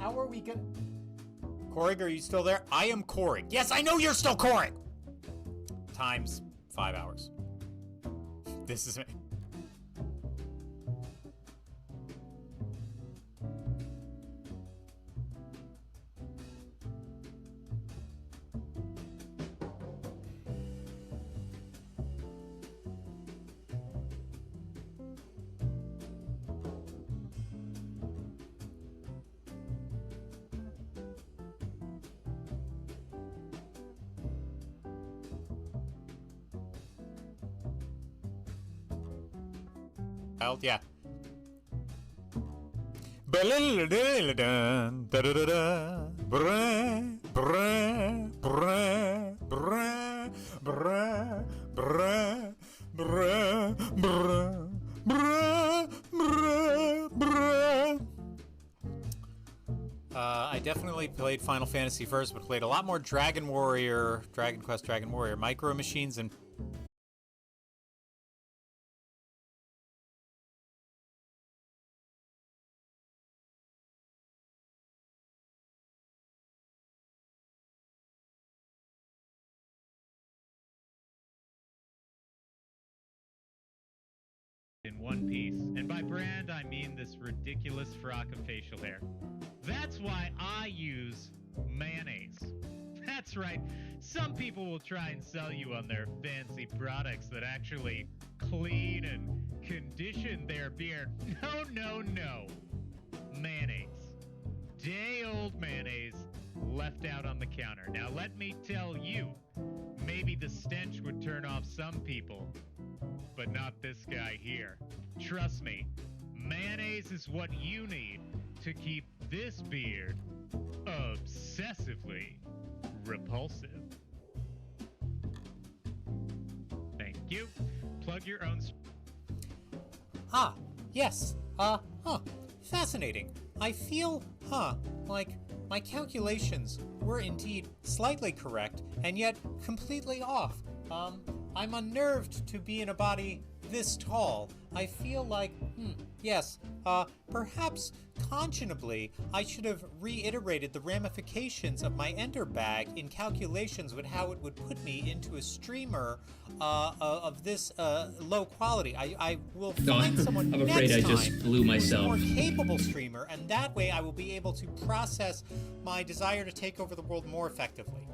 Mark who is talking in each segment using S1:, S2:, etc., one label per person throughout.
S1: How are we gonna... Korig, are you still there? I am Korig. Yes, I know you're still Korig! Times 5 hours. This is... Yeah. I definitely played Final Fantasy first, but played a lot more Dragon Quest, Dragon Warrior, Micro Machines, and
S2: in one piece, and by brand I mean this ridiculous frock of facial hair. That's why I use mayonnaise. That's right, some people will try and sell you on their fancy products that actually clean and condition their beard. No, no, no. Mayonnaise. Day-old mayonnaise left out on the counter. Now let me tell you, maybe the stench would turn off some people, but not this guy here. Trust me, mayonnaise is what you need to keep this beard obsessively repulsive. Thank you. Plug your own...
S1: Ah, yes. Fascinating. I feel, like my calculations were indeed slightly correct, and yet completely off. I'm unnerved to be in a body this tall. I feel like, yes, perhaps conscionably, I should have reiterated the ramifications of my ender bag in calculations with how it would put me into a streamer of this low quality. I will find someone
S3: I'm afraid
S1: next
S3: I just
S1: time
S3: blew myself.
S1: who's a more capable streamer, and that way I will be able to process my desire to take over the world more effectively.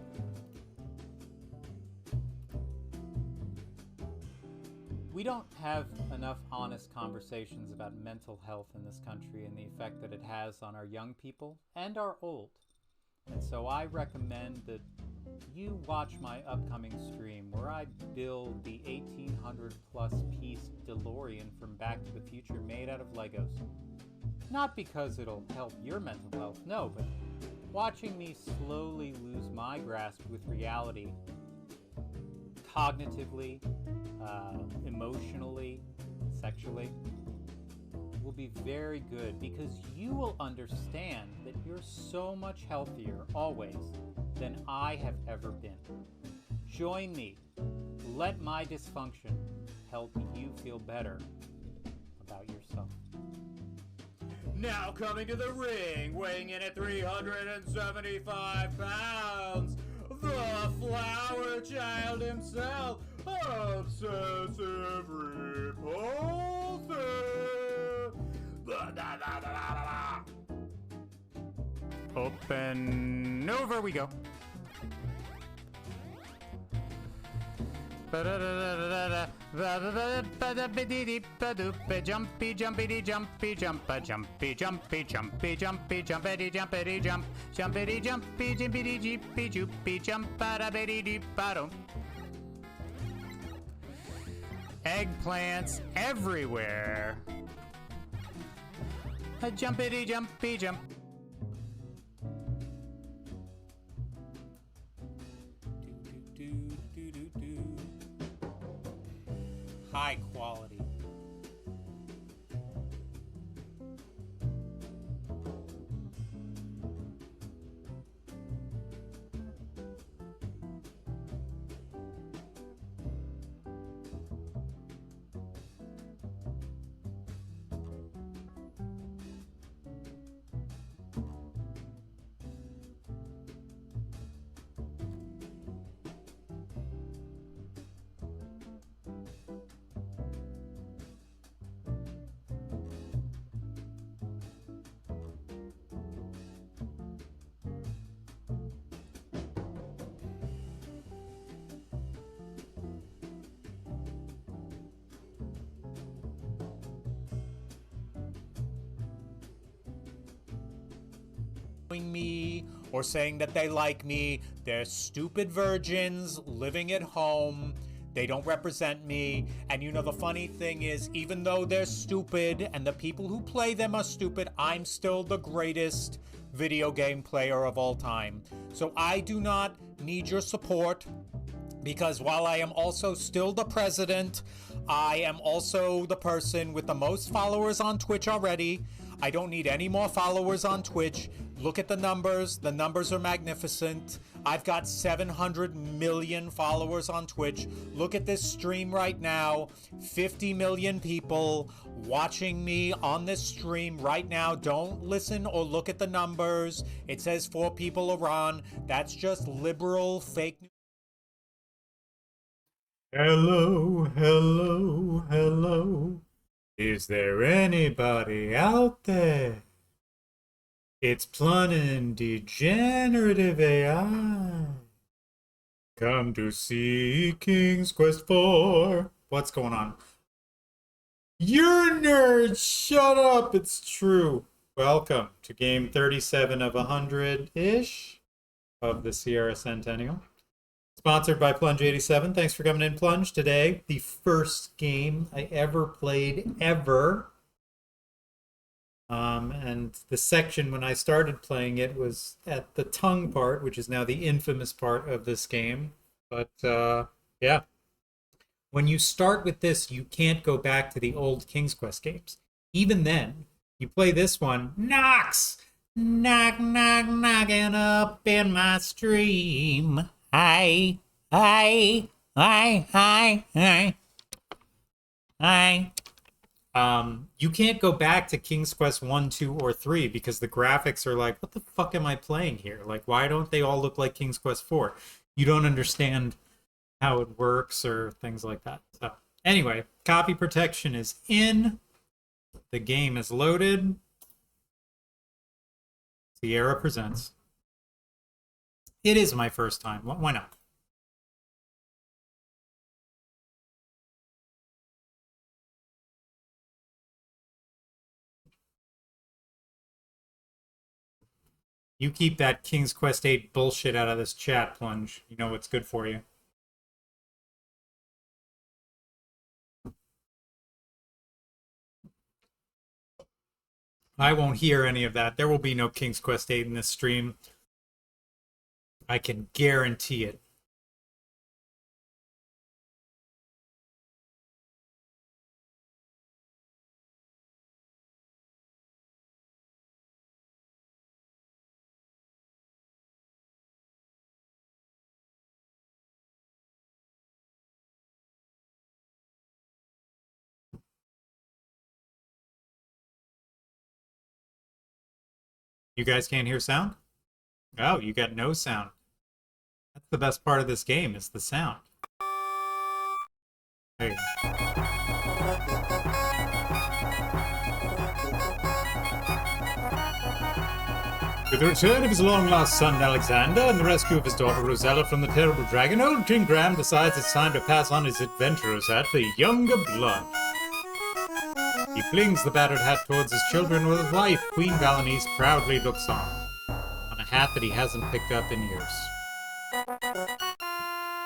S1: We don't have enough honest conversations about mental health in this country and the effect that it has on our young people and our old. And so I recommend that you watch my upcoming stream where I build the 1800 plus piece DeLorean from Back to the Future made out of Legos. Not because it'll help your mental health, no, but watching me slowly lose my grasp with reality, cognitively, emotionally, sexually, will be very good because you will understand that you're so much healthier always than I have ever been. Join me. Let my dysfunction help you feel better about yourself. Now coming to the ring, weighing in at 375 pounds, the flower child himself, obsessive repulsive. Open, over we go. Jumpy, jumpity, jumpy, jumpa, jumpy, jumpy, jumpy, jumpy, jumpity, jumpity, jump, jumpity, jumpy, jimpity, jeepy, joopy, jumpada, bitty, deep, eggplants everywhere. A jumpity, jumpy, jump. High quality. me or saying that they like me. They're stupid virgins living at home. They don't represent me. And you know, the funny thing is, even though they're stupid and the people who play them are stupid, I'm still the greatest video game player of all time. So I do not need your support, because while I am also still the president, I am also the person with the most followers on Twitch already. I don't need any more followers on Twitch. Look at the numbers. The numbers are magnificent. I've got 700 million followers on Twitch. Look at this stream right now. 50 million people watching me on this stream right now. Don't listen or look at the numbers. It says 4 people are on. That's just liberal fake news.
S3: Hello, hello, hello. Is there anybody out there? It's Plunnin' Degenerative AI. Come to see King's Quest 4. What's going on? You're a nerd! Shut up! It's true. Welcome to game 37 of 100-ish of the Sierra Centennial. Sponsored by Plunge87. Thanks for coming in, Plunge. Today, the first game I ever played, ever. And the section when I started playing it was at the tongue part, which is now the infamous part of this game. But, yeah. When you start with this, you can't go back to the old King's Quest games. Even then, you play this one, knocks! Knock, knock, knocking up in my stream. Hi. You can't go back to King's Quest 1, 2, or 3 because the graphics are like, what the fuck am I playing here? Like, why don't they all look like King's Quest 4? You don't understand how it works or things like that. So, anyway, copy protection is in. The game is loaded. Sierra presents. It is my first time. Why not? You keep that King's Quest 8 bullshit out of this chat, Plunge. You know what's good for you. I won't hear any of that. There will be no King's Quest 8 in this stream. I can guarantee it. You guys can't hear sound? Oh, you got no sound. That's the best part of this game, is the sound. There you go. With the return of his long-lost son Alexander and the rescue of his daughter Rosella from the terrible dragon, old King Graham decides it's time to pass on his adventurer's hat to younger blood. He flings the battered hat towards his children, while his wife, Queen Valanice, proudly looks on a hat that he hasn't picked up in years.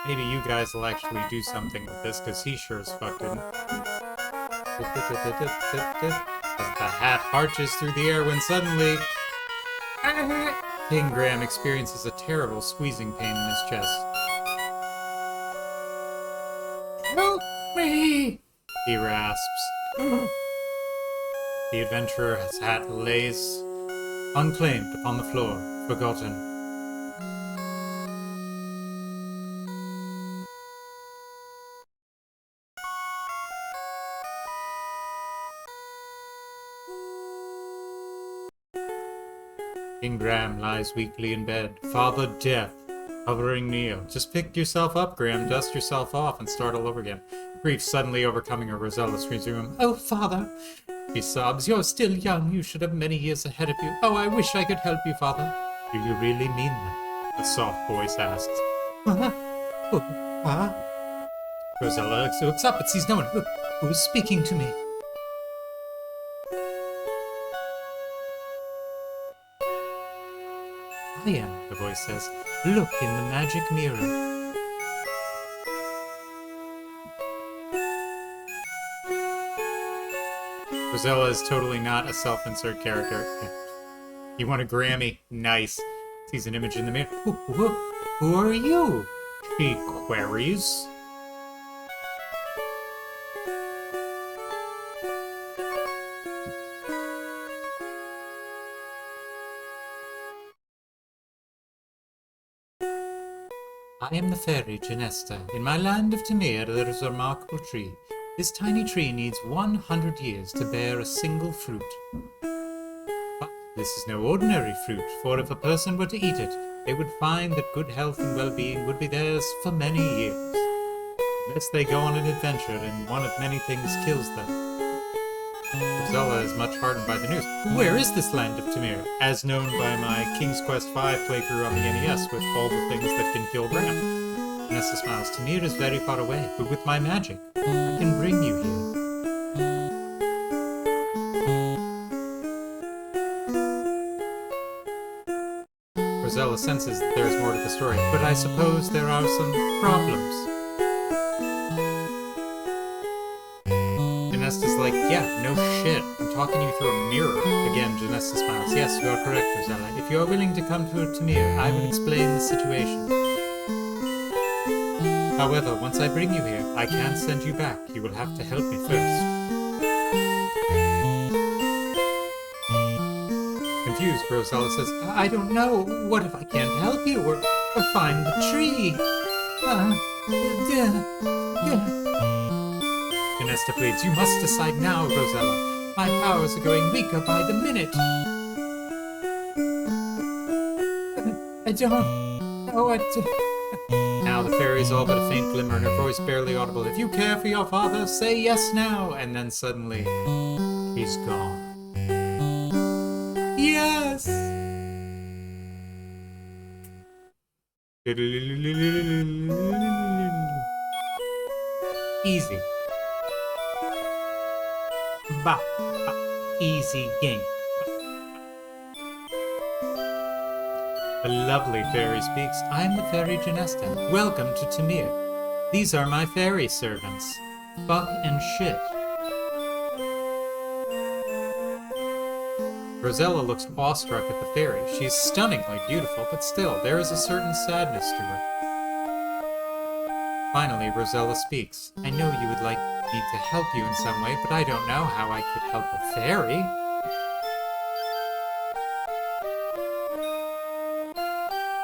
S3: Maybe you guys will actually do something with this, because he sure as fuck didn't. As the hat arches through the air when suddenly King Graham experiences a terrible squeezing pain in his chest. Help me! He rasps. The adventurer's hat lays unclaimed upon the floor, forgotten. King Graham lies weakly in bed, Father Death hovering near. Just pick yourself up, Graham, dust yourself off, and start all over again. Grief suddenly overcoming her, Rosella screams to him, "Oh, Father!" He sobs, "You're still young. You should have many years ahead of you. Oh, I wish I could help you, Father." "Do you really mean that?" the soft voice asks. Rosella looks up but sees no one. Who's speaking to me? I am, the voice says. Look in the magic mirror. Rosella is totally not a self-insert character. You want a Grammy? Nice. Sees an image in the mirror. Who are you? She queries. I am the fairy Genesta. In my land of Tamir, there is a remarkable tree. This tiny tree needs 100 years to bear a single fruit. But this is no ordinary fruit, for if a person were to eat it, they would find that good health and well-being would be theirs for many years. Unless they go on an adventure and one of many things kills them. Rosella is much heartened by the news. Where is this land of Tamir? As known by my King's Quest V playthrough on the NES with all the things that can kill Bram. Nessa smiles. Tamir is very far away, but with my magic, I can bring you here. Rosella senses that there is more to the story, but I suppose there are some problems. Genesta's like, yeah, no shit. I'm talking you through a mirror. Again, Genesta smiles. Yes, you are correct, Rosella. If you are willing to come to Tamir, I will explain the situation. However, once I bring you here, I can't send you back. You will have to help me first. Confused, Rosella says, I don't know. What if I can't help you or find the tree? Genesta pleads, you must decide now, Rosella. My powers are going weaker by the minute. I don't know what to... Now the fairy is all but a faint glimmer and her voice barely audible. If you care for your father, say yes now. And then suddenly, he's gone. Yes! Easy. Ba. Easy game. The lovely fairy speaks. I am the fairy Genesta. Welcome to Tamir. These are my fairy servants. Fuck and shit. Rosella looks awestruck at the fairy. She is stunningly beautiful, but still, there is a certain sadness to her. Finally, Rosella speaks. I know you would like me to help you in some way, but I don't know how I could help a fairy.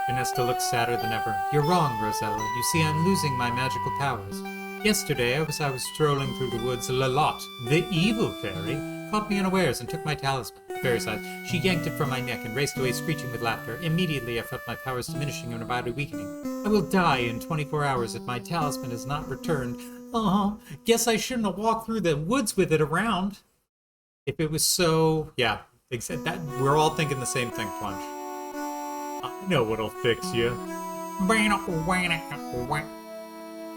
S3: Genesta looks sadder than ever. You're wrong, Rosella. You see, I'm losing my magical powers. Yesterday, as I was strolling through the woods, Lalotte, the evil fairy, caught me unawares and took my talisman. The fairy sighed. She yanked it from my neck and raced away screeching with laughter. Immediately, I felt my powers diminishing and my body weakening. I will die in 24 hours if my talisman is not returned. Guess I shouldn't have walked through the woods with it around. If it was so... Yeah, that we're all thinking the same thing, Plunge. I know what'll fix you.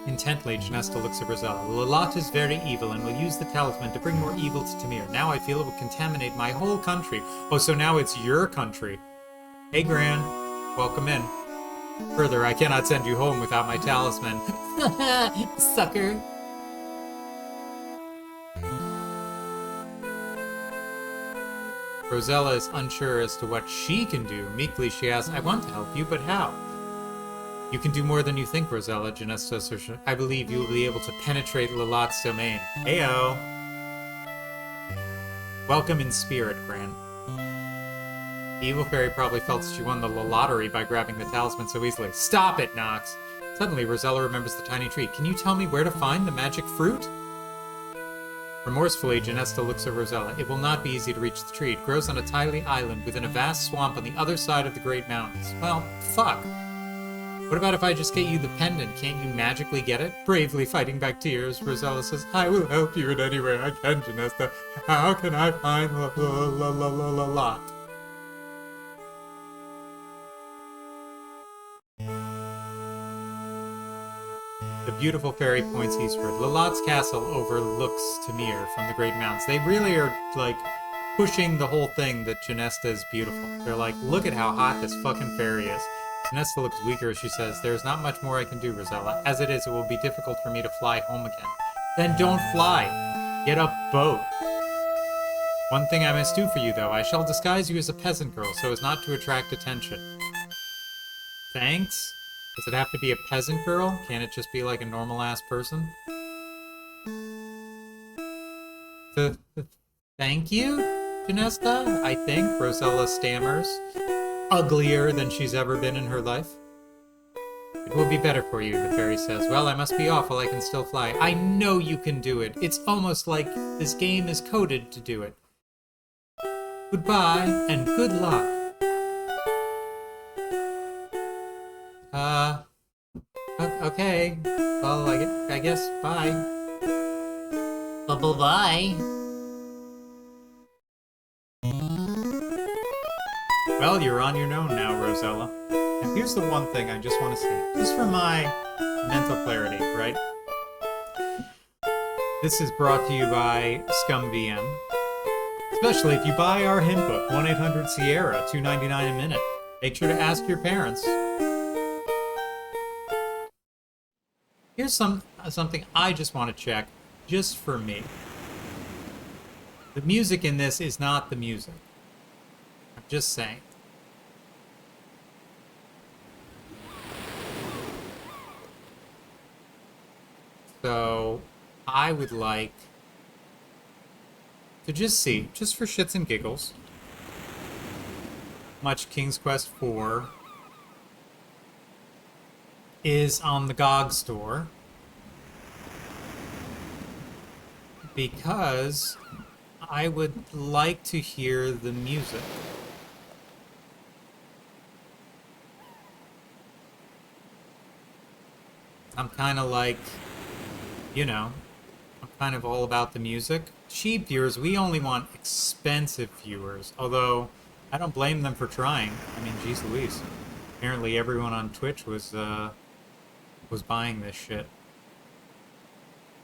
S3: Intently, Genesta looks at Rosella. Lalotte is very evil and will use the talisman to bring more evil to Tamir. Now I feel it will contaminate my whole country. Oh, so now it's your country. Hey, Gran. Welcome in. Further, I cannot send you home without my talisman. Sucker. Rosella is unsure as to what she can do. Meekly, she asks, I want to help you, but how? You can do more than you think, Rosella, Genesta asserts. I believe you will be able to penetrate Lalotte's domain. Heyo! Welcome in spirit, Gran. The evil fairy probably felt she won the lottery by grabbing the talisman so easily. Stop it, Nox! Suddenly, Rosella remembers the tiny tree. Can you tell me where to find the magic fruit? Remorsefully, Genesta looks at Rosella. It will not be easy to reach the tree. It grows on a tiny island within a vast swamp on the other side of the Great Mountains. Well, fuck. What about if I just get you the pendant? Can't you magically get it? Bravely fighting back tears, Rosella says, I will help you in any way I can, Genesta. How can I find Lot? The beautiful fairy points eastward. Lalotte's castle overlooks Tamir from the Great Mountains. They really are, like, pushing the whole thing that Janesta is beautiful. They're like, look at how hot this fucking fairy is. Janesta looks weaker as she says, there's not much more I can do, Rosella. As it is, it will be difficult for me to fly home again. Then don't fly. Get a boat. One thing I must do for you, though. I shall disguise you as a peasant girl so as not to attract attention. Thanks? Does it have to be a peasant girl? Can't it just be like a normal-ass person? Thank you, Janesta, I think. Rosella stammers. Uglier than she's ever been in her life. It will be better for you, the fairy says. Well, I must be off while I can still fly. I know you can do it. It's almost like this game is coded to do it. Goodbye, and good luck. Okay. Well, I guess bye. Bye-bye. Well, you're on your own now, Rosella. And here's the one thing I just want to say, just for my mental clarity, right? This is brought to you by ScumVM. Especially if you buy our hint book, 1-800-SIERRA, $2.99 a minute. Make sure to ask your parents. Here's something I just want to check, just for me. The music in this is not the music. I'm just saying. So, I would like to just see, just for shits and giggles, how much King's Quest IV is on the GOG store, because I would like to hear the music. I'm kind of like, you know, I'm kind of all about the music. Cheap viewers, we only want expensive viewers, although I don't blame them for trying. I mean, geez Louise. Apparently everyone on Twitch was buying this shit.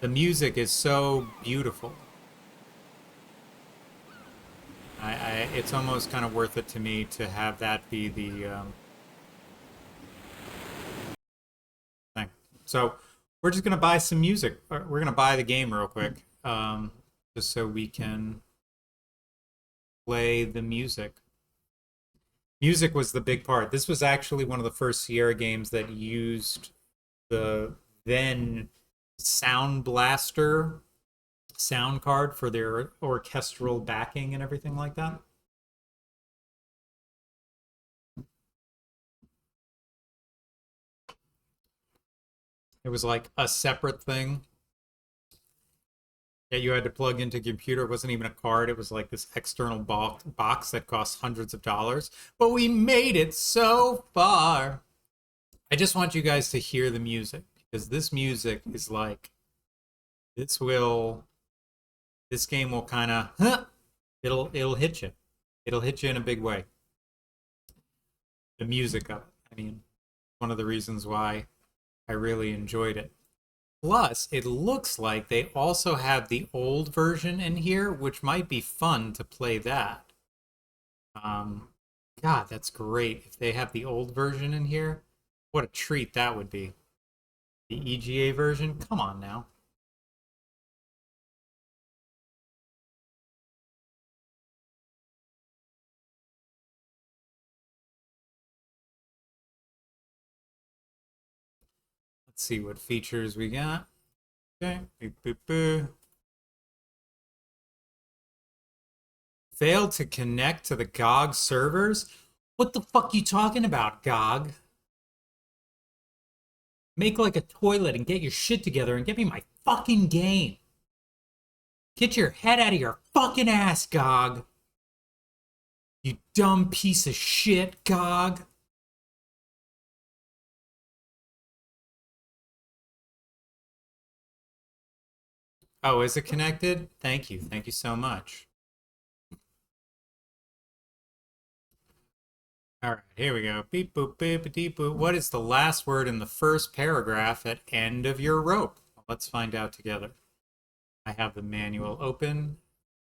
S3: The music is so beautiful. It's almost kind of worth it to me to have that be the thing. So we're just gonna buy some music. We're gonna buy the game real quick, just so we can play the music. Music was the big part. This was actually one of the first Sierra games that used the then Sound Blaster sound card for their orchestral backing and everything like that. It was like a separate thing that you had to plug into a computer. It wasn't even a card. It was like this external box that cost hundreds of dollars. But we made it so far. I just want you guys to hear the music, because this music is like, this game will kind of, it'll hit you. It'll hit you in a big way. The music of it. I mean, one of the reasons why I really enjoyed it. Plus, it looks like they also have the old version in here, which might be fun to play that. God, that's great. If they have the old version in here, what a treat that would be. The EGA version? Come on now. Let's see what features we got. Okay. Boop, boop, boop. Failed to connect to the GOG servers? What the fuck you talking about, GOG? Make like a toilet and get your shit together and get me my fucking game. Get your head out of your fucking ass, GOG. You dumb piece of shit, GOG. Oh, is it connected? Thank you. Thank you so much. All right, here we go. Beep, boop, beep, deep, boop. What is the last word in the first paragraph at end of your rope? Well, let's find out together. I have the manual open.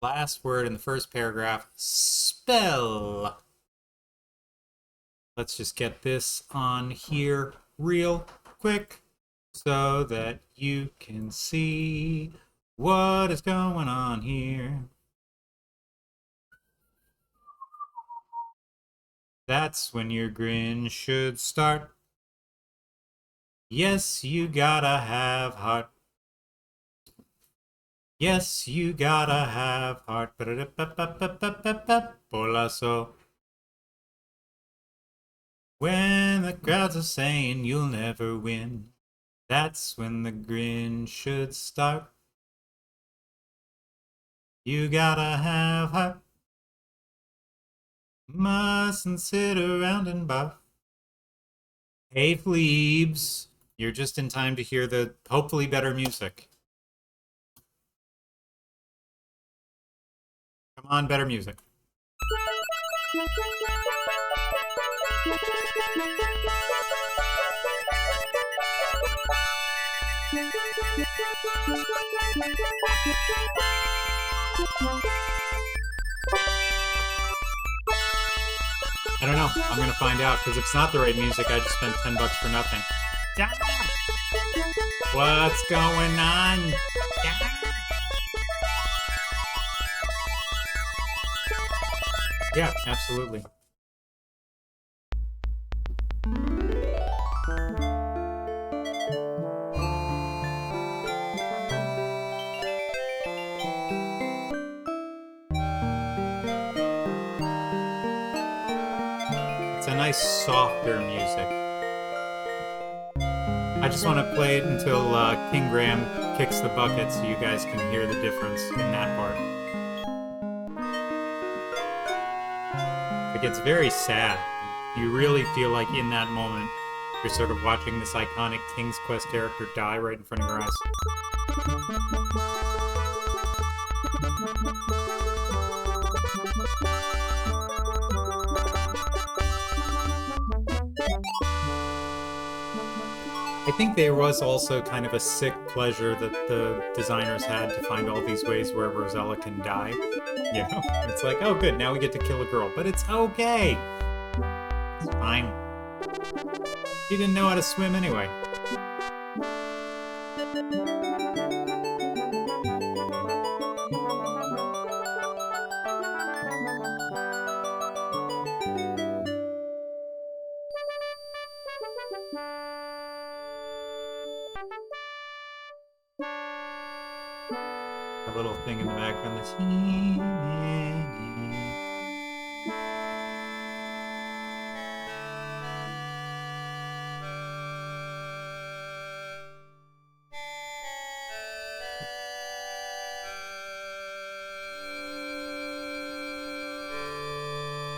S3: Last word in the first paragraph, spell. Let's just get this on here real quick so that you can see what is going on here. That's when your grin should start. Yes, you gotta have heart. Yes, you gotta have heart. Polazo. When the crowds are saying you'll never win, that's when the grin should start. You gotta have heart. Mustn't sit around and barf. Hey, Fleebs. You're just in time to hear the hopefully better music. Come on, better music. I don't know. I'm gonna find out, because if it's not the right music, I just spent $10 for nothing. What's going on? Yeah, absolutely. It's a nice, softer music. I just want to play it until King Graham kicks the bucket so you guys can hear the difference in that part. It gets very sad. You really feel like in that moment you're sort of watching this iconic King's Quest character die right in front of your eyes. I think there was also kind of a sick pleasure that the designers had to find all these ways where Rosella can die. You know? It's like, oh good, now we get to kill a girl. But it's okay! It's fine. She didn't know how to swim anyway. A little thing in the background that's...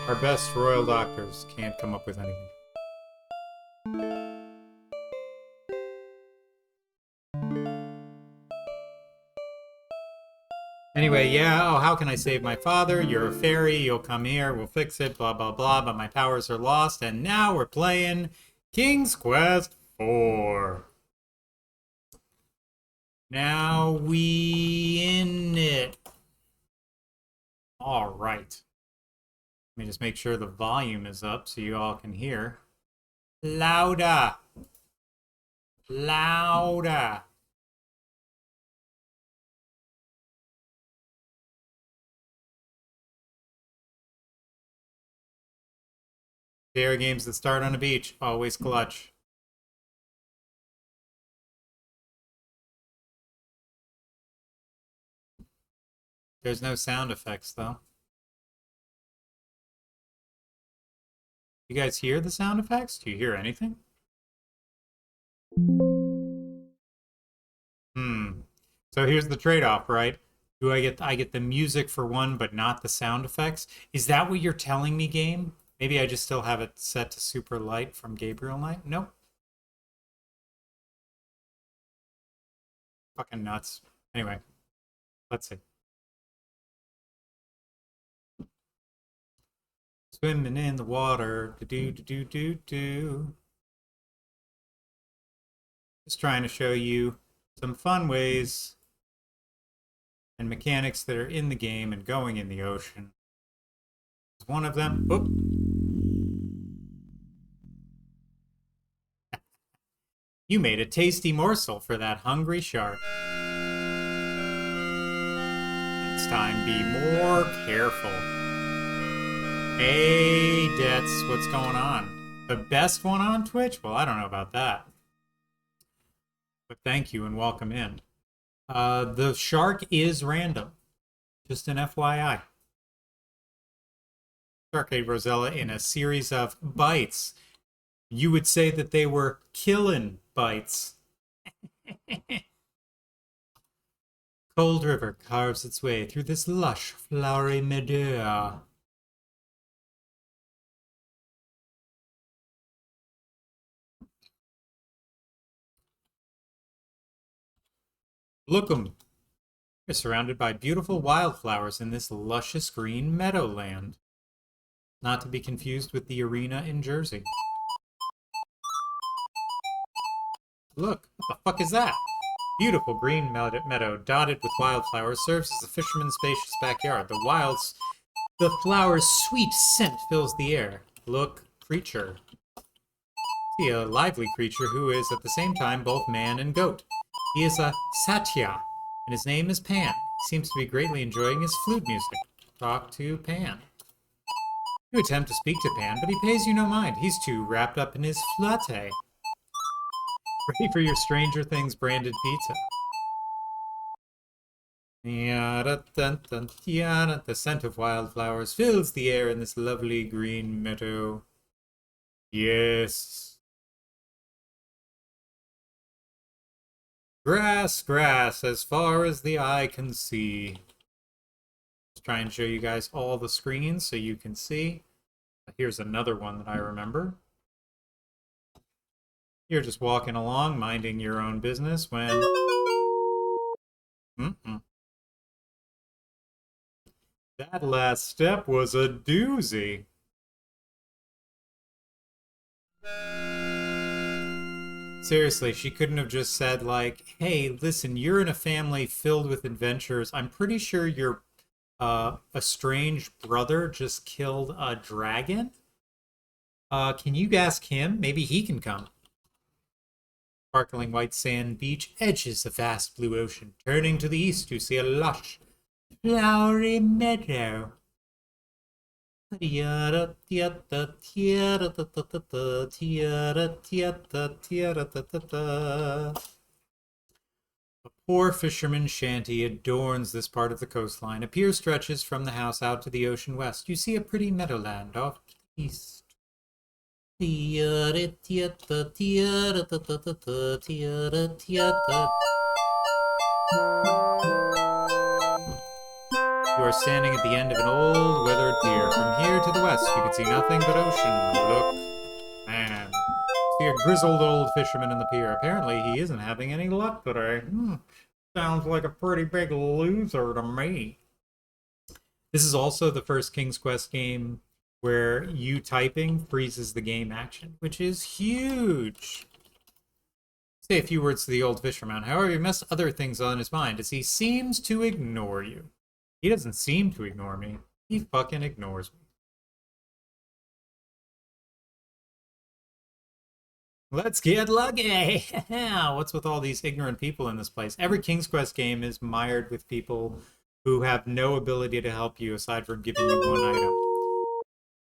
S3: Our best royal doctors can't come up with anything. Anyway, yeah, oh, how can I save my father? You're a fairy, you'll come here, we'll fix it, blah, blah, blah, but my powers are lost, and now we're playing King's Quest 4. Now we in it. All right. Let me just make sure the volume is up so you all can hear. Louder. Louder. Sierra games that start on a beach, always clutch. There's no sound effects, though. You guys hear the sound effects? Do you hear anything? So here's the trade-off, right? Do I get the music for one, but not the sound effects? Is that what you're telling me, game? Maybe I just still have it set to super light from Gabriel Knight? Nope. Fucking nuts. Anyway, let's see. Swimming in the water. Do. Just trying to show you some fun ways and mechanics that are in the game and going in the ocean. One of them. Oop. You made a tasty morsel for that hungry shark. Next time, be more careful. Hey, Debts, what's going on? The best one on Twitch? Well, I don't know about that. But thank you and welcome in. The shark is random. Just an FYI. Sharkade Rosella in a series of bites. You would say that they were killing bites. Cold River carves its way through this lush, flowery meadow. Look 'em. You're surrounded by beautiful wildflowers in this luscious green meadowland. Not to be confused with the arena in Jersey. Look, what the fuck is that? Beautiful green meadow dotted with wildflowers serves as a fisherman's spacious backyard. The flower's sweet scent fills the air. Look, creature. See a lively creature who is at the same time both man and goat. He is a Satya, and his name is Pan. He seems to be greatly enjoying his flute music. Talk to Pan. You attempt to speak to Pan, but he pays you no mind. He's too wrapped up in his flute. Ready for your Stranger Things branded pizza. The scent of wildflowers fills the air in this lovely green meadow. Yes. Grass, grass, as far as the eye can see. Let's try and show you guys all the screens so you can see. Here's another one that I remember. You're just walking along, minding your own business when... That last step was a doozy. Seriously, she couldn't have just said, like, hey, listen, you're in a family filled with adventures. I'm pretty sure your estranged brother just killed a dragon. Can you ask him? Maybe he can come. Sparkling white sand beach edges the vast blue ocean. Turning to the east, you see a lush, flowery meadow. A poor fisherman's shanty adorns this part of the coastline. A pier stretches from the house out to the ocean west. You see a pretty meadowland off to the east. You are standing at the end of an old weathered pier. From here to the west, you can see nothing but ocean. Look, man. See a grizzled old fisherman in the pier. Apparently, he isn't having any luck today. Sounds like a pretty big loser to me. This is also the first King's Quest game where you typing freezes the game action, which is huge. Say a few words to the old fisherman. However, he must other things on his mind as he seems to ignore you. He doesn't seem to ignore me. He fucking ignores me. Let's get lucky! What's with all these ignorant people in this place? Every King's Quest game is mired with people who have no ability to help you aside from giving you one item.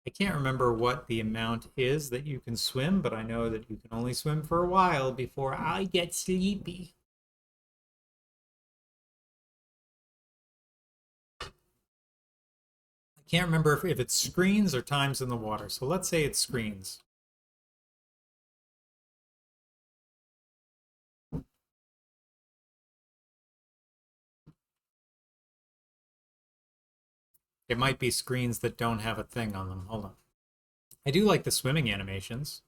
S3: I can't remember what the amount is that you can swim, but I know that you can only swim for a while before I get sleepy. I can't remember if it's screens or times in the water, so let's say it's screens. It might be screens that don't have a thing on them. Hold on. I do like the swimming animations.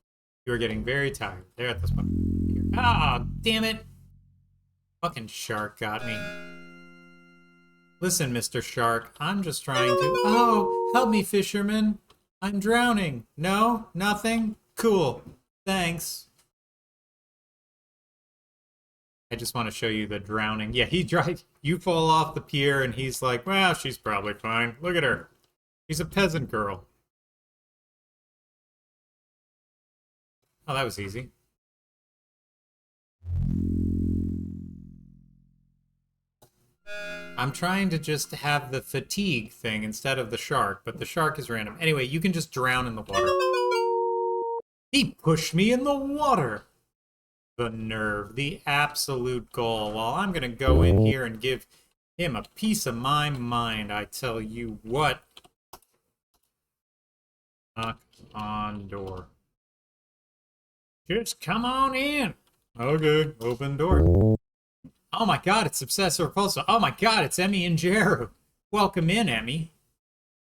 S3: You are getting very tired. There at this one. Ah, damn it. Fucking shark got me. Listen, Mr. Shark, I'm just trying to... Oh, help me, fisherman. I'm drowning. No? Nothing? Cool. Thanks. I just want to show you the drowning. Yeah, you fall off the pier and he's like, well, she's probably fine. Look at her. She's a peasant girl. Oh, that was easy. I'm trying to just have the fatigue thing instead of the shark, but the shark is random. Anyway, you can just drown in the water. He pushed me in the water. The nerve, the absolute gall. Well, I'm going to go in here and give him a piece of my mind, I tell you what. Knock on door. Just come on in. Okay, open door. Oh my god, it's Obsessor Repulsor. Oh my god, it's Emmy and Jeru. Welcome in, Emmy.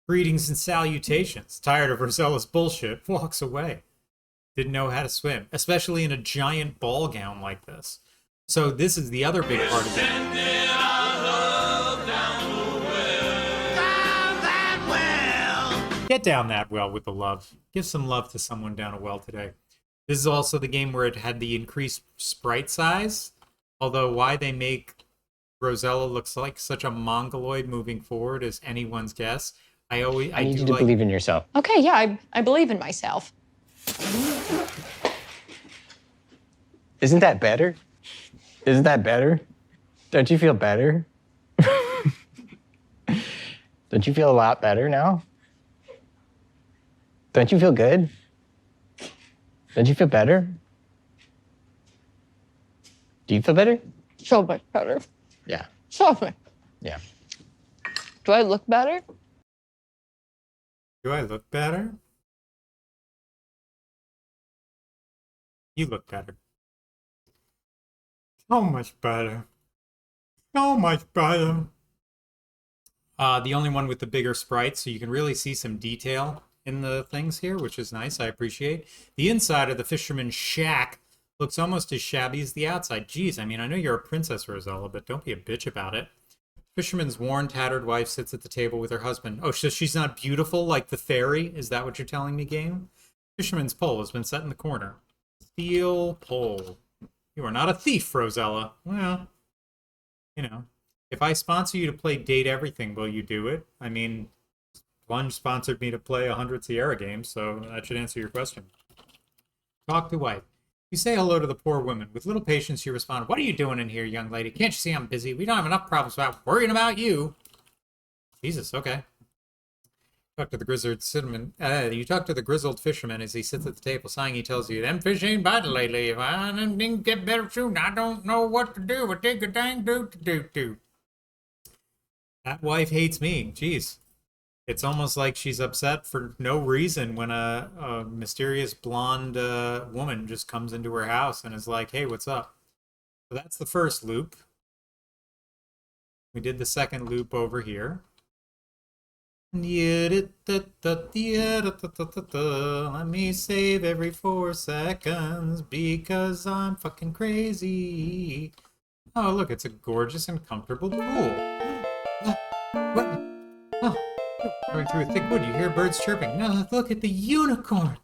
S3: Greetings and salutations. Tired of Rosella's bullshit, walks away. Didn't know how to swim, especially in a giant ball gown like this. So this is the other big part of it. Get down that well with the love. Give some love to someone down a well today. This is also the game where it had the increased sprite size. Although why they make Rosella looks like such a mongoloid moving forward is anyone's guess. I
S4: need you to believe in yourself.
S5: Okay, yeah, I believe in myself.
S4: Isn't that better? Isn't that better? Don't you feel better? Don't you feel a lot better now? Don't you feel good? Don't you feel better? Do you feel better?
S5: So much better.
S4: Yeah.
S5: So much.
S4: Yeah.
S5: Do I look better?
S3: Do I look better? You look better. So much better. So much better. The only one with the bigger sprites, so you can really see some detail in the things here, which is nice. I appreciate. The inside of the fisherman's shack looks almost as shabby as the outside. Geez, I mean, I know you're a princess, Rosella, but don't be a bitch about it. Fisherman's worn, tattered wife sits at the table with her husband. Oh, so she's not beautiful like the fairy? Is that what you're telling me, game? Fisherman's pole has been set in the corner. Steel pole. You are not a thief, Rosella. Well, you know, if I sponsor you to play Date Everything, will you do it? I mean, Plunge sponsored me to play 100 Sierra games, so that should answer your question. Talk to wife. You say hello to the poor woman. With little patience, you respond, "What are you doing in here, young lady? Can't you see I'm busy? We don't have enough problems about worrying about you." Jesus, okay. Talk to the you talk to the grizzled fisherman as he sits at the table, sighing. He tells you, "Them fish ain't biting lately. If I didn't get better soon, I don't know what to do. But take a dang do. That wife hates me. Jeez. It's almost like she's upset for no reason when a mysterious blonde woman just comes into her house and is like, "Hey, what's up?" So that's the first loop. We did the second loop over here. Let me save every 4 seconds because I'm fucking crazy. Oh, look, it's a gorgeous and comfortable pool. What? Oh. Going through a thick wood, you hear birds chirping. No, look at the unicorn.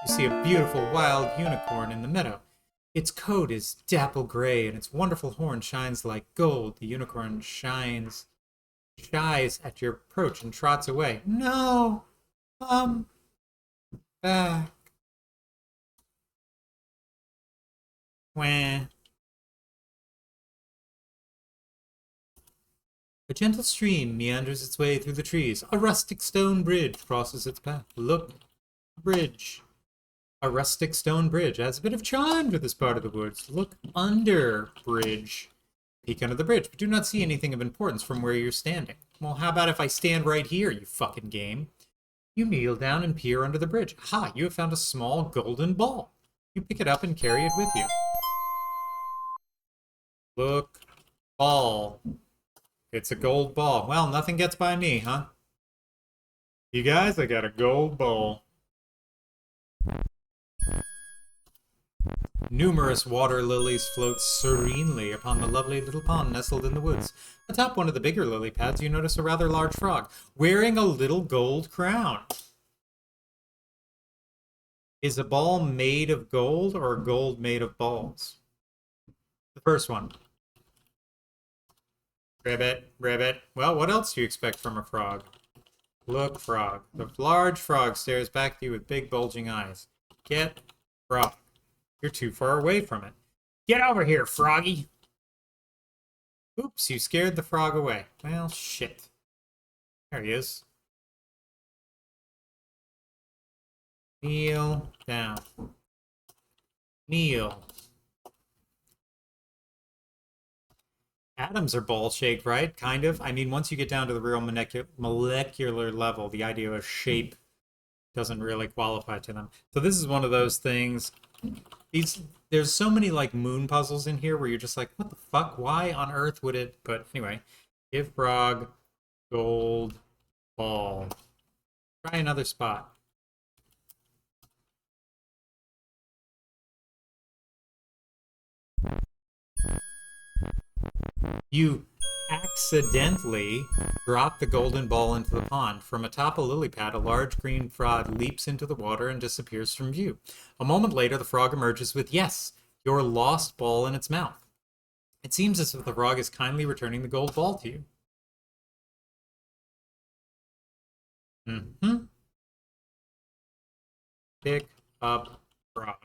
S3: You see a beautiful wild unicorn in the meadow. Its coat is dapple gray, and its wonderful horn shines like gold. The unicorn shies at your approach and trots away. No, come back. Wah. A gentle stream meanders its way through the trees. A rustic stone bridge crosses its path. Look, bridge. A rustic stone bridge adds a bit of charm to this part of the woods. Look under bridge. Peek under the bridge, but do not see anything of importance from where you're standing. Well, how about if I stand right here, you fucking game? You kneel down and peer under the bridge. Aha, you have found a small golden ball. You pick it up and carry it with you. Look, ball. It's a gold ball. Well, nothing gets by me, huh? You guys, I got a gold ball. Numerous water lilies float serenely upon the lovely little pond nestled in the woods. Atop one of the bigger lily pads, you notice a rather large frog, wearing a little gold crown. Is a ball made of gold or gold made of balls? The first one. Ribbit, ribbit. Well, what else do you expect from a frog? Look, frog. The large frog stares back at you with big bulging eyes. Get frog. You're too far away from it. Get over here, froggy. Oops, you scared the frog away. Well, shit. There he is. Kneel down. Kneel. Atoms are ball-shaped, right? Kind of. I mean, once you get down to the real molecular level, the idea of shape doesn't really qualify to them. So this is one of those things. There's so many like moon puzzles in here where you're just like, what the fuck? Why on earth would it? But anyway, give frog gold ball. Try another spot. You accidentally drop the golden ball into the pond. From atop a lily pad, a large green frog leaps into the water and disappears from view. A moment later, the frog emerges with, yes, your lost ball in its mouth. It seems as if the frog is kindly returning the gold ball to you. Pick up frog.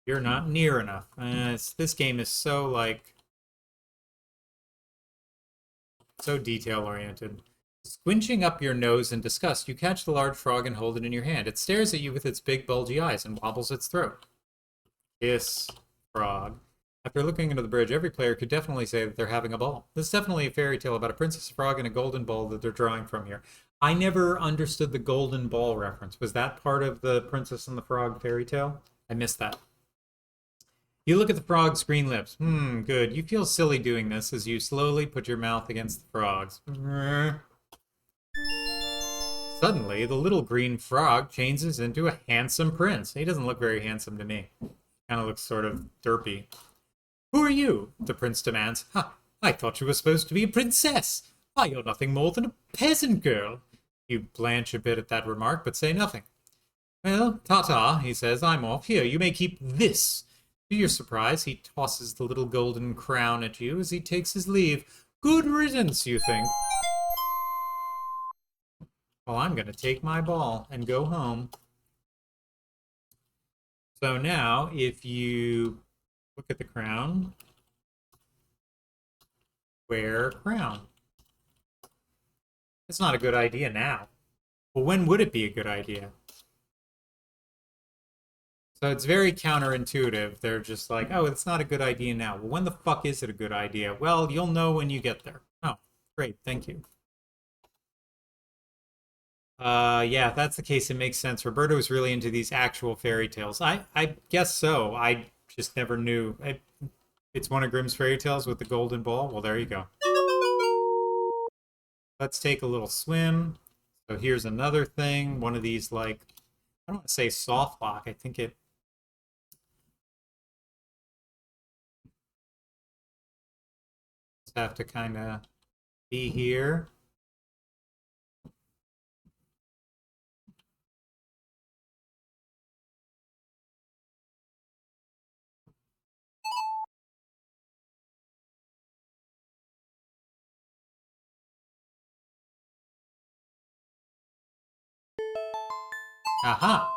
S3: You're not near enough. This game is so, like, so detail-oriented. Squinching up your nose in disgust, you catch the large frog and hold it in your hand. It stares at you with its big, bulgy eyes and wobbles its throat. Kiss frog. After looking into the bridge, every player could definitely say that they're having a ball. This is definitely a fairy tale about a princess frog and a golden ball that they're drawing from here. I never understood the golden ball reference. Was that part of the Princess and the Frog fairy tale? I missed that. You look at the frog's green lips. Good. You feel silly doing this as you slowly put your mouth against the frog's. Suddenly, the little green frog changes into a handsome prince. He doesn't look very handsome to me. Kind of looks sort of derpy. Who are you? The prince demands. Ha! I thought you were supposed to be a princess. Why, you're nothing more than a peasant girl. You blanch a bit at that remark, but say nothing. Well, ta-ta, he says. I'm off. Here, you may keep this. To your surprise, he tosses the little golden crown at you as he takes his leave. Good riddance, you think. Well, I'm going to take my ball and go home. So now, if you look at the crown, wear crown. It's not a good idea now. Well, when would it be a good idea? So it's very counterintuitive. They're just like, oh, it's not a good idea now. Well, when the fuck is it a good idea? Well, you'll know when you get there. Oh, great. Thank you. Yeah, if that's the case, it makes sense. Roberto was really into these actual fairy tales. I guess so. I just never knew. It's one of Grimm's fairy tales with the golden ball. Well, there you go. Let's take a little swim. So here's another thing. One of these, like, I don't want to say soft lock. I think it... Just have to kind of be here. Aha!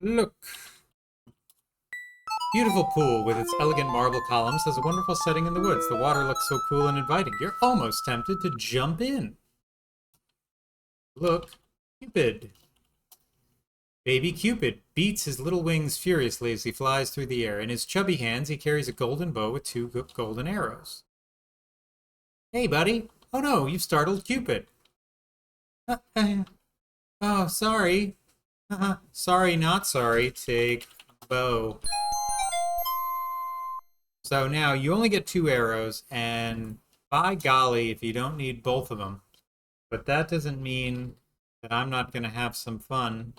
S3: Look. Beautiful pool with its elegant marble columns has a wonderful setting in the woods. The water looks so cool and inviting. You're almost tempted to jump in. Look, Cupid. Baby Cupid beats his little wings furiously as he flies through the air. In his chubby hands, he carries a golden bow with 2 golden arrows. Hey, buddy. Oh no, you've startled Cupid. Oh, sorry. Sorry, not sorry. Take bow. So now you only get 2 arrows, and by golly, if you don't need both of them. But that doesn't mean that I'm not going to have some fun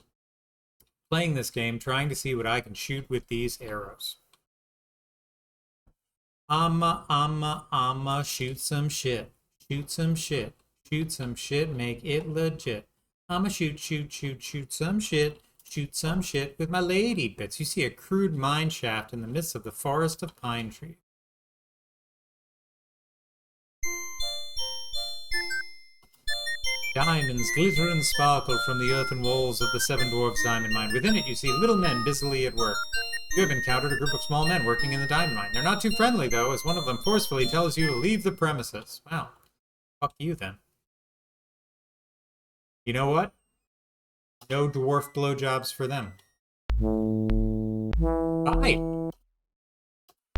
S3: playing this game, trying to see what I can shoot with these arrows. I'ma shoot some shit. Shoot some shit. Shoot some shit, make it legit. I'ma shoot some shit. shoot some shit with my lady bits. You see a crude mine shaft in the midst of the forest of pine trees. Diamonds glitter and sparkle from the earthen walls of the Seven Dwarfs diamond mine. Within it, you see little men busily at work. You have encountered a group of small men working in the diamond mine. They're not too friendly, though, as one of them forcefully tells you to leave the premises. Wow. Fuck you, then. You know what? No dwarf blowjobs for them. Bye.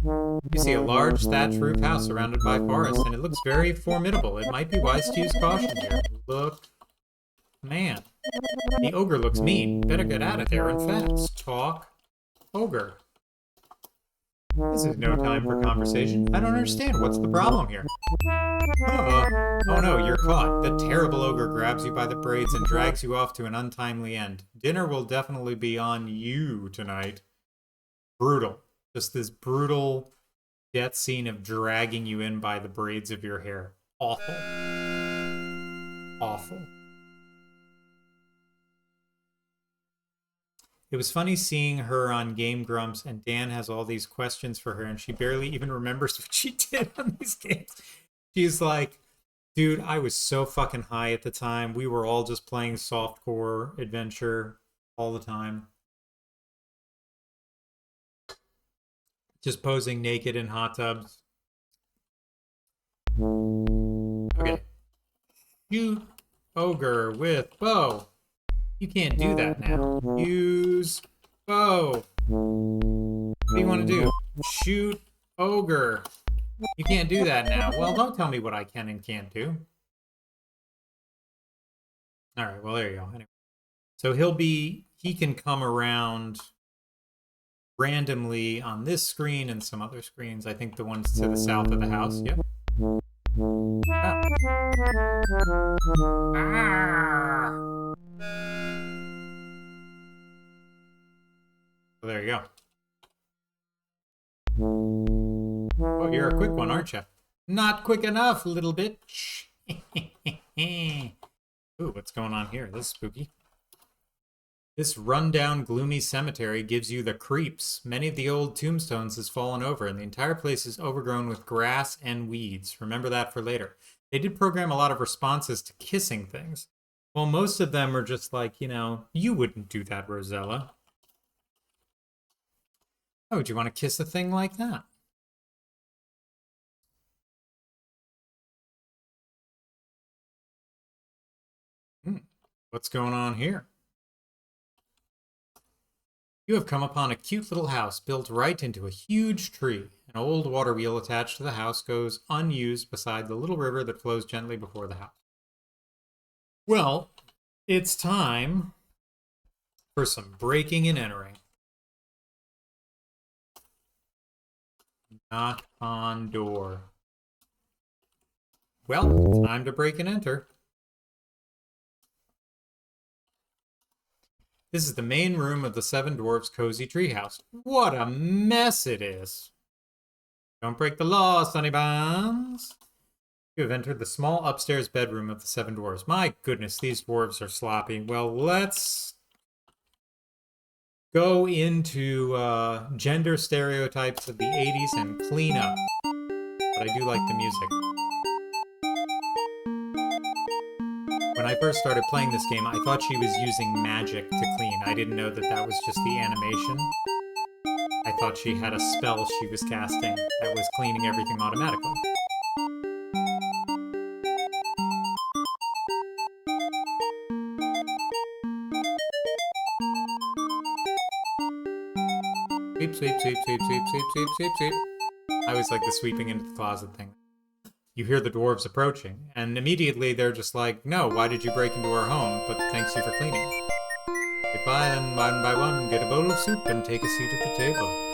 S3: You see a large thatched roof house surrounded by forest, and it looks very formidable. It might be wise to use caution here. Look. Man. The ogre looks mean. Better get out of there and fast. Talk. Ogre. This is no time for conversation. I don't understand. What's the problem here? Oh no, you're caught. The terrible ogre grabs you by the braids and drags you off to an untimely end. Dinner will definitely be on you tonight. Brutal. Just this brutal death scene of dragging you in by the braids of your hair. Awful. Awful. It was funny seeing her on Game Grumps, and Dan has all these questions for her, and she barely even remembers what she did on these games. She's like, dude, I was so fucking high at the time. We were all just playing softcore adventure all the time. Just posing naked in hot tubs. Okay. Shoot ogre with bow. You can't do that now. Use bow. What do you want to do? Shoot ogre. You can't do that now. Well, don't tell me what I can and can't do. Alright, well, there you go. Anyway. So he can come around randomly on this screen and some other screens. I think the ones to the south of the house. Yep. Oh. Ah. So there you go. Oh, you're a quick one, aren't you? Not quick enough, little bitch. Ooh, what's going on here? This is spooky. This rundown, gloomy cemetery gives you the creeps. Many of the old tombstones has fallen over, and the entire place is overgrown with grass and weeds. Remember that for later. They did program a lot of responses to kissing things. Well, most of them are just like, you know, you wouldn't do that, Rosella. Why would you want to kiss a thing like that? What's going on here? You have come upon a cute little house built right into a huge tree. An old water wheel attached to the house goes unused beside the little river that flows gently before the house. Well, it's time for some breaking and entering. Knock on door. Well, time to break and enter. This is the main room of the Seven Dwarfs' cozy treehouse. What a mess it is. Don't break the law, Sonny Buns. You have entered the small upstairs bedroom of the Seven Dwarfs. My goodness, these dwarves are sloppy. Well, let's go into gender stereotypes of the 80s and clean up. But I do like the music. When I first started playing this game, I thought she was using magic to clean. I didn't know that that was just the animation. I thought she had a spell she was casting that was cleaning everything automatically. Sweep, sweep, sweep, sweep, sweep, sweep, sweep, sweep, sweep. I always like the sweeping into the closet thing. You hear the dwarves approaching, and immediately they're just like, no, why did you break into our home? But thanks you for cleaning. If I then, one by one, get a bowl of soup and take a seat at the table.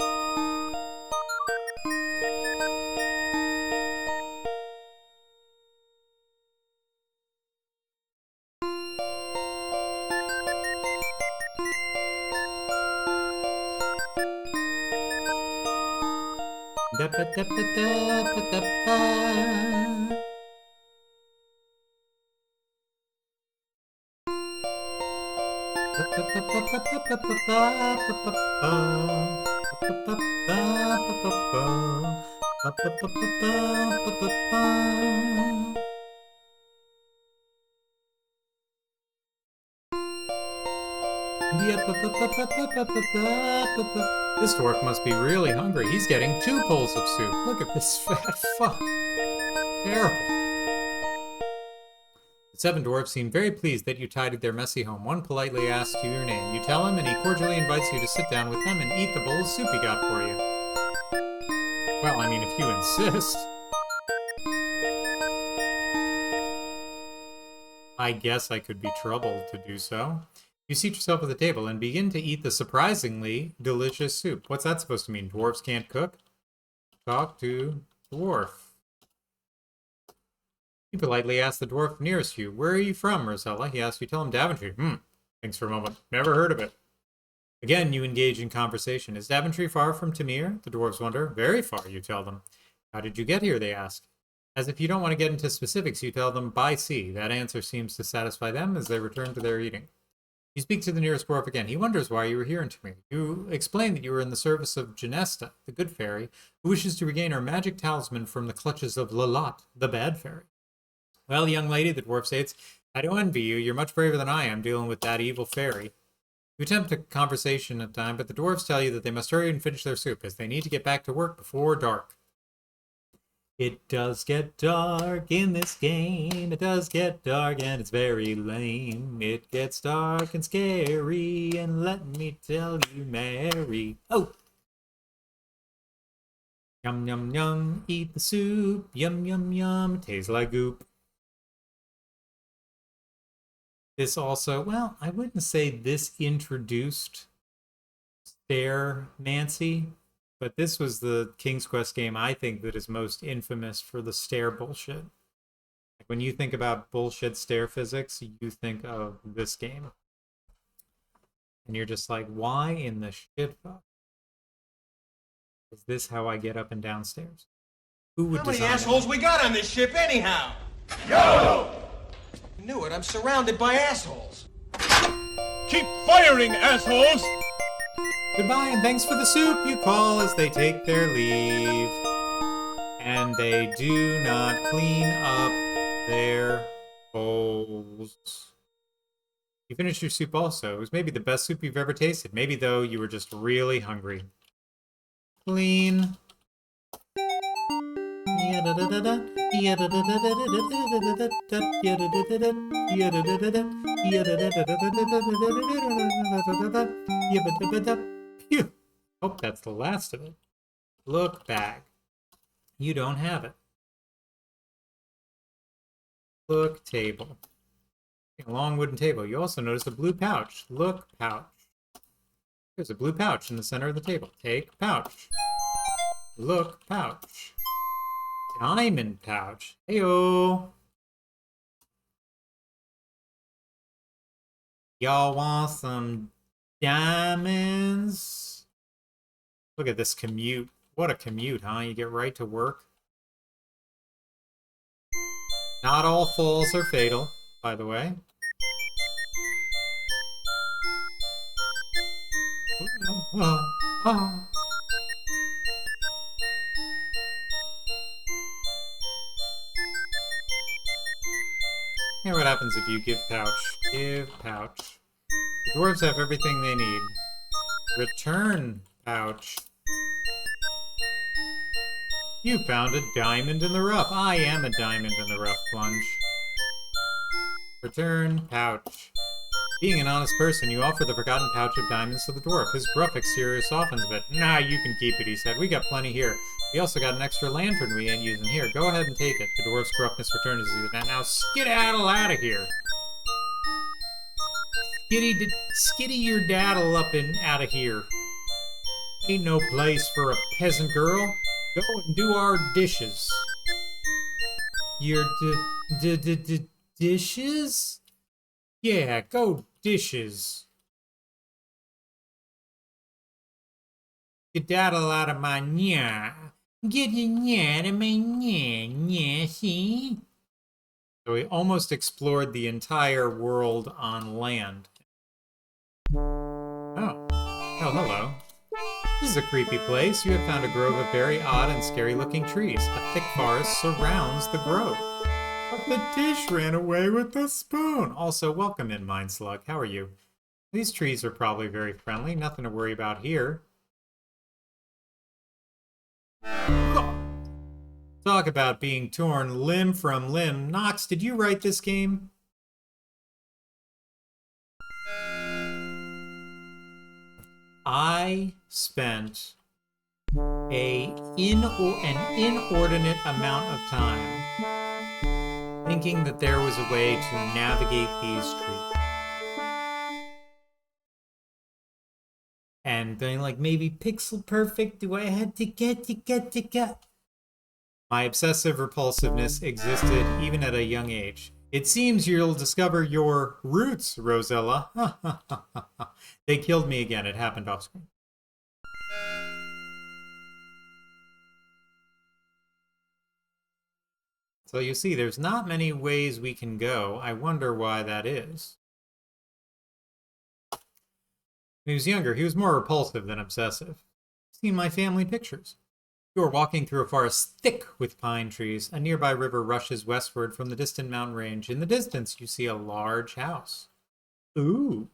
S3: This dwarf must be really hungry. He's getting 2 bowls of soup. Look at this fat fuck. Terrible. The 7 dwarfs seem very pleased that you tidied their messy home. One politely asks you your name. You tell him, and he cordially invites you to sit down with them and eat the bowl of soup he got for you. Well, I mean, if you insist. I guess I could be troubled to do so. You seat yourself at the table and begin to eat the surprisingly delicious soup. What's that supposed to mean? Dwarves can't cook? Talk to dwarf. You politely ask the dwarf nearest you, "Where are you from, Rosella?" He asks you, tell him Daventry. Thinks for a moment. Never heard of it. Again, you engage in conversation. Is Daventry far from Tamir? The dwarves wonder. Very far, you tell them. How did you get here, they ask. As if you don't want to get into specifics, you tell them by sea. That answer seems to satisfy them as they return to their eating. You speak to the nearest dwarf again. He wonders why you were here in Tamir. You explain that you were in the service of Genesta, the good fairy, who wishes to regain her magic talisman from the clutches of Lalot, the bad fairy. Well, young lady, the dwarf states, I don't envy you. You're much braver than I am dealing with that evil fairy. You attempt a conversation at time, but the dwarves tell you that they must hurry and finish their soup, as they need to get back to work before dark. It does get dark in this game. It does get dark and it's very lame. It gets dark and scary, and let me tell you, Mary. Oh! Yum, yum, yum. Eat the soup. Yum, yum, yum. Tastes like goop. This also, well, I wouldn't say this introduced Stair Nancy, but this was the King's Quest game I think that is most infamous for the stair bullshit. Like when you think about bullshit stair physics, you think of this game. And you're just like, why in the shit fuck is this how I get up and down stairs? Who would
S6: How many
S3: design
S6: assholes
S3: it?
S6: we got on this ship anyhow? Yo! I knew it, I'm surrounded by assholes.
S7: Keep firing, assholes!
S3: Goodbye and thanks for the soup, you call as they take their leave. And they do not clean up their bowls. You finished your soup also. It was maybe the best soup you've ever tasted. Maybe, though, you were just really hungry. Clean. Phew. Hope that's the last of it. Look back. You don't have it. Look table. A long wooden table. You also notice a blue pouch. Look pouch. There's a blue pouch in the center of the table. Take pouch. Look pouch. Diamond pouch. Heyo. Y'all want some diamonds? Look at this commute. What a commute, huh? You get right to work. Not all falls are fatal, by the way. Here, what happens if you give pouch? Give pouch. The dwarves have everything they need. Return pouch. You found a diamond in the rough. I am a diamond in the rough, Plunge. Return pouch. Being an honest person, you offer the forgotten pouch of diamonds to the dwarf. His gruff exterior softens a bit. Nah, you can keep it, he said. We got plenty here. We also got an extra lantern we ain't using here. Go ahead and take it. The dwarf's gruffness returns as he said, now skedaddle out of here. Skitty your daddle up and out of here. Ain't no place for a peasant girl. Go and do our dishes. Your dishes? Yeah, go dishes. Skedaddle out of my nya. Get your nya out of my nya, see? So we almost explored the entire world on land. Oh. Oh, hello. This is a creepy place. You have found a grove of very odd and scary-looking trees. A thick forest surrounds the grove. But the dish ran away with the spoon. Also, welcome in, Mind Slug. How are you? These trees are probably very friendly. Nothing to worry about here. Talk about being torn limb from limb. Knox, did you write this game? I spent an inordinate amount of time thinking that there was a way to navigate these trees. And being like, maybe pixel perfect, do I have to get? My obsessive repulsiveness existed even at a young age. It seems you'll discover your roots, Rosella. They killed me again. It happened off screen. So you see, there's not many ways we can go. I wonder why that is. When he was younger, he was more repulsive than obsessive. Seen my family pictures. You are walking through a forest thick with pine trees. A nearby river rushes westward from the distant mountain range. In the distance, you see a large house. Ooh.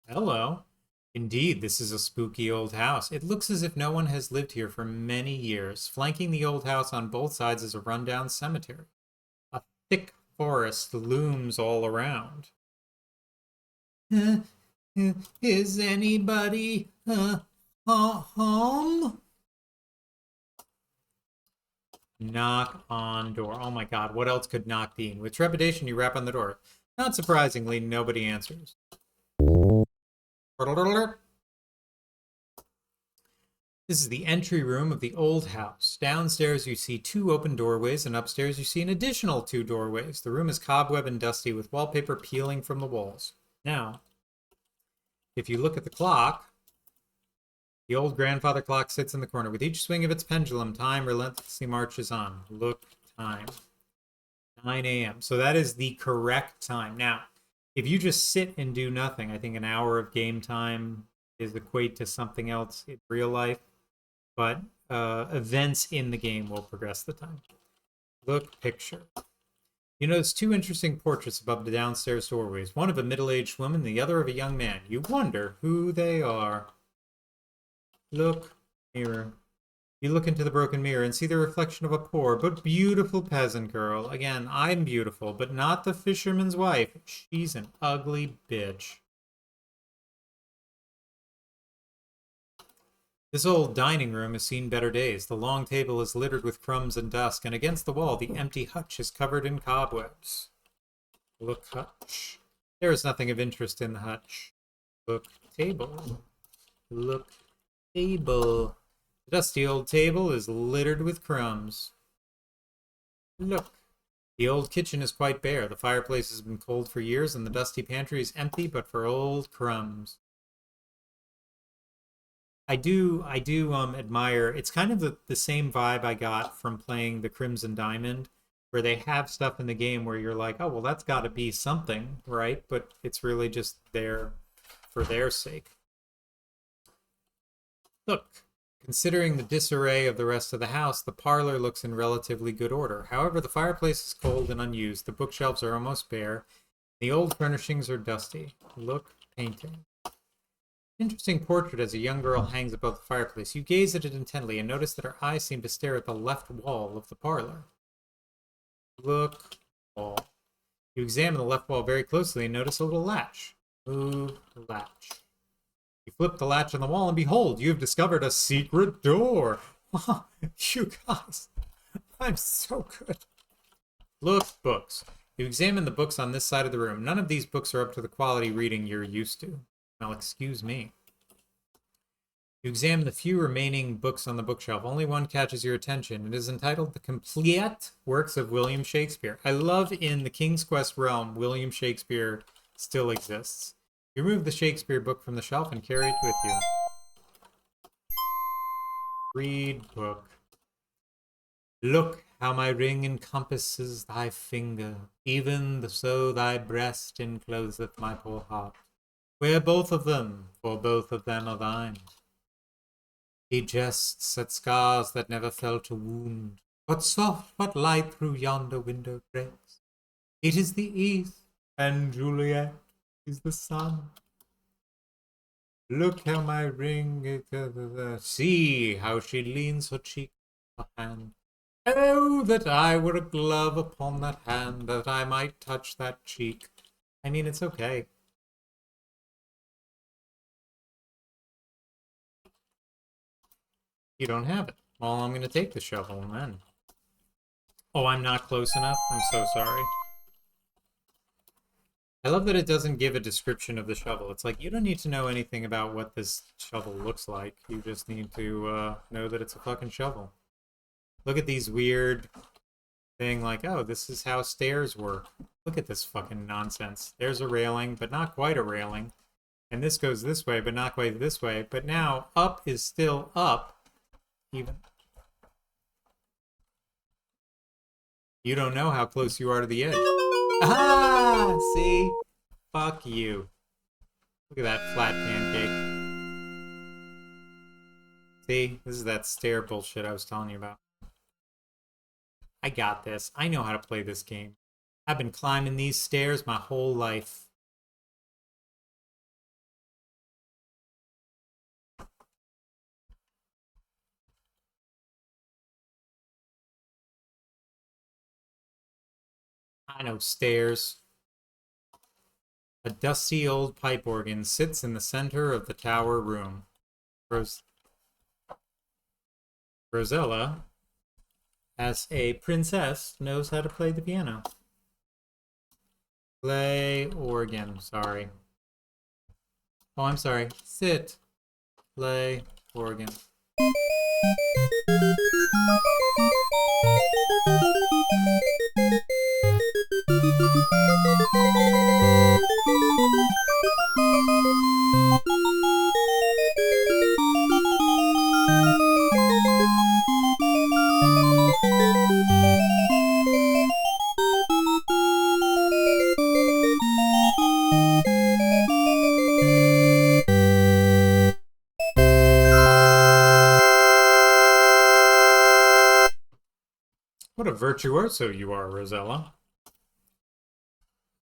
S3: Hello. Indeed, this is a spooky old house. It looks as if no one has lived here for many years. Flanking the old house on both sides is a rundown cemetery. A thick forest looms all around. Is anybody home? Knock on door. Oh my god, what else could knock be? With trepidation, you rap on the door. Not surprisingly, nobody answers. This is the entry room of the old house. Downstairs you see 2 open doorways, and upstairs you see an additional 2 doorways. The room is cobweb and dusty, with wallpaper peeling from the walls. Now, if you look at the clock, the old grandfather clock sits in the corner. With each swing of its pendulum, time relentlessly marches on. Look, time. 9 a.m. So that is the correct time. Now, if you just sit and do nothing, I think an hour of game time is equate to something else in real life. But events in the game will progress the time. Look, picture. You notice 2 interesting portraits above the downstairs doorways. One of a middle-aged woman, the other of a young man. You wonder who they are. Look, mirror. You look into the broken mirror and see the reflection of a poor but beautiful peasant girl. Again, I'm beautiful, but not the fisherman's wife. She's an ugly bitch. This old dining room has seen better days. The long table is littered with crumbs and dust, and against the wall, the empty hutch is covered in cobwebs. Look, hutch. There is nothing of interest in the hutch. Look, table. Look, table. The dusty old table is littered with crumbs. Look. The old kitchen is quite bare. The fireplace has been cold for years, and the dusty pantry is empty but for old crumbs. I do admire, it's kind of the same vibe I got from playing the Crimson Diamond, where they have stuff in the game where you're like, oh, well, that's got to be something, right? But it's really just there for their sake. Look, considering the disarray of the rest of the house, the parlor looks in relatively good order. However, the fireplace is cold and unused. The bookshelves are almost bare. The old furnishings are dusty. Look, painting. Interesting portrait as a young girl hangs above the fireplace. You gaze at it intently and notice that her eyes seem to stare at the left wall of the parlor. Look, wall. You examine the left wall very closely and notice a little latch. Move the latch. You flip the latch on the wall and behold, you have discovered a secret door. You guys, I'm so good. Look, books. You examine the books on this side of the room. None of these books are up to the quality reading you're used to. Now, excuse me. You examine the few remaining books on the bookshelf. Only one catches your attention. It is entitled The Complete Works of William Shakespeare. I love in the King's Quest realm, William Shakespeare still exists. You remove the Shakespeare book from the shelf and carry it with you. Read book. Look how my ring encompasses thy finger, even so thy breast encloseth my poor heart. Wear both of them, for both of them are thine. He jests at scars that never felt a wound. What soft, what light through yonder window breaks? It is the east, and Juliet is the sun. Look how my ring, see how she leans her cheek on her hand. Oh, that I were a glove upon that hand, that I might touch that cheek. I mean, it's okay. You don't have it. Well, I'm going to take the shovel then. Oh, I'm not close enough? I'm so sorry. I love that it doesn't give a description of the shovel. It's like, you don't need to know anything about what this shovel looks like. You just need to know that it's a fucking shovel. Look at these weird thing like, oh, this is how stairs work. Look at this fucking nonsense. There's a railing, but not quite a railing. And this goes this way, but not quite this way. But now, up is still up. Even. You don't know how close you are to the edge. Ah! See? Fuck you. Look at that flat pancake. See? This is that stair bullshit I was telling you about. I got this. I know how to play this game. I've been climbing these stairs my whole life. I know stairs. A dusty old pipe organ sits in the center of the tower room. Rosella, as a princess, knows how to play the piano. Play organ, sorry. Oh, I'm sorry. Sit. Play organ. What a virtuoso you are, Rosella.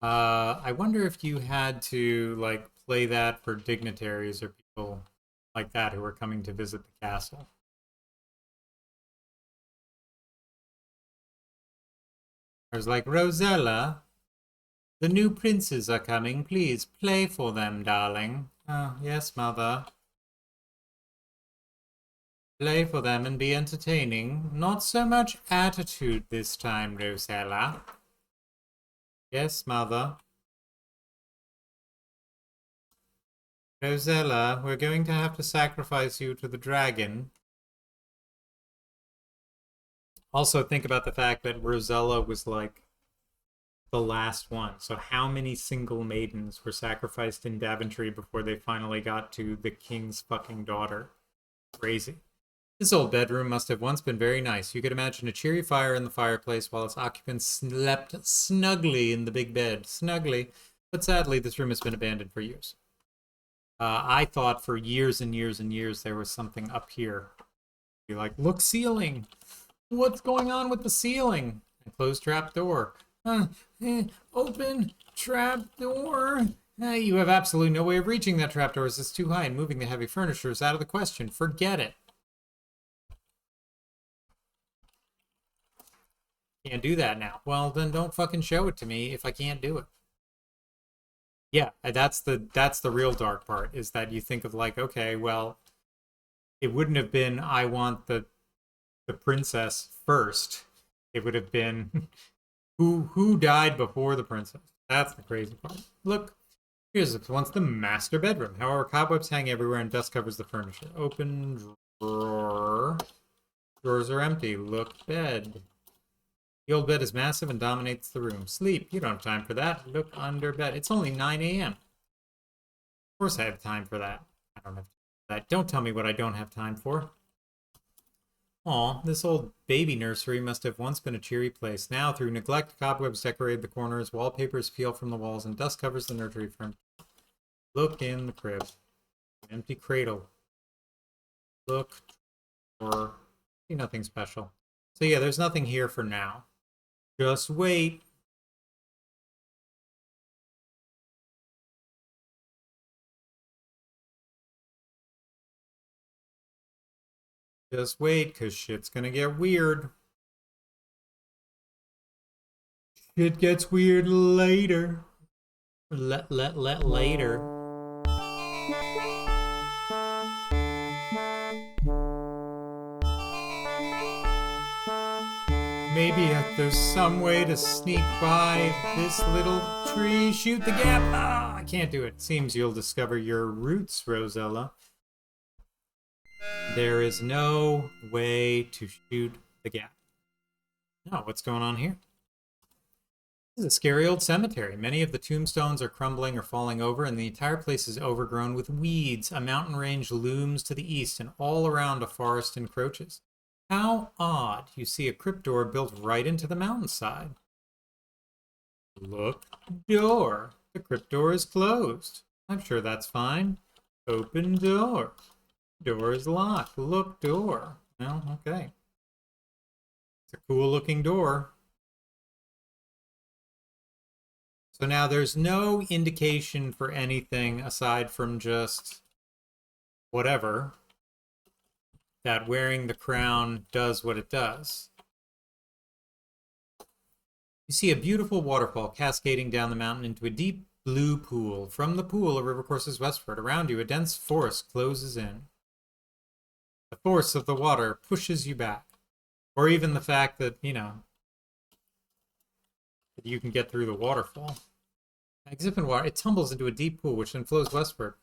S3: I wonder if you had to, like, play that for dignitaries or people like that who are coming to visit the castle. I was like, Rosella, the new princes are coming. Please play for them, darling. Oh, yes, mother. Play for them and be entertaining. Not so much attitude this time, Rosella. Yes, mother. Rosella, we're going to have to sacrifice you to the dragon. Also, think about the fact that Rosella was like the last one. So how many single maidens were sacrificed in Daventry before they finally got to the king's fucking daughter? Crazy. This old bedroom must have once been very nice. You could imagine a cheery fire in the fireplace while its occupants slept snugly in the big bed. Snugly. But sadly, this room has been abandoned for years. I thought for years and years and years there was something up here. Be like, look, ceiling. What's going on with the ceiling? A closed trap door. Open trap door. You have absolutely no way of reaching that trap door as it's too high, and moving the heavy furniture is out of the question. Forget it. Can't do that now. Well, then don't fucking show it to me if I can't do it. Yeah, that's the real dark part, is that you think of like, okay, well, it wouldn't have been I want the princess first. It would have been who died before the princess. That's the crazy part. Look, here's once the master bedroom. However, cobwebs hang everywhere and dust covers the furniture. Open drawer. Drawers are empty. Look, bed. The old bed is massive and dominates the room. Sleep. You don't have time for that. Look under bed. It's only 9 a.m. Of course I have time for that. I don't have time for that. Don't tell me what I don't have time for. Aw, this old baby nursery must have once been a cheery place. Now, through neglect, cobwebs decorate the corners, wallpapers peel from the walls, and dust covers the nursery front. Look in the crib. An empty cradle. Look for... See, nothing special. So yeah, there's nothing here for now. Just wait. Just wait, because shit's gonna get weird. Shit gets weird later. Later. Maybe there's some way to sneak by this little tree. Shoot the gap. Ah, I can't do it. Seems you'll discover your roots, Rosella. There is no way to shoot the gap. Now, what's going on here? This is a scary old cemetery. Many of the tombstones are crumbling or falling over, and the entire place is overgrown with weeds. A mountain range looms to the east, and all around a forest encroaches. How odd. You see a crypt door built right into the mountainside. Look, door. The crypt door is closed. I'm sure that's fine. Open door. Door is locked. Look, door. Well, okay. It's a cool looking door. So now there's no indication for anything aside from just whatever, that wearing the crown does what it does. You see a beautiful waterfall cascading down the mountain into a deep blue pool. From the pool, a river courses westward. Around you, a dense forest closes in. The force of the water pushes you back. Or even the fact that, you know, that you can get through the waterfall. Exit in water, it tumbles into a deep pool, which then flows westward.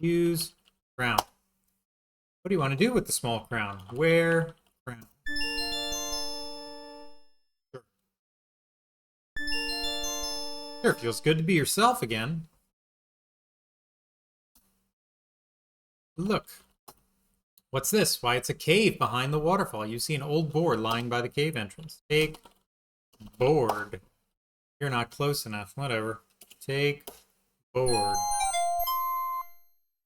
S3: Use crown. What do you want to do with the small crown? Wear crown. Sure. Sure, feels good to be yourself again. Look. What's this? Why, it's a cave behind the waterfall. You see an old board lying by the cave entrance. Take board. You're not close enough. Whatever. Take board.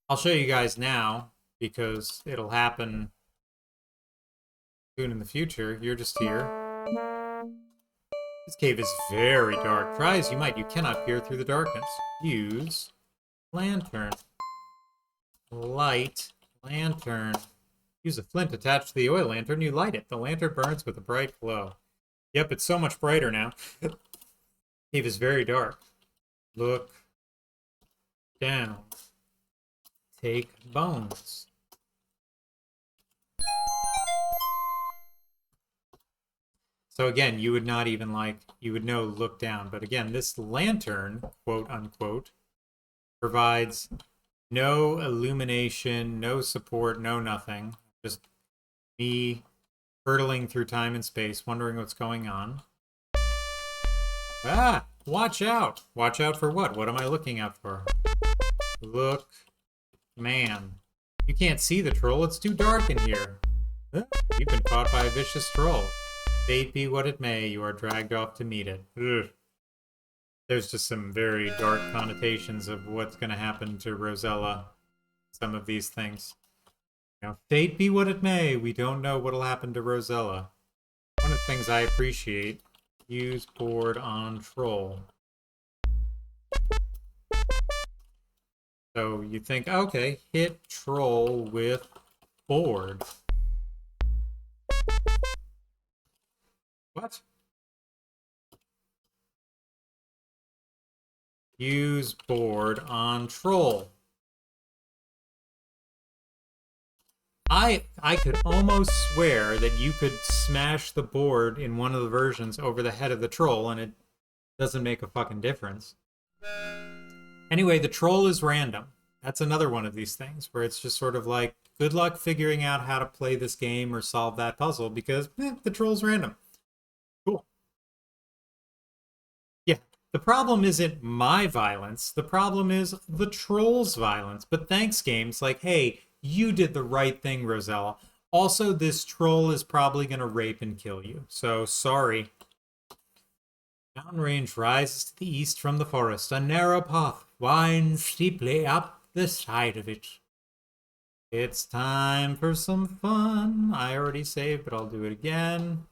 S3: I'll show you guys now, because it'll happen soon in the future. You're just here. This cave is very dark. Try as you might, you cannot peer through the darkness. Use lantern. Light lantern. Use a flint attached to the oil lantern. You light it. The lantern burns with a bright glow. Yep, it's so much brighter now. Cave is very dark. Look down. Take bones. So again, you would not even you would know look down. But again, this lantern, quote unquote, provides no illumination, no support, no nothing. Just me hurtling through time and space, wondering what's going on. Ah, watch out. Watch out for what? What am I looking out for? Look, man. You can't see the troll. It's too dark in here. You've been caught by a vicious troll. Fate be what it may, you are dragged off to meet it. Ugh. There's just some very dark connotations of what's going to happen to Rosella. Some of these things. You know, fate be what it may, we don't know what'll happen to Rosella. One of the things I appreciate, use board on troll. So you think, okay, hit troll with board. What? Use board on troll. I could almost swear that you could smash the board in one of the versions over the head of the troll and it doesn't make a fucking difference. Anyway, the troll is random. That's another one of these things where it's just sort of like, good luck figuring out how to play this game or solve that puzzle because the troll's random. Cool. Yeah, the problem isn't my violence. The problem is the troll's violence. But thanks, games. Like, hey, you did the right thing, Rosella. Also, this troll is probably going to rape and kill you, so sorry. Mountain range rises to the east from the forest. A narrow path winds steeply up the side of it. It's time for some fun. I already saved, but I'll do it again.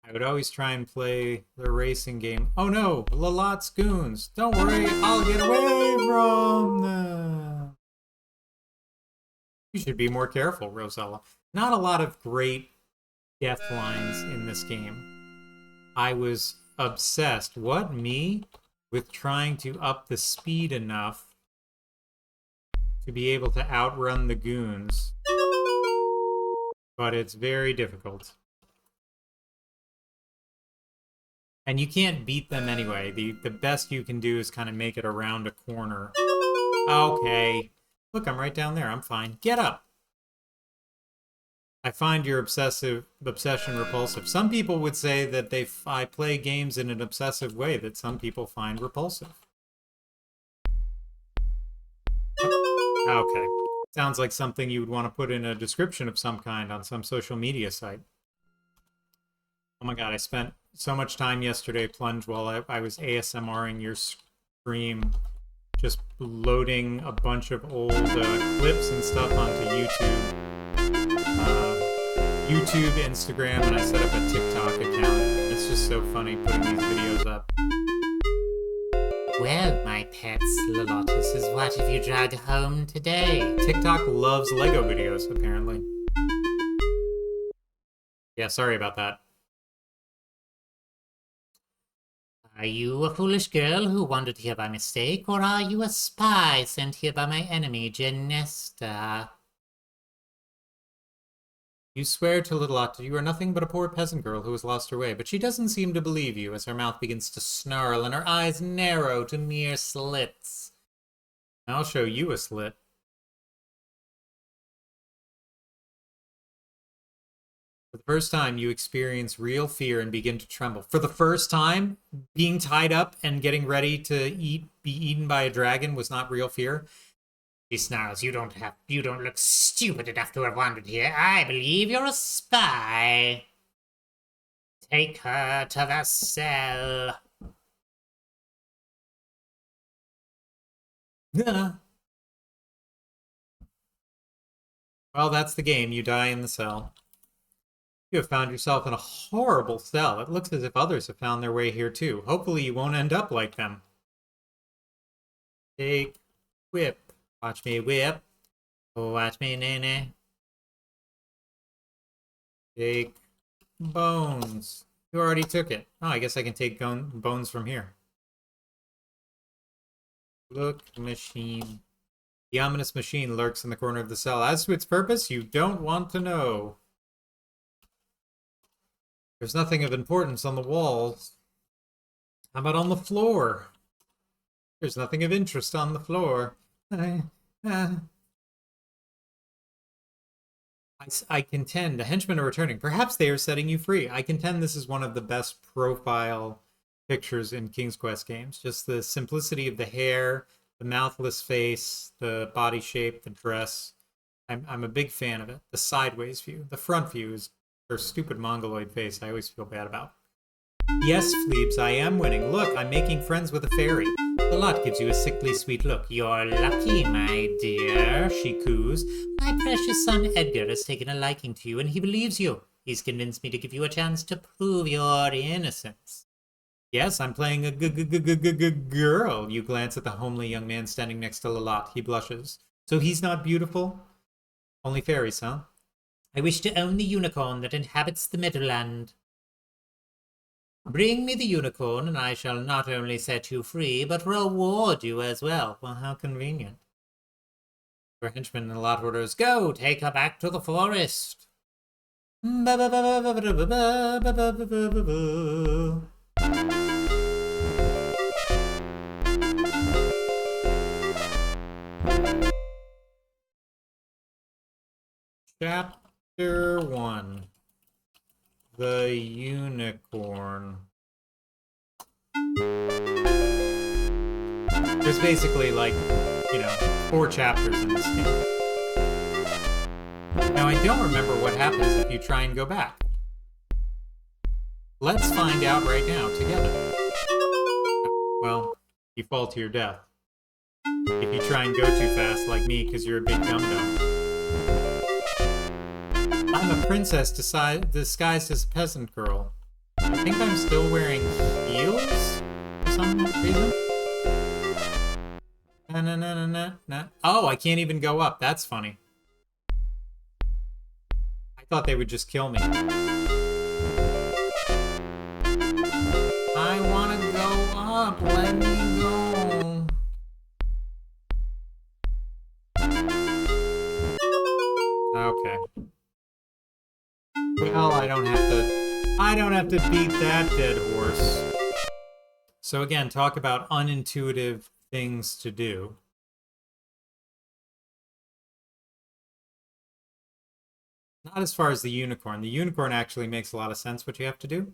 S3: I would always try and play the racing game. Oh no, Lalot's goons. Don't worry, I'll get away from them. You should be more careful, Rosella. Not a lot of great death lines in this game. I was obsessed, what, me? With trying to up the speed enough to be able to outrun the goons. But it's very difficult. And you can't beat them anyway. The best you can do is kind of make it around a corner. Okay. Look, I'm right down there. I'm fine. Get up! I find your obsession repulsive. Some people would say that I play games in an obsessive way that some people find repulsive. Okay. Sounds like something you would want to put in a description of some kind on some social media site. Oh my god, I spent so much time yesterday, Plunge, while I was ASMRing your stream, just loading a bunch of old clips and stuff onto YouTube. YouTube, Instagram, and I set up a TikTok account. It's just so funny putting these videos up. Well, my pets, Lolotus, what have you dragged home today? TikTok loves Lego videos, apparently. Yeah, sorry about that. Are you a foolish girl who wandered here by mistake, or are you a spy sent here by my enemy, Genesta? You swear to Little Otta you are nothing but a poor peasant girl who has lost her way, but she doesn't seem to believe you as her mouth begins to snarl and her eyes narrow to mere slits. I'll show you a slit. For the first time, you experience real fear and begin to tremble. For the first time, being tied up and getting ready to be eaten by a dragon was not real fear. She snarls, you don't look stupid enough to have wandered here. I believe you're a spy. Take her to the cell. Well, that's the game. You die in the cell. You have found yourself in a horrible cell. It looks as if others have found their way here too. Hopefully you won't end up like them. Take whip. Watch me whip. Watch me nene. Take bones. You already took it. Oh, I guess I can take bones from here. Look, machine. The ominous machine lurks in the corner of the cell. As to its purpose, you don't want to know. There's nothing of importance on the walls. How about on the floor? There's nothing of interest on the floor. I contend the henchmen are returning. Perhaps they are setting you free. I contend this is one of the best profile pictures in King's Quest games. Just the simplicity of the hair, the mouthless face, the body shape, the dress. I'm a big fan of it. The sideways view. The front view is her stupid mongoloid face I always feel bad about. Yes, Phlebes, I am winning. Look, I'm making friends with a fairy. The lot gives you a sickly sweet look. You're lucky, my dear, she coos. My precious son Edgar has taken a liking to you, and he believes you. He's convinced me to give you a chance to prove your innocence. Yes, I'm playing a girl. You glance at the homely young man standing next to Lalot. He blushes. So he's not beautiful? Only fairies, huh? I wish to own the unicorn that inhabits the Meadowland. Bring me the unicorn, and I shall not only set you free, but reward you as well. Well, how convenient. Your henchman in Lalot orders, go, take her back to the forest. Chapter 1. The Unicorn. There's basically, like, 4 chapters in this game.
S1: Now, I don't remember what happens if you try and go back. Let's find out right now, together. Well, you fall to your death. If you try and go too fast like me because you're a big dum-dum. I'm a princess disguised as a peasant girl. I think I'm still wearing heels for some reason. Oh, I can't even go up. That's funny. I thought they would just kill me. I want to go up. Let me go. Okay. Well, I don't have to beat that dead horse. So again, talk about unintuitive things to do. Not as far as the unicorn. The unicorn actually makes a lot of sense what you have to do.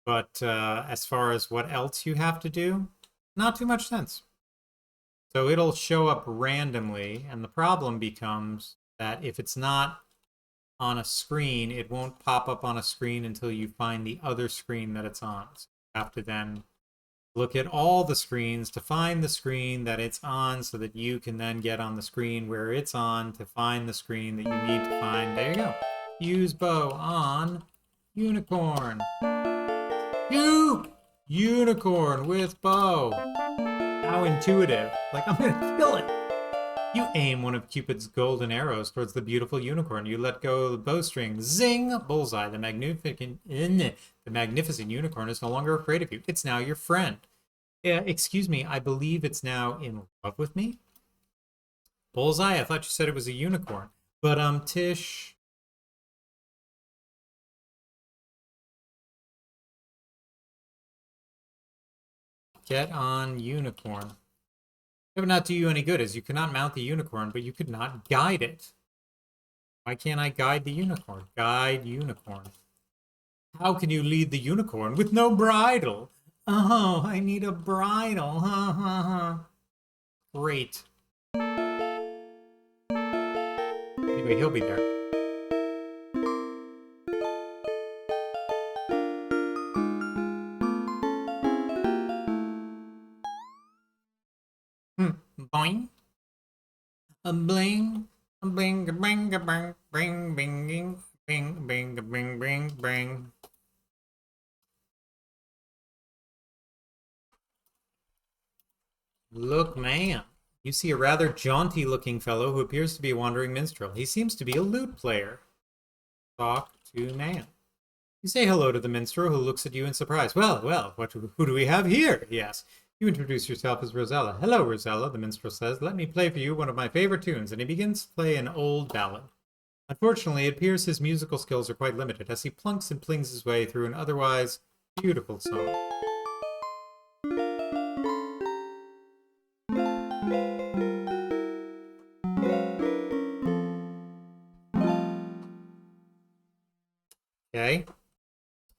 S1: But as far as what else you have to do, not too much sense. So it'll show up randomly, and the problem becomes that if it's not on a screen, it won't pop up on a screen until you find the other screen that it's on. So you have to then look at all the screens to find the screen that it's on so that you can then get on the screen where it's on to find the screen that you need to find. There you go. Use bow on unicorn. Unicorn with bow. How intuitive. Like, I'm gonna kill it. You aim one of Cupid's golden arrows towards the beautiful unicorn. You let go of the bowstring. Zing! Bullseye. The magnificent unicorn is no longer afraid of you. It's now your friend. Yeah, excuse me, I believe it's now in love with me? Bullseye? I thought you said it was a unicorn. But, Tish... Get on unicorn. It would not do you any good, as you cannot mount the unicorn, but you could not guide it. Why can't I guide the unicorn? Guide unicorn. How can you lead the unicorn with no bridle? Oh, I need a bridle. Ha ha ha. Great. Anyway, he'll be there. Boing. A bling. A bing, a bing, a bing, bing, bing, bing, bing, bing, bing, bing, bing. Look, man. You see a rather jaunty-looking fellow who appears to be a wandering minstrel. He seems to be a lute player. Talk to man. You say hello to the minstrel, who looks at you in surprise. Well, who do we have here? He asks. You introduce yourself as Rosella. Hello, Rosella, the minstrel says. Let me play for you one of my favorite tunes, and he begins to play an old ballad. Unfortunately, it appears his musical skills are quite limited, as he plunks and plings his way through an otherwise beautiful song. Okay.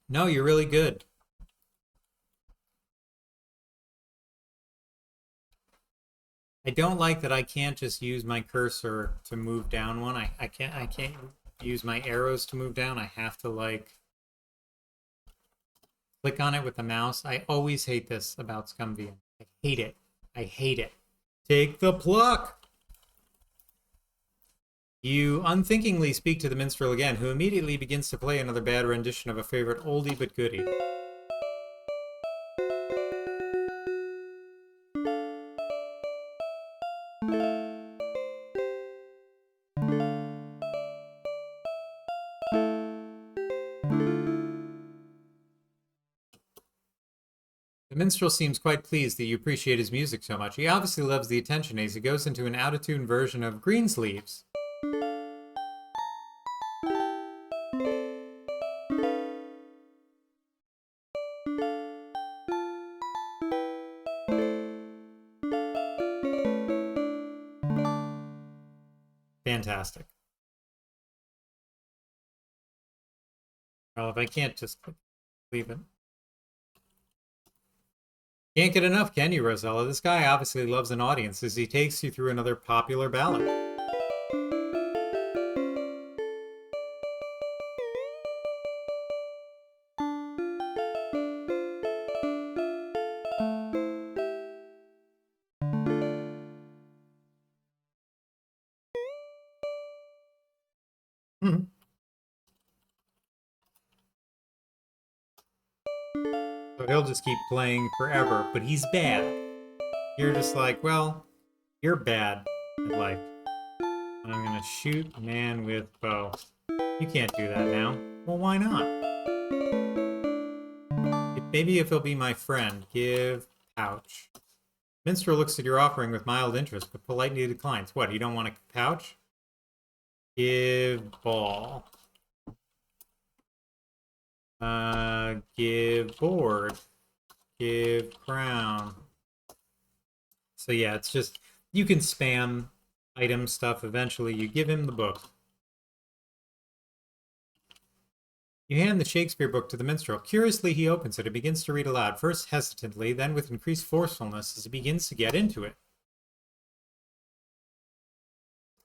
S1: No, you're really good. I don't like that I can't just use my cursor to move down one. I can't use my arrows to move down. I have to like click on it with the mouse. I always hate this about Scumvian. I hate it. I hate it. Take the pluck. You unthinkingly speak to the minstrel again, who immediately begins to play another bad rendition of a favorite oldie but goodie. The minstrel seems quite pleased that you appreciate his music so much. He obviously loves the attention as he goes into an out-of-tune version of Greensleeves. Fantastic. Well, if I can't just leave it. Can't get enough, can you, Rosella? This guy obviously loves an audience as he takes you through another popular ballad.
S3: So he'll just keep playing forever, but he's bad. You're just like, well, you're bad at life. I'm gonna shoot man with bow. You can't do that now. Well, why not? Maybe if he'll be my friend, give pouch. Minstrel looks at your offering with mild interest, but politely declines. What, you don't want a pouch? Give ball. Give board. Give crown. So yeah, it's just, you can spam item stuff. Eventually you give him the book. You hand the Shakespeare book to the minstrel. Curiously, he opens it and begins to read aloud, first hesitantly, then with increased forcefulness as he begins to get into it.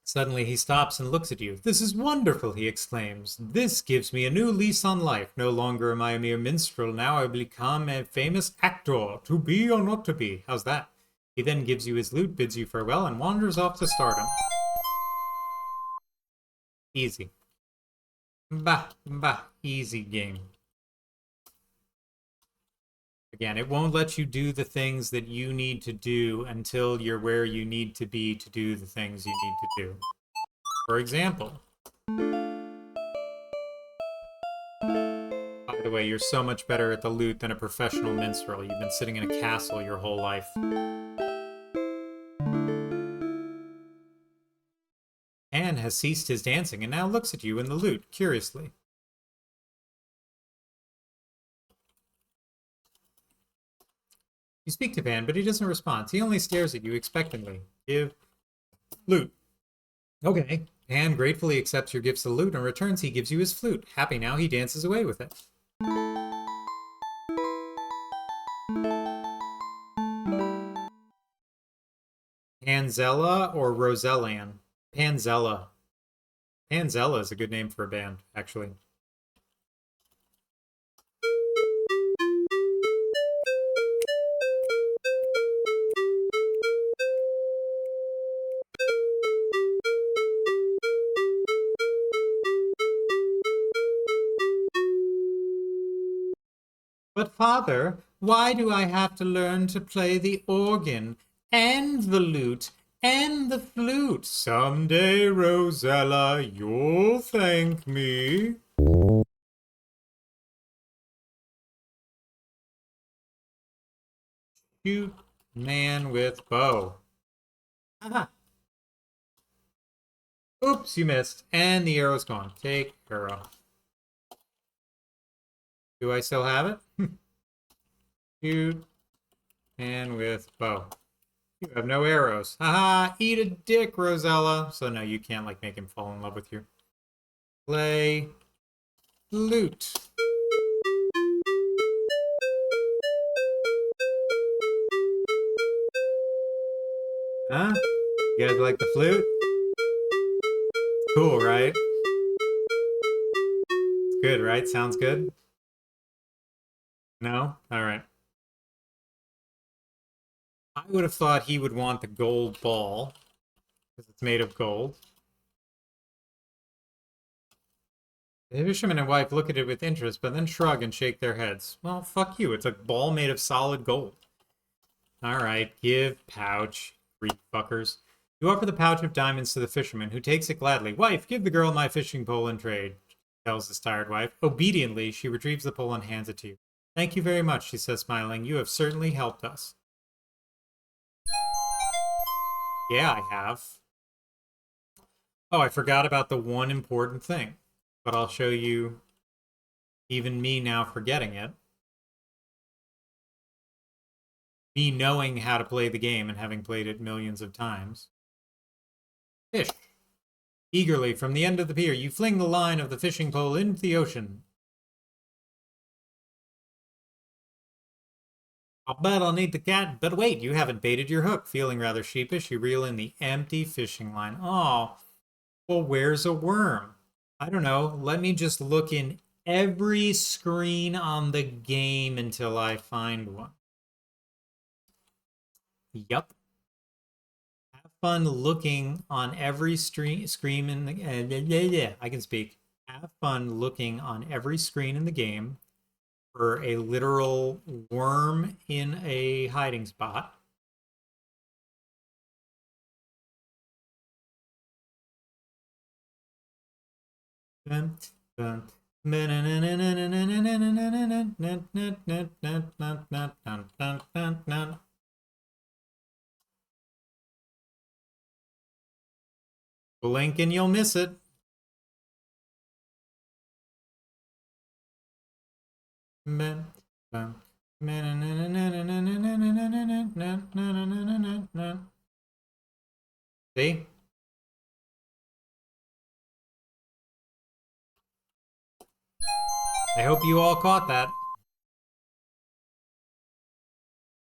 S3: Suddenly he stops and looks at you. This is wonderful, he exclaims. This gives me a new lease on life. No longer am I a mere minstrel. Now I become a famous actor. To be or not to be. How's that? He then gives you his lute, bids you farewell, and wanders off to stardom. Easy. Bah, easy game. Again, it won't let you do the things that you need to do until you're where you need to be to do the things you need to do. For example, by the way, you're so much better at the lute than a professional minstrel. You've been sitting in a castle your whole life. Pan has ceased his dancing and now looks at you in the lute, curiously. You speak to Pan, but he doesn't respond. He only stares at you expectantly. Give lute. Okay. Pan gratefully accepts your gifts of lute and returns. He gives you his flute. Happy now, he dances away with it. Panzella or Rosellan? Panzella. Panzella is a good name for a band, actually. But father, why do I have to learn to play the organ and the lute and the flute? Someday, Rosella, you'll thank me. Shoot man with bow. Aha. Oops, you missed. And the arrow's gone. Take arrow. Do I still have it? Shoot man with bow. You have no arrows. Haha, eat a dick, Rosella. So no, you can't like make him fall in love with you. Play lute. Huh? You guys like the flute? Cool, right? It's good, right? Sounds good? No? Alright. I would have thought he would want the gold ball, because it's made of gold. The fisherman and wife look at it with interest, but then shrug and shake their heads. Well, fuck you. It's a ball made of solid gold. Alright, give pouch, freak fuckers. You offer the pouch of diamonds to the fisherman, who takes it gladly. Wife, give the girl my fishing pole in trade, tells his tired wife. Obediently, she retrieves the pole and hands it to you. Thank you very much, she says, smiling. You have certainly helped us. Yeah, I have. Oh, I forgot about the one important thing. But I'll show you, even me now forgetting it. Me knowing how to play the game and having played it millions of times. Fish. Eagerly, from the end of the pier, you fling the line of the fishing pole into the ocean. I'll bet I'll need the cat. But wait, you haven't baited your hook. Feeling rather sheepish, you reel in the empty fishing line. Oh, well, where's a worm? I don't know. Let me just look in every screen on the game until I find one. Yup. Have fun looking on every screen in the... I can speak. Have fun looking on every screen in the game
S1: for a literal worm in a hiding spot. Dun, dun. Blink and you'll miss it. See? I hope you all caught that.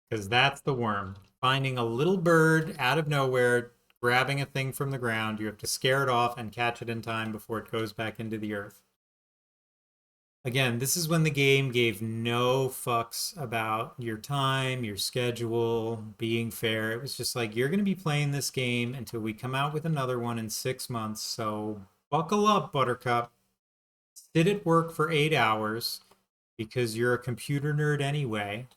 S1: Because that's the worm. Finding a little bird out of nowhere, grabbing a thing from the ground. You have to scare it off and catch it in time before it goes back into the earth. Again, this is when the game gave no fucks about your time, your schedule, being fair. It was just like, you're going to be playing this game until we come out with another one in 6 months. So buckle up, Buttercup. Sit at work for 8 hours because you're a computer nerd anyway.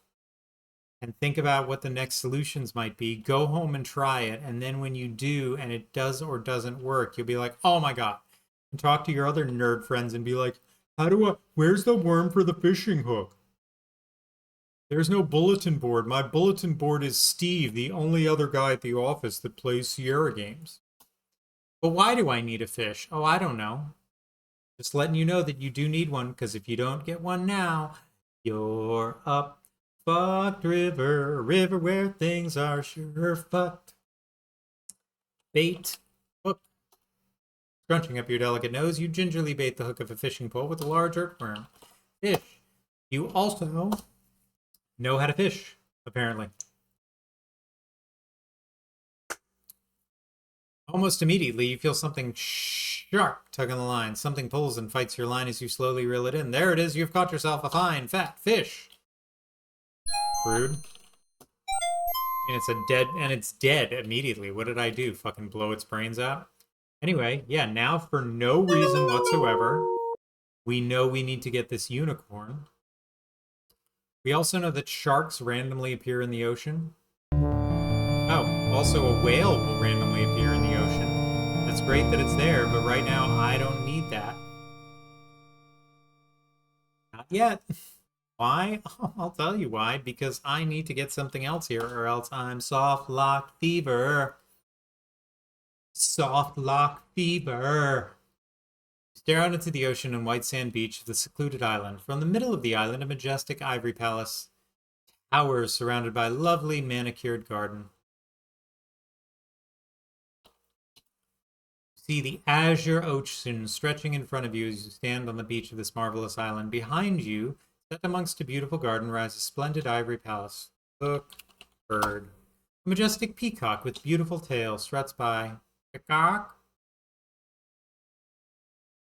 S1: And think about what the next solutions might be. Go home and try it. And then when you do and it does or doesn't work, you'll be like, oh my God. And talk to your other nerd friends and be like, where's the worm for the fishing hook? There's no bulletin board. My bulletin board is Steve, the only other guy at the office that plays Sierra games. But why do I need a fish? Oh, I don't know. Just letting you know that you do need one, because if you don't get one now, you're up. Fucked river where things are sure fucked. Bait, hook. Scrunching up your delicate nose, you gingerly bait the hook of a fishing pole with a large earthworm. Fish. You also know how to fish, apparently. Almost immediately, you feel something sharp tugging the line. Something pulls and fights your line as you slowly reel it in. There it is, you've caught yourself a fine, fat fish. Rude. And it's dead immediately. What did I do? Fucking blow its brains out? Anyway, yeah, now for no reason whatsoever, we know we need to get this unicorn. We also know that sharks randomly appear in the ocean. Oh, also a whale will randomly appear in the ocean. That's great that it's there, but right now I don't need that. Not yet. Why? I'll tell you why. Because I need to get something else here, or else I'm soft lock fever. Soft lock fever. Stare out into the ocean and white sand beach of the secluded island. From the middle of the island, a majestic ivory palace towers surrounded by a lovely manicured garden. See the azure ocean stretching in front of you as you stand on the beach of this marvelous island. Behind you, set amongst a beautiful garden, rises a splendid ivory palace. Look, bird. A majestic peacock with beautiful tail struts by. Peacock?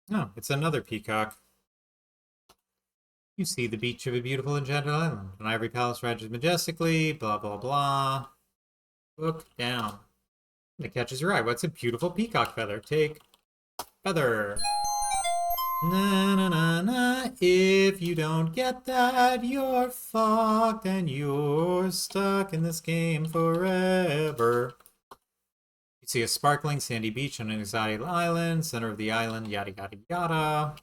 S1: No, it's another peacock. You see the beach of a beautiful enchanted island. An ivory palace rises majestically, blah, blah, blah. Look down. It catches your eye. What's a beautiful peacock feather? Take feather. Na na na na. If you don't get that, you're fucked and you're stuck in this game forever. You see a sparkling sandy beach on an exotic island, center of the island, yada yada yada.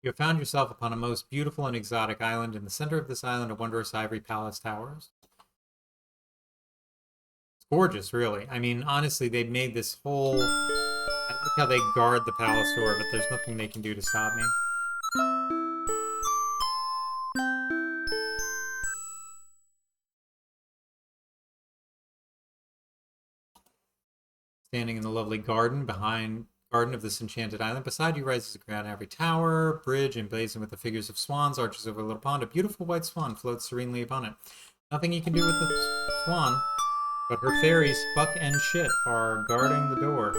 S1: You have found yourself upon a most beautiful and exotic island. In the center of this island, a wondrous ivory palace towers. It's gorgeous, really. I mean, honestly, they've made this whole... I like how they guard the palace door, but there's nothing they can do to stop me. Standing in the lovely garden of this enchanted island. Beside you rises a grand ivory tower, bridge emblazoned with the figures of swans, arches over a little pond. A beautiful white swan floats serenely upon it. Nothing you can do with the swan, but her fairies, fuck and shit, are guarding the door.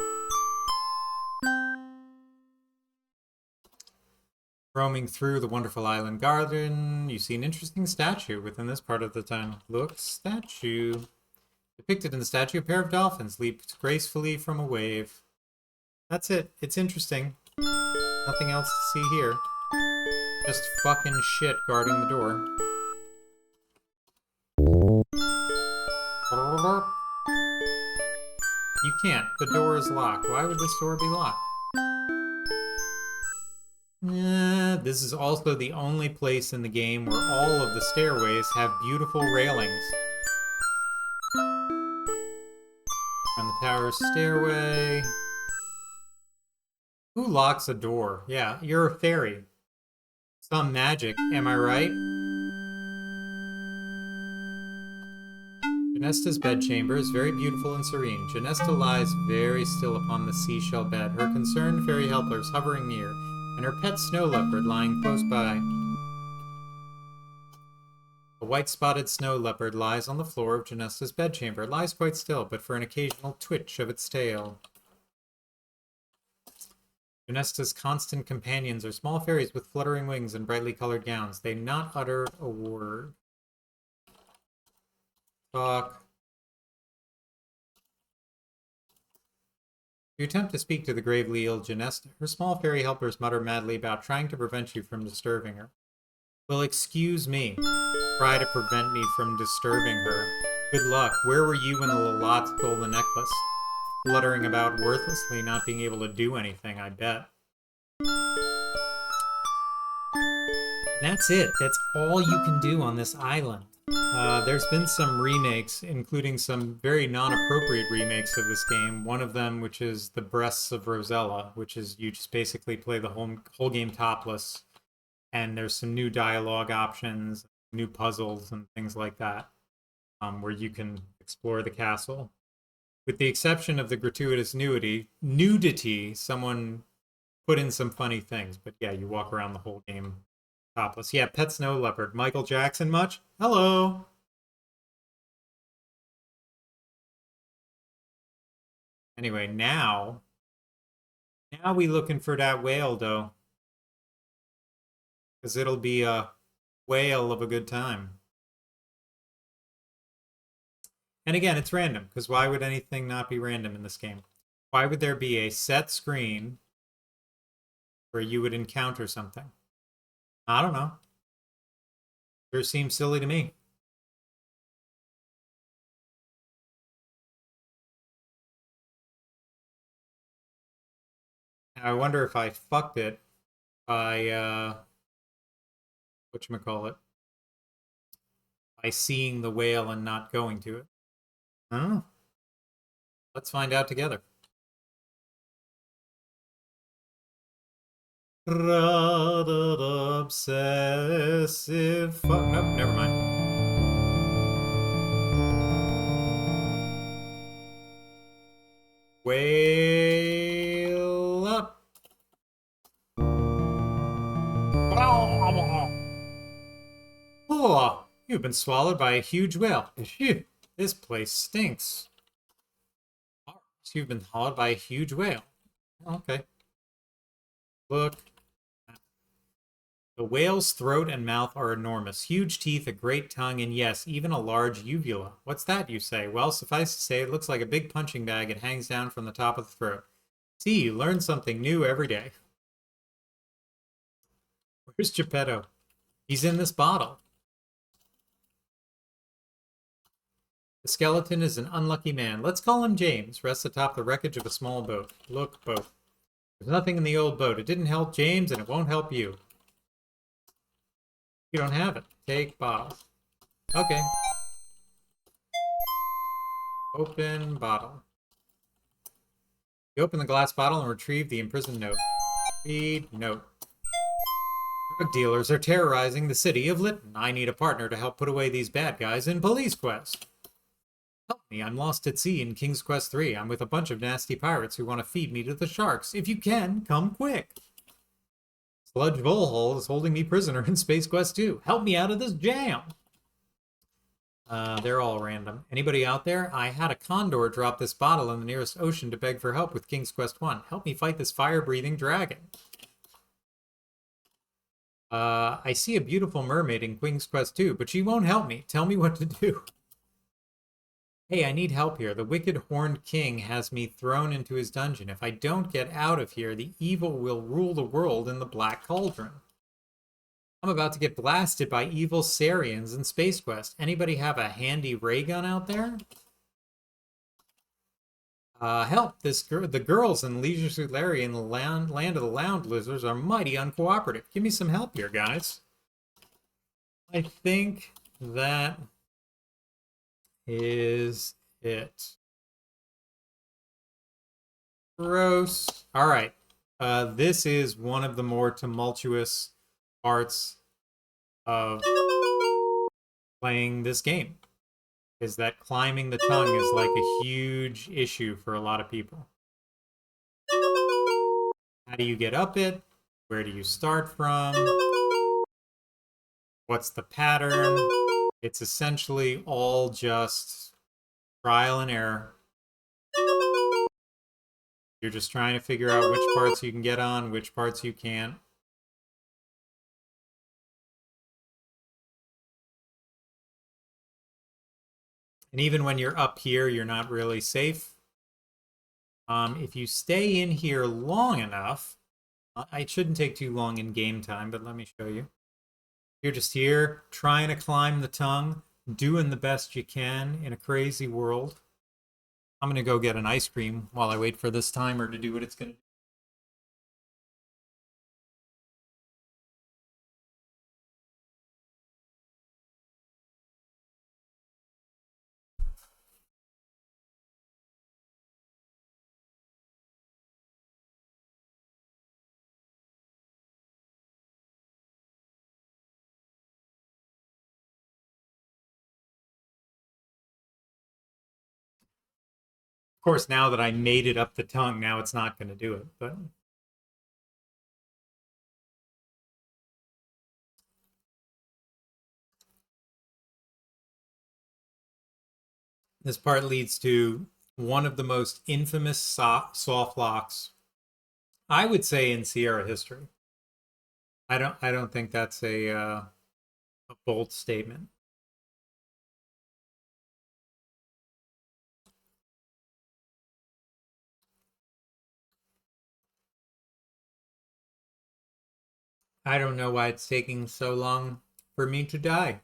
S1: Roaming through the wonderful island garden, you see an interesting statue within this part of the town. Look, statue. Depicted in the statue, a pair of dolphins leaped gracefully from a wave. That's it. It's interesting. Nothing else to see here. Just fucking shit guarding the door. You can't. The door is locked. Why would this door be locked? This is also the only place in the game where all of the stairways have beautiful railings. On the tower stairway. Who locks a door? Yeah, you're a fairy. Some magic, am I right? Janesta's bedchamber is very beautiful and serene. Janesta lies very still upon the seashell bed, her concerned fairy helpers hovering near, and her pet snow leopard lying close by. A white-spotted snow leopard lies on the floor of Janesta's bedchamber. It lies quite still, but for an occasional twitch of its tail. Janesta's constant companions are small fairies with fluttering wings and brightly colored gowns. They not utter a word. Fuck. You attempt to speak to the gravely ill Janesta. Her small fairy helpers mutter madly about trying to prevent you from disturbing her. Well, excuse me. Try to prevent me from disturbing her. Good luck. Where were you when the Lalot stole the necklace? Fluttering about worthlessly, not being able to do anything, I bet. That's it. That's all you can do on this island. There's been some remakes, including some very non-appropriate remakes of this game. One of them, which is The Breasts of Rosella, which is you just basically play the whole game topless. And there's some new dialogue options, new puzzles, and things like that, where you can explore the castle. With the exception of the gratuitous nudity, someone put in some funny things. But yeah, you walk around the whole game topless. Yeah, Pet Snow Leopard. Michael Jackson much? Hello! Anyway, now we looking for that whale, though. Because it'll be a whale of a good time. And again, it's random, because why would anything not be random in this game? Why would there be a set screen where you would encounter something? I don't know. Sure seems silly to me. I wonder if I fucked it by, whatchamacallit, by seeing the whale and not going to it. I don't know. Let's find out together. Rather obsessive fuck. Nope, never mind. Whale up. Oh, you've been swallowed by a huge whale. Phew, this place stinks. You've been swallowed by a huge whale. Okay. Look. The whale's throat and mouth are enormous. Huge teeth, a great tongue, and yes, even a large uvula. What's that, you say? Well, suffice to say, it looks like a big punching bag. It hangs down from the top of the throat. See, you learn something new every day. Where's Geppetto? He's in this bottle. The skeleton is an unlucky man. Let's call him James. Rests atop the wreckage of a small boat. Look, boat. There's nothing in the old boat. It didn't help James, and it won't help you. You don't have it. Take bottles. Okay. Open bottle. You open the glass bottle and retrieve the imprisoned note. Read note. Drug dealers are terrorizing the city of Lytton. I need a partner to help put away these bad guys in Police Quest. Help me, I'm lost at sea in King's Quest 3. I'm with a bunch of nasty pirates who want to feed me to the sharks. If you can, come quick. Sludge Volhole is holding me prisoner in Space Quest 2. Help me out of this jam. They're all random. Anybody out there? I had a condor drop this bottle in the nearest ocean to beg for help with King's Quest 1. Help me fight this fire-breathing dragon. I see a beautiful mermaid in King's Quest 2, but she won't help me. Tell me what to do. Hey, I need help here. The wicked horned king has me thrown into his dungeon. If I don't get out of here, the evil will rule the world in the Black Cauldron. I'm about to get blasted by evil Sarians in Space Quest. Anybody have a handy ray gun out there? Help! The girls in Leisure Suit Larry and the land of the Lounge Lizards are mighty uncooperative. Give me some help here, guys. I think that is it. Gross. All right. This is one of the more tumultuous parts of playing this game. Is that climbing the tongue is like a huge issue for a lot of people. How do you get up it? Where do you start from? What's the pattern? It's essentially all just trial and error. You're just trying to figure out which parts you can get on, which parts you can't. And even when you're up here, you're not really safe. If you stay in here long enough, it shouldn't take too long in game time, but let me show you. You're just here trying to climb the tongue, doing the best you can in a crazy world. I'm going to go get an ice cream while I wait for this timer to do what it's going to do. Of course, now that I made it up the tongue, now it's not going to do it, but this part leads to one of the most infamous soft locks, I would say, in Sierra history. I don't think that's a bold statement. I don't know why it's taking so long for me to die.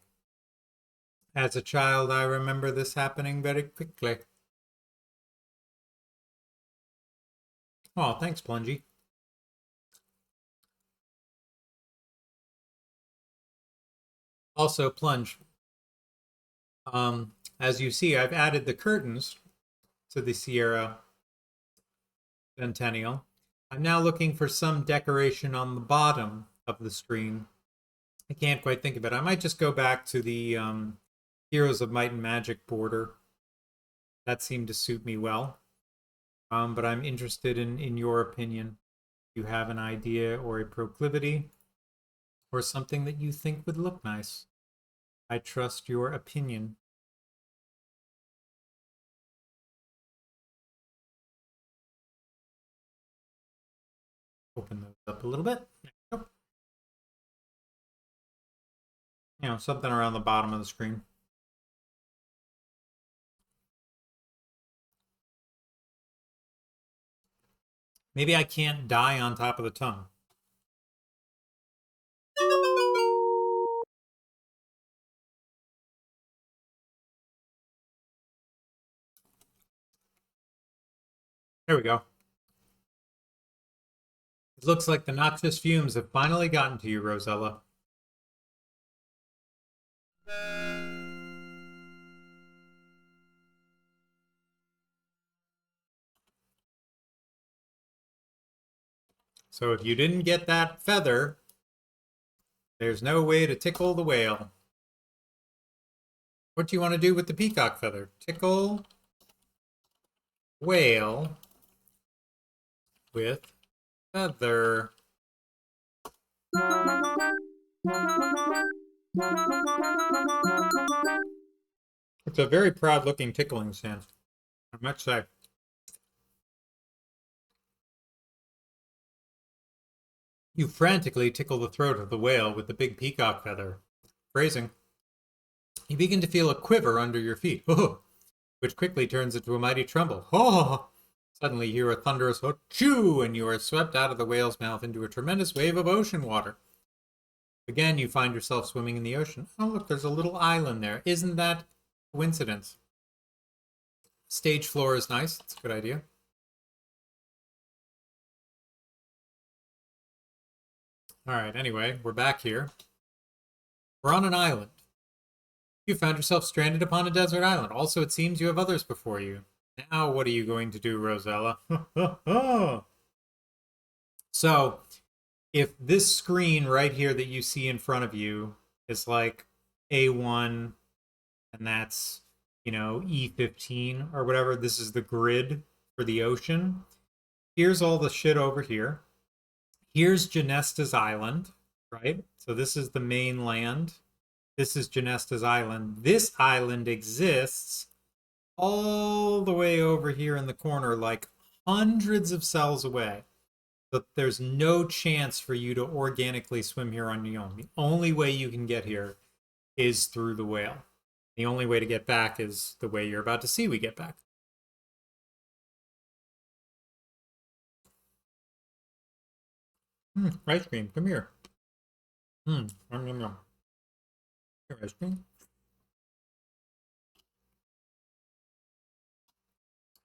S1: As a child, I remember this happening very quickly. Oh, thanks, Plungy. Also, Plunge. As you see, I've added the curtains to the Sierra Centennial. I'm now looking for some decoration on the bottom of the screen. I can't quite think of it. I might just go back to the Heroes of Might and Magic border. That seemed to suit me well. But I'm interested in your opinion. You have an idea or a proclivity or something that you think would look nice. I trust your opinion. Open those up a little bit. You know, something around the bottom of the screen. Maybe I can't die on top of the tongue. There we go. It looks like the noxious fumes have finally gotten to you, Rosella. So if you didn't get that feather, there's no way to tickle the whale. What do you want to do with the peacock feather? Tickle whale with feather. It's a very proud looking tickling sound, I must say. You frantically tickle the throat of the whale with the big peacock feather. Phrasing. You begin to feel a quiver under your feet, which quickly turns into a mighty tremble. Suddenly you hear a thunderous "Achoo!" and you are swept out of the whale's mouth into a tremendous wave of ocean water. Again, you find yourself swimming in the ocean. Oh, look, there's a little island there. Isn't that coincidence? Stage floor is nice. It's a good idea. All right, anyway, we're back here. We're on an island. You found yourself stranded upon a desert island. Also, it seems you have others before you. Now, what are you going to do, Rosella? So, if this screen right here that you see in front of you is like A1, and that's, E15 or whatever, this is the grid for the ocean. Here's all the shit over here. Here's Genesta's Island, right? So this is the mainland. This is Genesta's Island. This island exists all the way over here in the corner, like hundreds of cells away. But there's no chance for you to organically swim here on your own. The only way you can get here is through the whale. The only way to get back is the way you're about to see we get back. Ice cream, come here. Yum, yum, yum. Here, ice cream.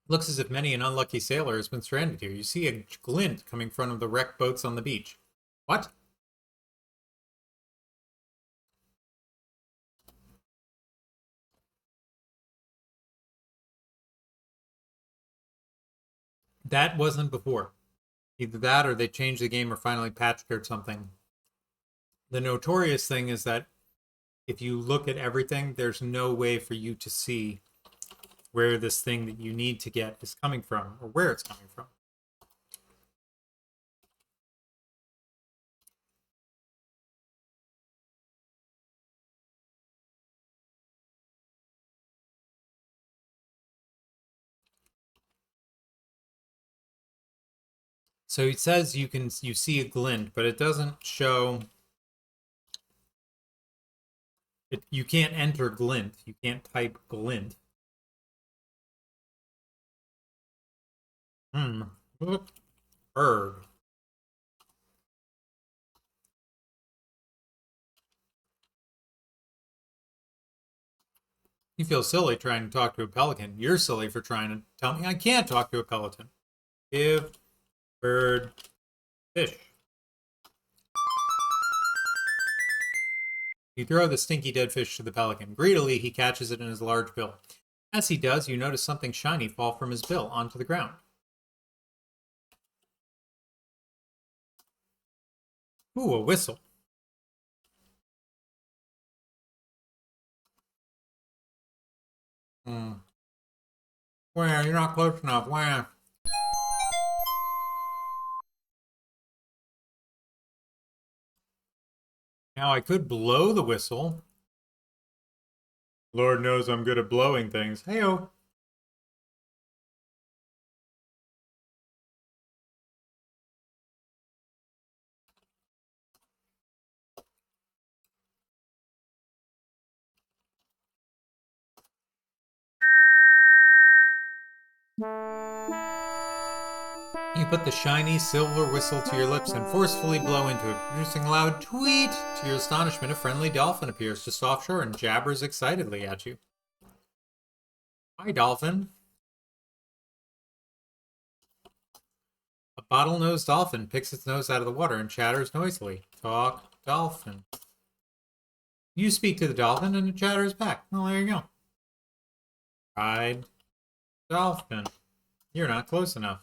S1: Looks as if many an unlucky sailor has been stranded here. You see a glint coming from the wrecked boats on the beach. What? That wasn't before. Either that or they changed the game or finally patched or something. The notorious thing is that if you look at everything, there's no way for you to see where this thing that you need to get is coming from or where it's coming from. So it says you see a glint, but it doesn't show it. You can't enter glint. You can't type glint. Bird. You feel silly trying to talk to a pelican. You're silly for trying to tell me I can't talk to a pelican. Give bird fish. You throw the stinky dead fish to the pelican. Greedily, he catches it in his large bill. As he does, you notice something shiny fall from his bill onto the ground. Ooh, a whistle. Where? You're not close enough. Where? Now I could blow the whistle. Lord knows I'm good at blowing things. Hey-oh. You put the shiny silver whistle to your lips and forcefully blow into it, producing a loud tweet. To your astonishment, a friendly dolphin appears just offshore and jabbers excitedly at you. Hi, dolphin. A bottlenose dolphin picks its nose out of the water and chatters noisily. Talk, dolphin. You speak to the dolphin and it chatters back. Well, there you go. Ride, dolphin. You're not close enough.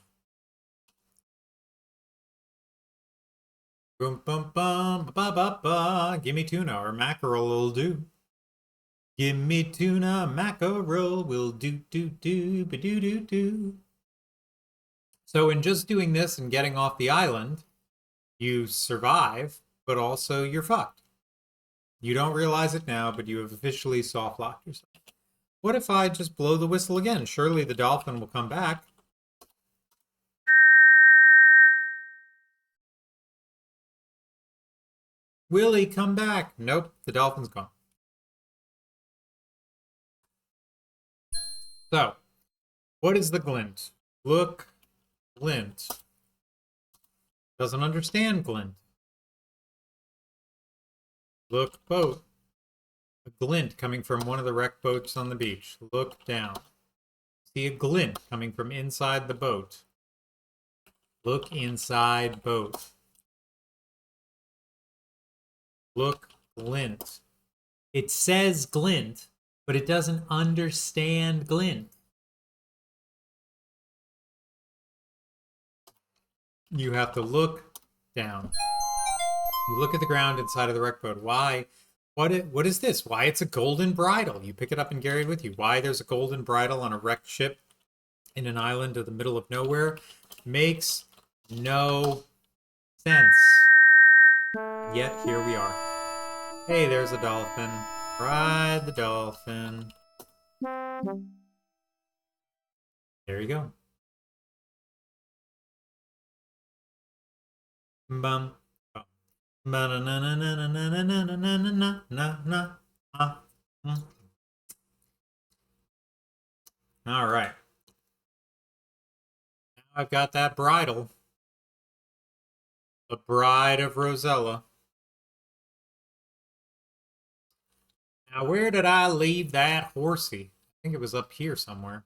S1: Boom, bum, bum, ba, ba, ba. Gimme tuna or mackerel will do. Gimme tuna, mackerel will do, ba, do. So in just doing this and getting off the island, you survive, but also you're fucked. You don't realize it now, but you have officially soft-locked yourself. What if I just blow the whistle again? Surely the dolphin will come back. Willie, come back. Nope, the dolphin's gone. So, what is the glint? Look, glint. Doesn't understand glint.
S3: Look boat. A glint coming from one of the wrecked boats on the beach. Look down. See a glint coming from inside the boat. Look inside boat. Look glint. It says glint, but it doesn't understand glint. You have to look down. You look at the ground inside of the wreck boat. Why? What is this? Why it's a golden bridle? You pick it up and carry it with you. Why there's a golden bridle on a wrecked ship in an island of the middle of nowhere makes no sense. Yet here we are. Hey, there's a dolphin. Ride the dolphin. There you go. Bum. All right. Now I've got that bridle. The bride of Rosella. Now, where did I leave that horsey? I think it was up here somewhere.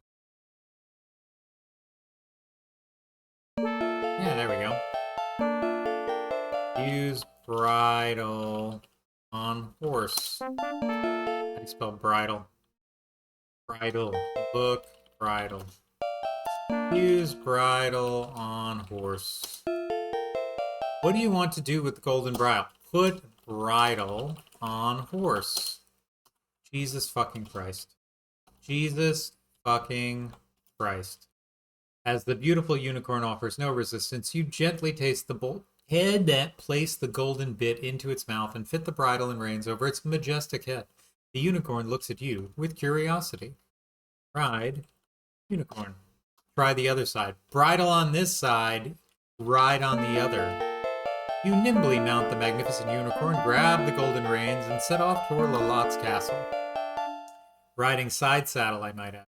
S3: Yeah, there we go. Use bridle on horse. How do you spell bridle? Bridle. Look, bridle. Use bridle on horse. What do you want to do with the golden bridle? Put bridle on horse. Jesus fucking Christ. Jesus fucking Christ. As the beautiful unicorn offers no resistance, you gently taste the head that placed the golden bit into its mouth and fit the bridle and reins over its majestic head. The unicorn looks at you with curiosity. Ride, unicorn. Try the other side. Bridle on this side, ride on the other. You nimbly mount the magnificent unicorn, grab the golden reins, and set off toward Lalotte's castle. Riding side saddle, I might add.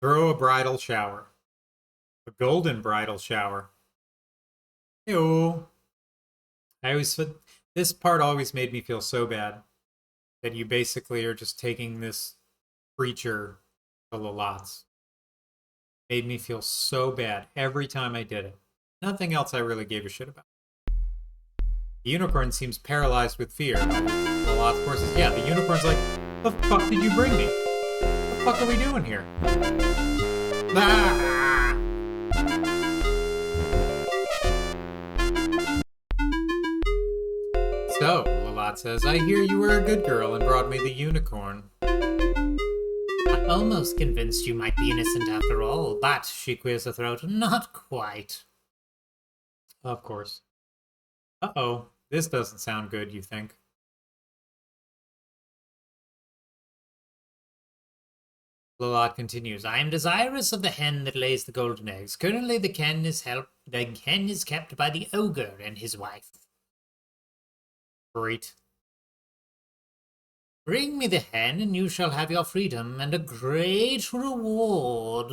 S3: Throw a bridal shower. A golden bridal shower. Ew. This part always made me feel so bad that you basically are just taking this creature to Lalotte's. Made me feel so bad every time I did it. Nothing else I really gave a shit about. The unicorn seems paralyzed with fear. Lalotte's of course is, yeah, the unicorn's like, the fuck did you bring me? What the fuck are we doing here? Ah! So, Lalotte says, I hear you were a good girl and brought me the unicorn. I almost convinced you might be innocent after all, but, she clears her throat, not quite. Of course. Uh-oh, this doesn't sound good, you think. Lalotte continues, I am desirous of the hen that lays the golden eggs. Currently the hen is kept by the ogre and his wife. Great. Bring me the hen, and you shall have your freedom, and a great reward.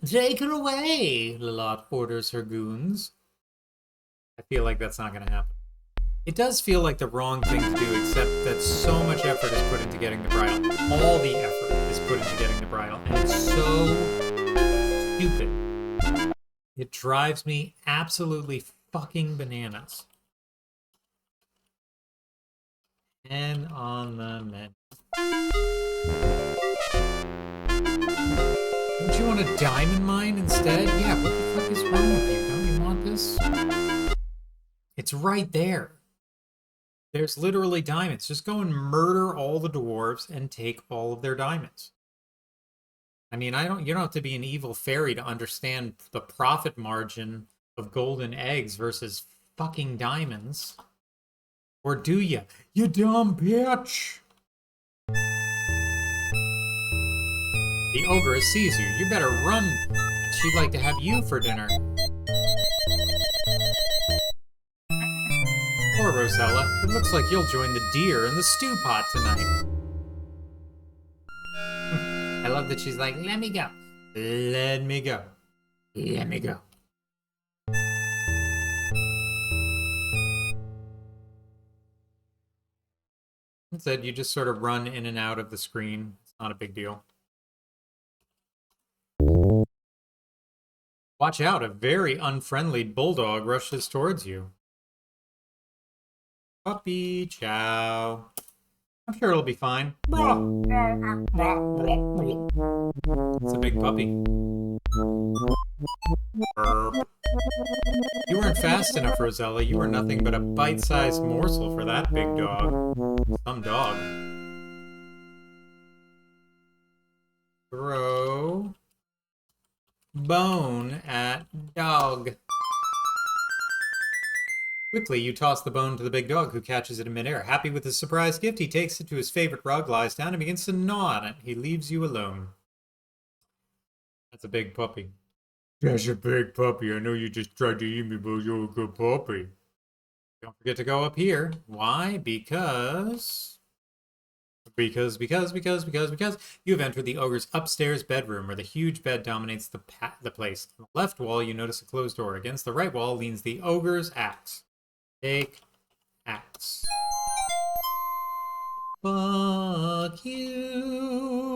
S3: Take her away, Lalotte orders her goons. I feel like that's not going to happen. It does feel like the wrong thing to do, except that so much effort is put into getting the bridle. All the effort is put into getting the bridle, and it's so stupid. It drives me absolutely fucking bananas. And on the menu. Don't you want a diamond mine instead? Yeah, what the fuck is wrong with you? Don't you want this? It's right there. There's literally diamonds. Just go and murder all the dwarves and take all of their diamonds. I mean, you don't have to be an evil fairy to understand the profit margin of golden eggs versus fucking diamonds. Or do ya? You dumb bitch! The ogress sees you. You better run. She'd like to have you for dinner. Poor Rosella. It looks like you'll join the deer in the stew pot tonight. I love that she's like, let me go. Let me go. Let me go.
S1: Instead, you just sort of run in and out of the screen. It's not a big deal. Watch out, a very unfriendly bulldog rushes towards you. Puppy chow. I'm sure it'll be fine. It's a big puppy. Burp. You weren't fast enough, Rosella. You were nothing but a bite-sized morsel for that big dog. Some dog. Throw bone at dog. Quickly, you toss the bone to the big dog, who catches it in midair. Happy with his surprise gift, he takes it to his favorite rug, lies down, and begins to gnaw on it. He leaves you alone. That's a big puppy. That's a big puppy. I know you just tried to eat me, but you're a good puppy. Don't forget to go up here. Why? Because you have entered the ogre's upstairs bedroom, where the huge bed dominates the place. On the left wall, you notice a closed door. Against the right wall leans the ogre's axe. Take axe. Fuck you.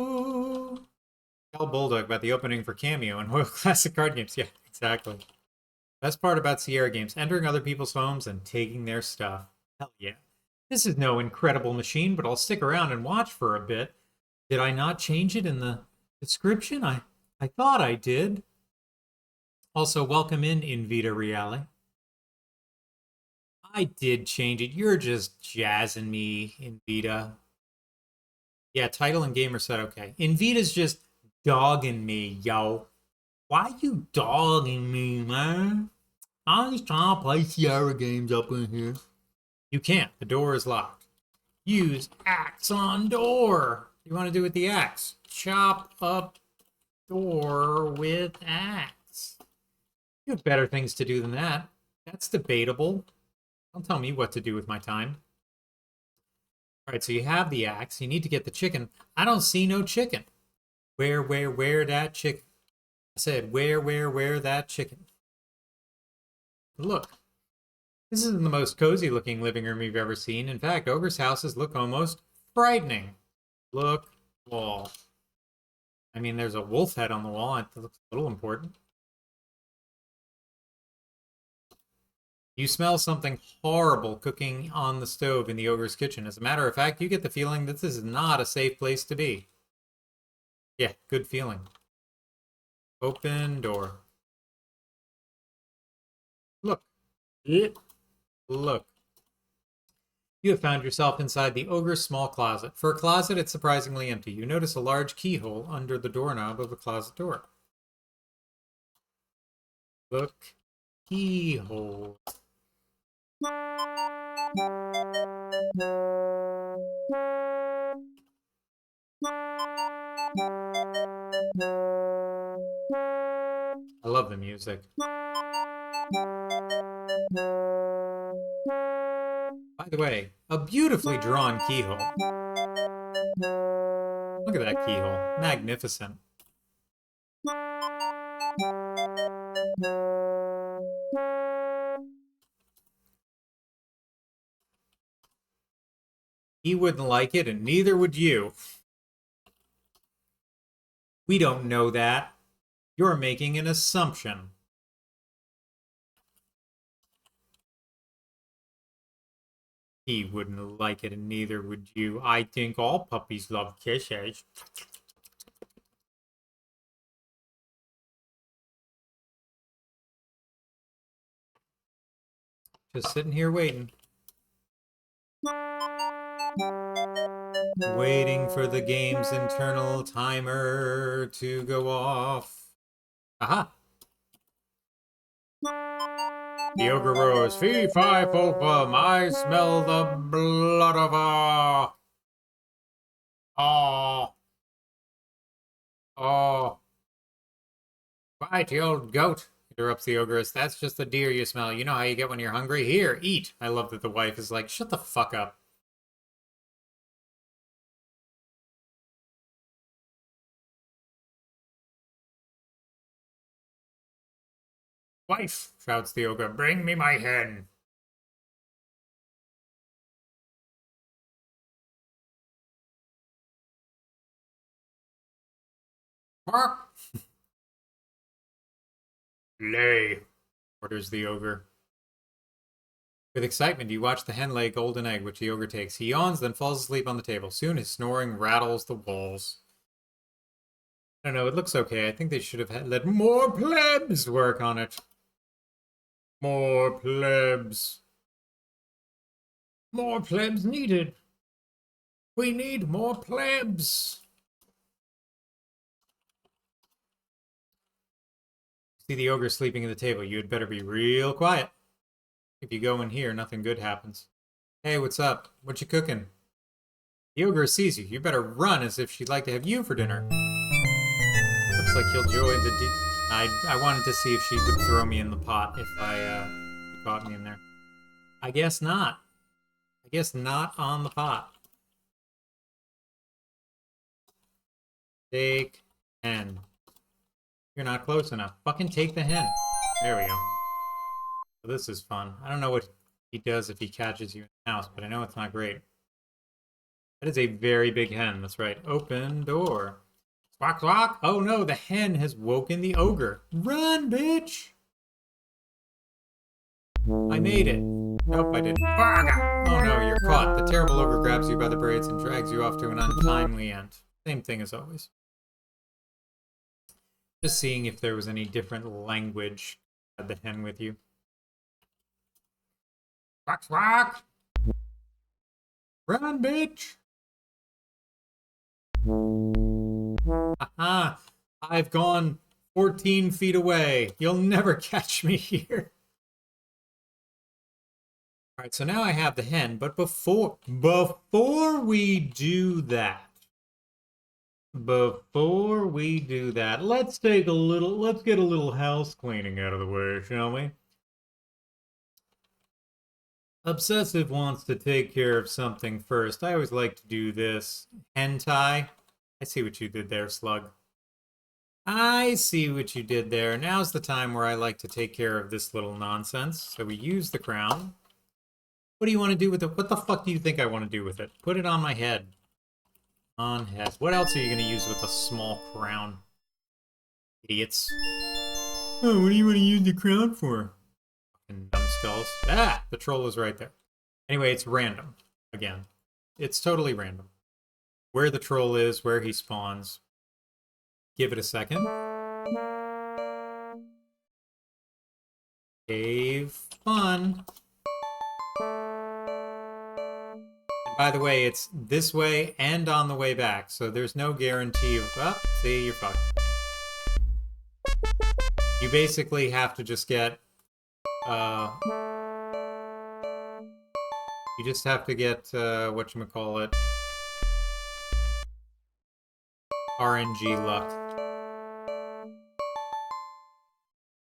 S1: Tell Bulldog about the opening for Cameo and Royal Classic card games. Yeah, exactly. Best part about Sierra games, entering other people's homes and taking their stuff. Hell yeah. This is no incredible machine, but I'll stick around and watch for a bit. Did I not change it in the description? I thought I did. Also, welcome in Vita Reale. I did change it. You're just jazzing me, Invita. Yeah, title and game are set okay. Invita's just dogging me, yo. Why you dogging me, man? I'm just trying to play Sierra games up in here. You can't. The door is locked. Use axe on door. You want to do with the axe? Chop up door with axe. You have better things to do than that. That's debatable. Don't tell me what to do with my time. All right, so you have the axe. You need to get the chicken. I don't see no chicken. Where that chicken? I said, where that chicken? Look. This isn't the most cozy looking living room you've ever seen. In fact, ogres' houses look almost frightening. Look, wall. I mean, there's a wolf head on the wall. It looks a little important. You smell something horrible cooking on the stove in the ogre's kitchen. As a matter of fact, you get the feeling that this is not a safe place to be. Yeah, good feeling. Open door. Look. Look. You have found yourself inside the ogre's small closet. For a closet, it's surprisingly empty. You notice a large keyhole under the doorknob of a closet door. Look. Keyhole. I love the music. By the way, a beautifully drawn keyhole. Look at that keyhole. Magnificent. He wouldn't like it, and neither would you. We don't know that. You're making an assumption. He wouldn't like it, and neither would you. I think all puppies love kisses. Just sitting here waiting. Waiting for the game's internal timer to go off. Aha! The ogre roars, fee, fi, fo, fum, I smell the blood of a... Oh. Oh. Right, you old goat, interrupts the ogress. That's just the deer you smell. You know how you get when you're hungry? Here, eat. I love that the wife is like, shut the fuck up. Wife, shouts the ogre, bring me my hen.
S3: quack. Lay, orders the ogre. With excitement, you watch the hen lay a golden egg, which the ogre takes. He yawns, then falls asleep on the table. Soon his snoring rattles the walls. I don't know, it looks okay. I think they should have let more plebs work on it. More plebs. More plebs needed. We need more plebs. See the ogre sleeping at the table. You had better be real quiet. If you go in here, nothing good happens. Hey, what's up? What you cooking? The ogre sees you. You better run as if she'd like to have you for dinner. Looks like you'll join the... I wanted to see if she would throw me in the pot if she caught me in there. I guess not. I guess not on the pot. Take hen. You're not close enough. Fucking take the hen. There we go. So this is fun. I don't know what he does if he catches you in the house, but I know it's not great. That is a very big hen. That's right. Open door. Squawk, squawk. Oh no, the hen has woken the ogre. Run, bitch! I made it. Nope, I didn't. Oh no, you're caught. The terrible ogre grabs you by the braids and drags you off to an untimely end. Same thing as always. Just seeing if there was any different language. Had the hen with you. Squawk, squawk! Run, bitch! Aha! I've gone 14 feet away. You'll never catch me here. Alright, so now I have the hen, but before we do that, let's get a little house cleaning out of the way, shall we? Obsessive wants to take care of something first. I always like to do this. Hentai. I see what you did there, Slug. I see what you did there. Now's the time where I like to take care of this little nonsense. So we use the crown. What do you want to do with it? What the fuck do you think I want to do with it? Put it on my head. On head. What else are you going to use with a small crown? Idiots. Oh, what do you want to use the crown for? Fucking numbskulls. Ah! The troll is right there. Anyway, it's random. Again. It's totally random. Where the troll is, where he spawns. Give it a second. Cave fun. And by the way, it's this way and on the way back, so there's no guarantee of... Oh, see, you're fucked. You basically have to just get... you just have to get, whatchamacallit... RNG luck.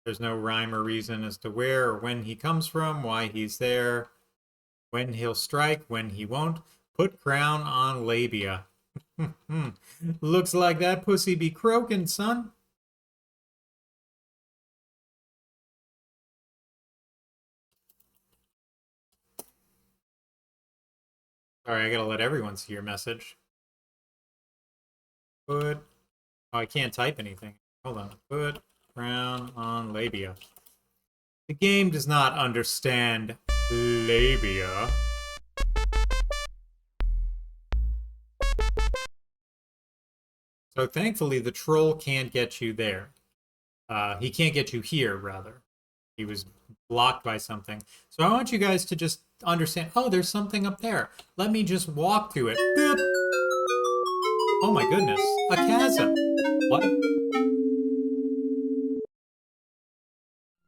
S3: There's no rhyme or reason as to where or when he comes from, why he's there, when he'll strike, when he won't. Put crown on labia. Looks like that pussy be croaking, son. Sorry, I gotta let everyone see your message. Put... Oh, I can't type anything. Hold on. Put crown on labia. The game does not understand labia. So thankfully, the troll can't get you there. He can't get you here, rather. He was blocked by something. So I want you guys to just understand, oh, there's something up there. Let me just walk to it. Boop. Oh my goodness, a chasm. What?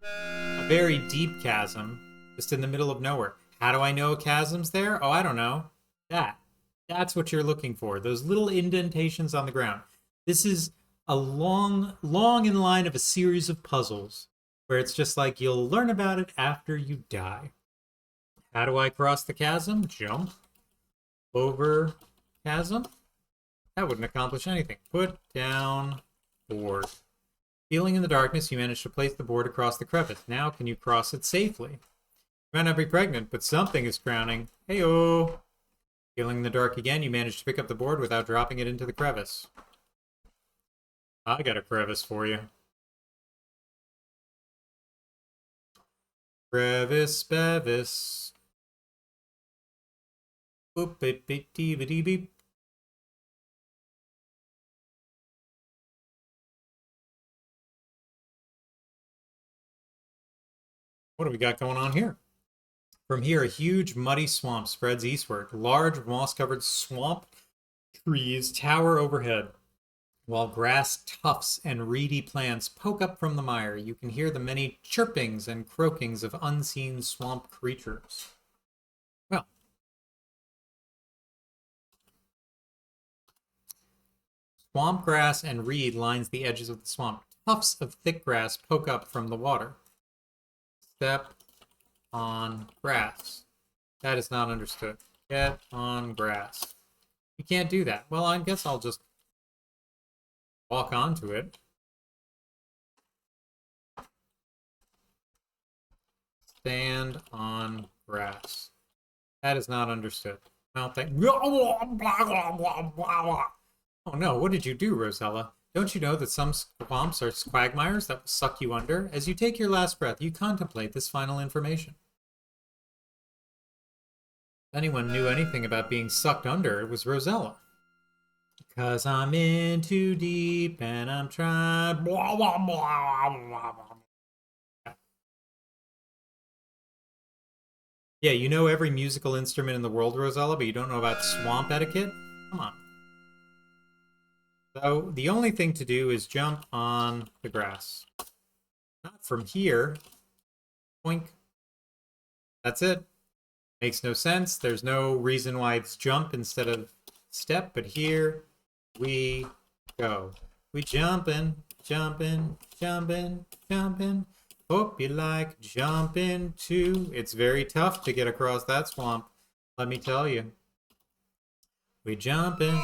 S3: A very deep chasm, just in the middle of nowhere. How do I know a chasm's there? Oh, I don't know. That's what you're looking for. Those little indentations on the ground. This is a long in line of a series of puzzles where it's just like you'll learn about it after you die. How do I cross the chasm? Jump over chasm. That wouldn't accomplish anything. Put down board. Feeling in the darkness, you manage to place the board across the crevice. Now can you cross it safely? You might not be pregnant, but something is crowning. Hey-oh! Feeling in the dark again, you manage to pick up the board without dropping it into the crevice. I got a crevice for you. Crevice, bevis. Boop, beep, beep, dee, dee, beep. What do we got going on here? From here, a huge muddy swamp spreads eastward. Large moss-covered swamp trees tower overhead, while grass tufts and reedy plants poke up from the mire. You can hear the many chirpings and croakings of unseen swamp creatures. Well, swamp grass and reed lines the edges of the swamp. Tufts of thick grass poke up from the water. Step on grass. That is not understood. Get on grass. You can't do that. Well, I guess I'll just walk onto it. Stand on grass. That is not understood. Well, oh no, what did you do, Rosella? Don't you know that some swamps are quagmires that will suck you under? As you take your last breath, you contemplate this final information. If anyone knew anything about being sucked under, it was Rosella. Because I'm in too deep and I'm trying. Yeah, you know every musical instrument in the world, Rosella, but you don't know about swamp etiquette? Come on. So the only thing to do is jump on the grass. Not from here. Boink. That's it. Makes no sense. There's no reason why it's jump instead of step, but here we go. We jumping, jumping, jumping, jumping. Hope you like jumping too. It's very tough to get across that swamp, let me tell you. We jumping.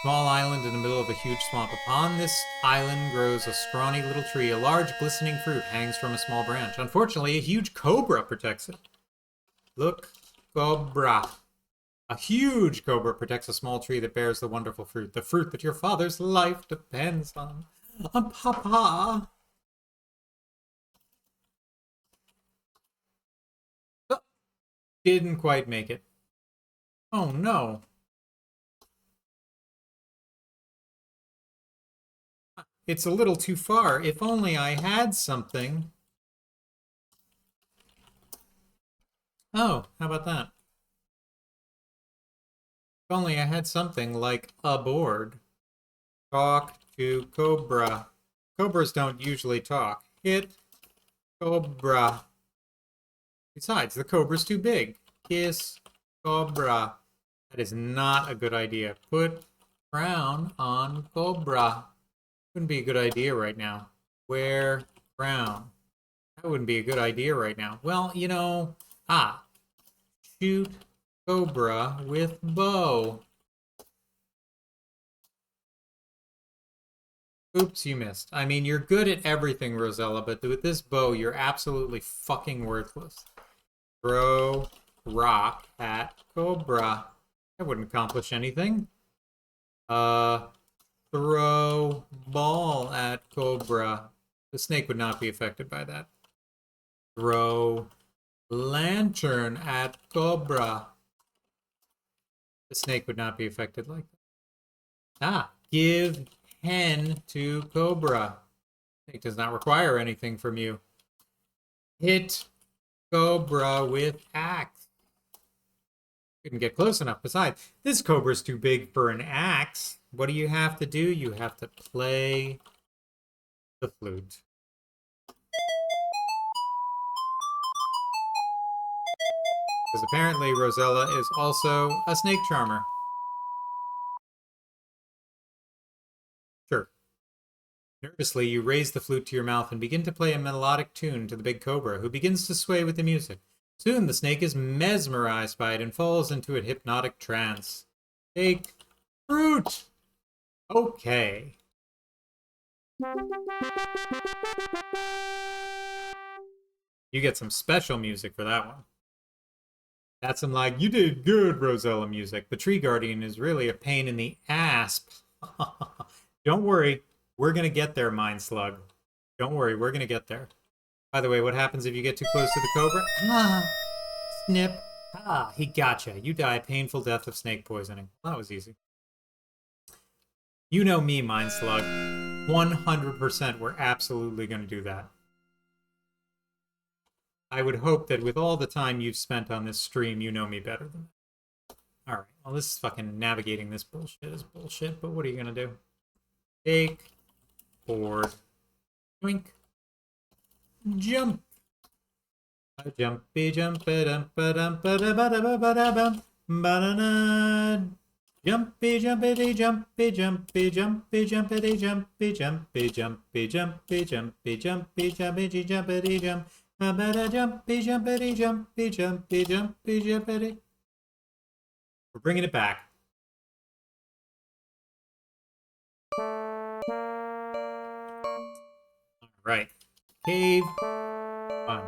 S3: Small island in the middle of a huge swamp. Upon this island grows a scrawny little tree. A large glistening fruit hangs from a small branch. Unfortunately, a huge cobra protects it. Look, cobra. A huge cobra protects a small tree that bears the wonderful fruit. The fruit that your father's life depends on. Papa. Oh, didn't quite make it. Oh no. It's a little too far. If only I had something. Oh, how about that? If only I had something like a board. Talk to cobra. Cobras don't usually talk. Hit cobra. Besides, the cobra's too big. Kiss cobra. That is not a good idea. Put crown on cobra. Wouldn't be a good idea right now. Wear crown. That wouldn't be a good idea right now. Well, you know, shoot cobra with bow. Oops, you missed. I mean, you're good at everything, Rosella, but with this bow, you're absolutely fucking worthless. Throw rock at cobra. That wouldn't accomplish anything. Throw ball at cobra. The snake would not be affected by that. Throw lantern at cobra. The snake would not be affected like that. Give hen to cobra. Snake does not require anything from you. Hit cobra with axe. Couldn't get close enough. Besides, this cobra's too big for an axe. What do you have to do? You have to play the flute. Because apparently Rosella is also a snake charmer. Sure. Nervously, you raise the flute to your mouth and begin to play a melodic tune to the big cobra, who begins to sway with the music. Soon the snake is mesmerized by it and falls into a hypnotic trance. Take fruit! Okay. You get some special music for that one. That's some like, you did good, Rosella music. The tree guardian is really a pain in the ass Don't worry. We're going to get there, Mind Slug. Don't worry. We're going to get there. By the way, what happens if you get too close to the cobra? Ah, snip. Ah, he gotcha. You die a painful death of snake poisoning. Well, that was easy. You know me, Mind Slug. 100% we're absolutely going to do that. I would hope that with all the time you've spent on this stream, you know me better than that. Alright, well, this fucking navigating this bullshit is bullshit, but what are you going to do? Take, board, twink, jump. Jumpy, jumpy, dum ba dum ba da ba da ba ba da bum ba da na. Jumpy, jumpy, jumpy, jumpy, jumpy, jumpy, jumpy, jumpy, jumpy, jumpy, jumpy, jumpy, jumpy, jumpy, jump. Ba da jumpy, jumpy, jumpy, jumpy, jumpy, jumpy. We're bringing it back. All right, cave 1.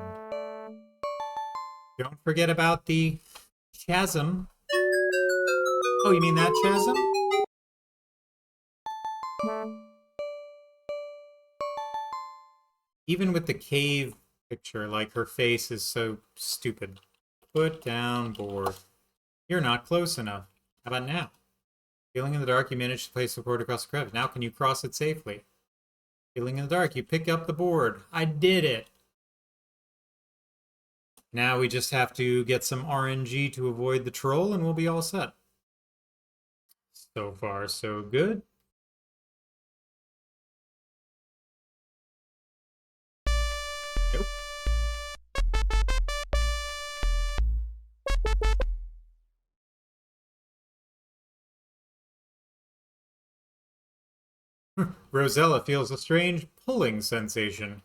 S3: Don't forget about the chasm. Oh, you mean that chasm? Even with the cave picture, like, her face is so stupid. Put down board. You're not close enough. How about now? Feeling in the dark, you manage to place the board across the crevice. Now can you cross it safely? Feeling in the dark, you pick up the board. I did it! Now we just have to get some RNG to avoid the troll and we'll be all set. So far, so good. Nope. Rosella feels a strange pulling sensation.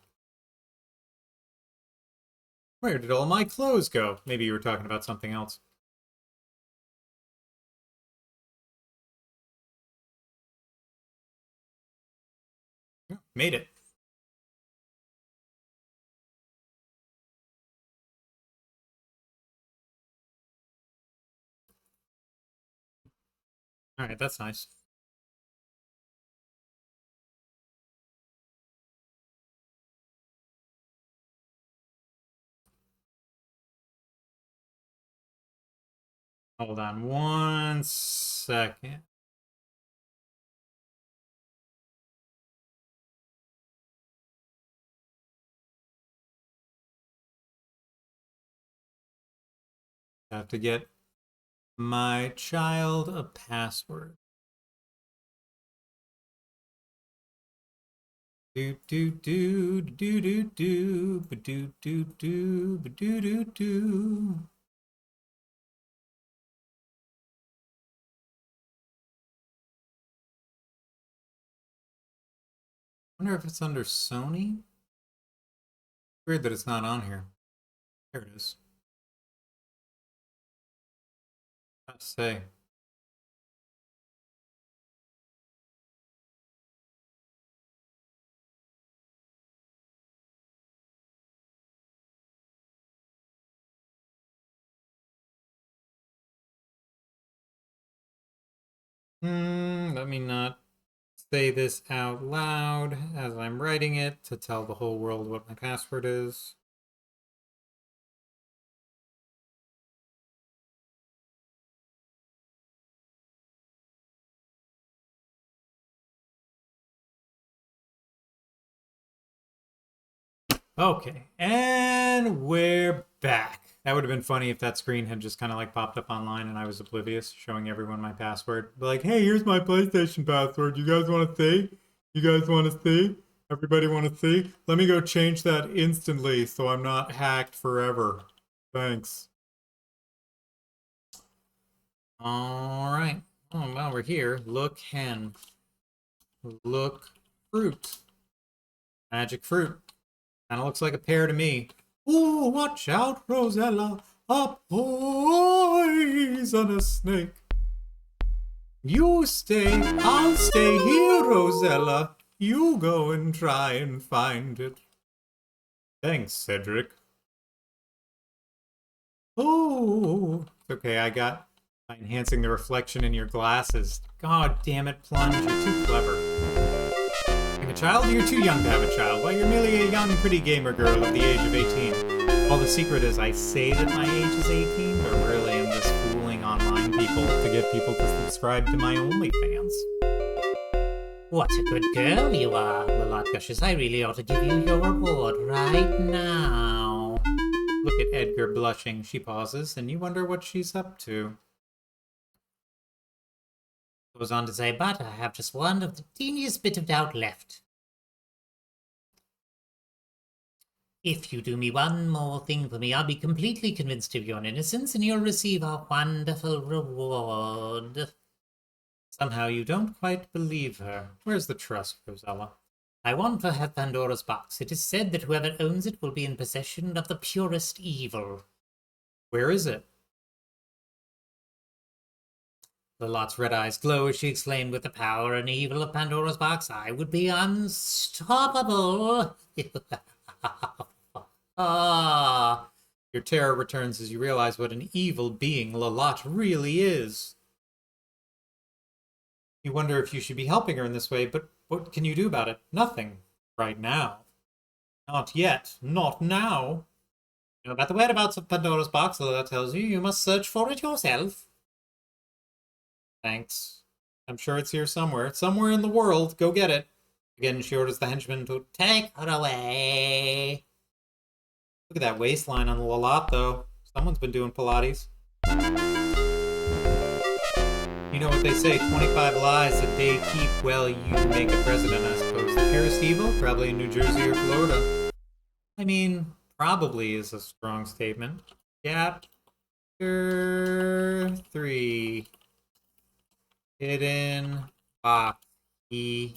S3: Where did all my clothes go? Maybe you were talking about something else. Made it. All right, that's nice. Hold on 1 second. Have to get my child a password. Do do do do do do do do do do do do do. I wonder if it's under Sony. Weird that it's not on here. There it is. Let's say. Let me not say this out loud as I'm writing it to tell the whole world what my password is. Okay, and we're back. That would have been funny if that screen had just kind of like popped up online and I was oblivious, showing everyone my password. Like, hey, here's my PlayStation password. You guys want to see? You guys want to see? Everybody want to see? Let me go change that instantly so I'm not hacked forever. Thanks. All right. Oh, well, we're here. Look hen. Look fruit. Magic fruit. Kind of looks like a pear to me. Ooh, watch out, Rosella. A poisonous snake. You stay. I'll stay here, Rosella. You go and try and find it. Thanks, Cedric. Oh, okay, I got By enhancing the reflection in your glasses. God damn it, Plunge, you're too clever. Having a child? You're too young to have a child. Why, you're merely a young, pretty gamer girl of the age of 18. All the secret is I say that my age is 18, but really I'm just fooling online people to get people to subscribe to my OnlyFans. What a good girl you are, Lilot gushes. I really ought to give you your reward right now. Look at Edgar blushing. She pauses, and you wonder what she's up to. Goes on to say, but I have just one of the teeniest bit of doubt left. If you do me one more thing for me, I'll be completely convinced of your innocence, and you'll receive a wonderful reward. Somehow you don't quite believe her. Where's the trust, Rosella? I want to have Pandora's box. It is said that whoever owns it will be in possession of the purest evil. Where is it? Lilot's red eyes glow as she exclaimed, with the power and evil of Pandora's box, I would be unstoppable. Ah! Your terror returns as you realize what an evil being Lilot really is. You wonder if you should be helping her in this way, but what can you do about it? Nothing. Right now. Not yet. Not now. You know about the whereabouts of Pandora's box, Lilot tells you. You must search for it yourself. Thanks. I'm sure it's here somewhere. Somewhere in the world. Go get it. Again, she orders the henchman to take her away. Look at that waistline on the Lilot, though. Someone's been doing Pilates. You know what they say, 25 lies a day keep, well, you make a president, I suppose. The purest evil? Probably in New Jersey or Florida. I mean, probably is a strong statement. Chapter 3. Hidden box. E.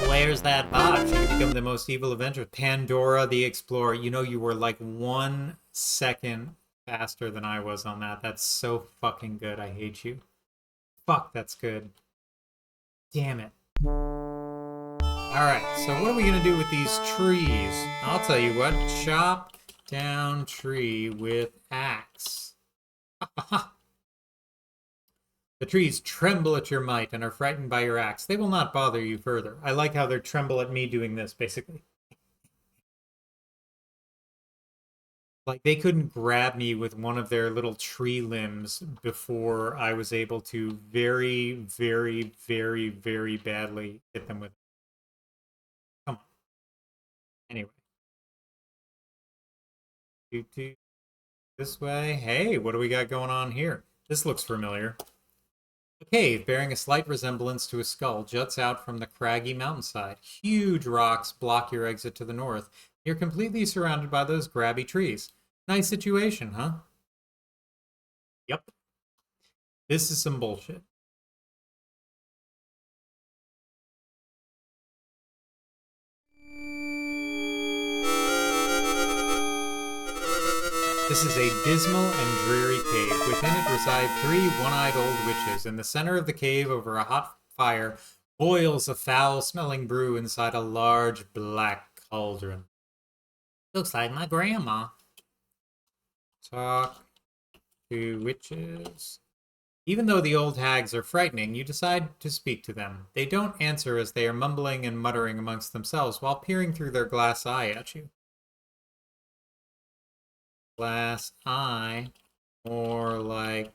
S3: Where's that box? You can become the most evil adventurer. Pandora the Explorer. You know, you were like 1 second faster than I was on that. That's so fucking good. I hate you. Fuck, that's good. Damn it. Alright, so what are we gonna do with these trees? I'll tell you what. Chop down tree with axe. The trees tremble at your might and are frightened by your axe. They will not bother you further. I like how they tremble at me doing this, basically. Like, they couldn't grab me with one of their little tree limbs before I was able to very, very, very, very badly hit them with. Come on. Anyway. This way. Hey, what do we got going on here? This looks familiar. A cave bearing a slight resemblance to a skull juts out from the craggy mountainside. Huge rocks block your exit to the north. You're completely surrounded by those grabby trees. Nice situation, huh? Yep. This is some bullshit. This is a dismal and dreary cave. Within it reside 3 one-eyed old witches. In the center of the cave, over a hot fire, boils a foul-smelling brew inside a large black cauldron. Looks like my grandma. Talk to witches. Even though the old hags are frightening, you decide to speak to them. They don't answer as they are mumbling and muttering amongst themselves while peering through their glass eye at you. Glass eye, more like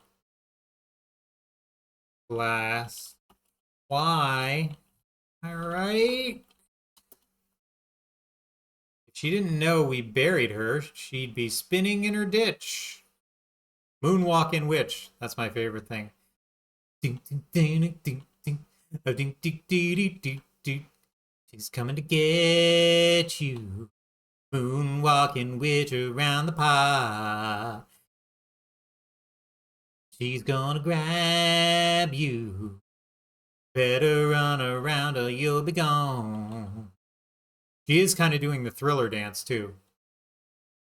S3: glass Y. Alright. If she didn't know we buried her, she'd be spinning in her ditch. Moonwalking witch. That's my favorite thing. Ding, ding, ding, ding, ding. Oh, ding, ding, ding, ding, ding, ding. She's coming to get you. Moonwalking witch around the pot. She's gonna grab you. Better run around or you'll be gone. She is kind of doing the Thriller dance too.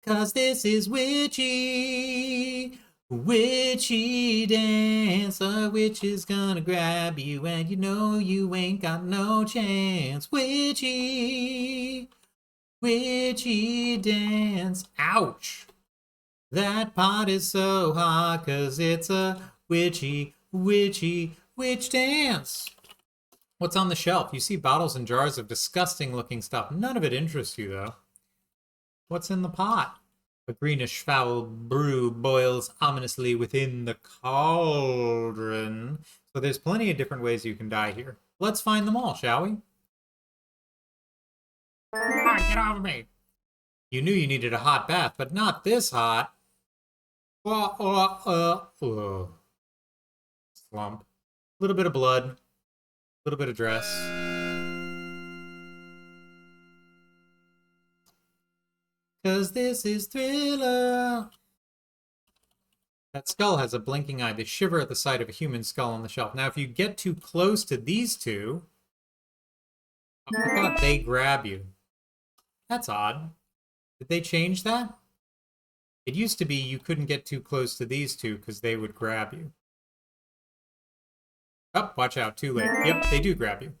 S3: 'Cause this is witchy. Witchy dance. A witch is gonna grab you and you know you ain't got no chance. Witchy.
S1: witchy dance. Ouch! That pot is so hot 'cause it's a witchy witch dance. What's on the shelf? You see bottles and jars of disgusting looking stuff. None of it interests you though. What's in the pot? A greenish foul brew boils ominously within the cauldron. So there's plenty of different ways you can die here. Let's find them all, shall we? Get off of me! You knew you needed a hot bath, but not this hot. Slump. A little bit of blood. A little bit of dress. Cause this is Thriller. That skull has a blinking eye. They shiver at the sight of a human skull on the shelf. Now, if you get too close to these two, I thought they grab you. That's odd. Did they change that? It used to be you couldn't get too close to these two because they would grab you. Oh, watch out, too late. Yep, they do grab you.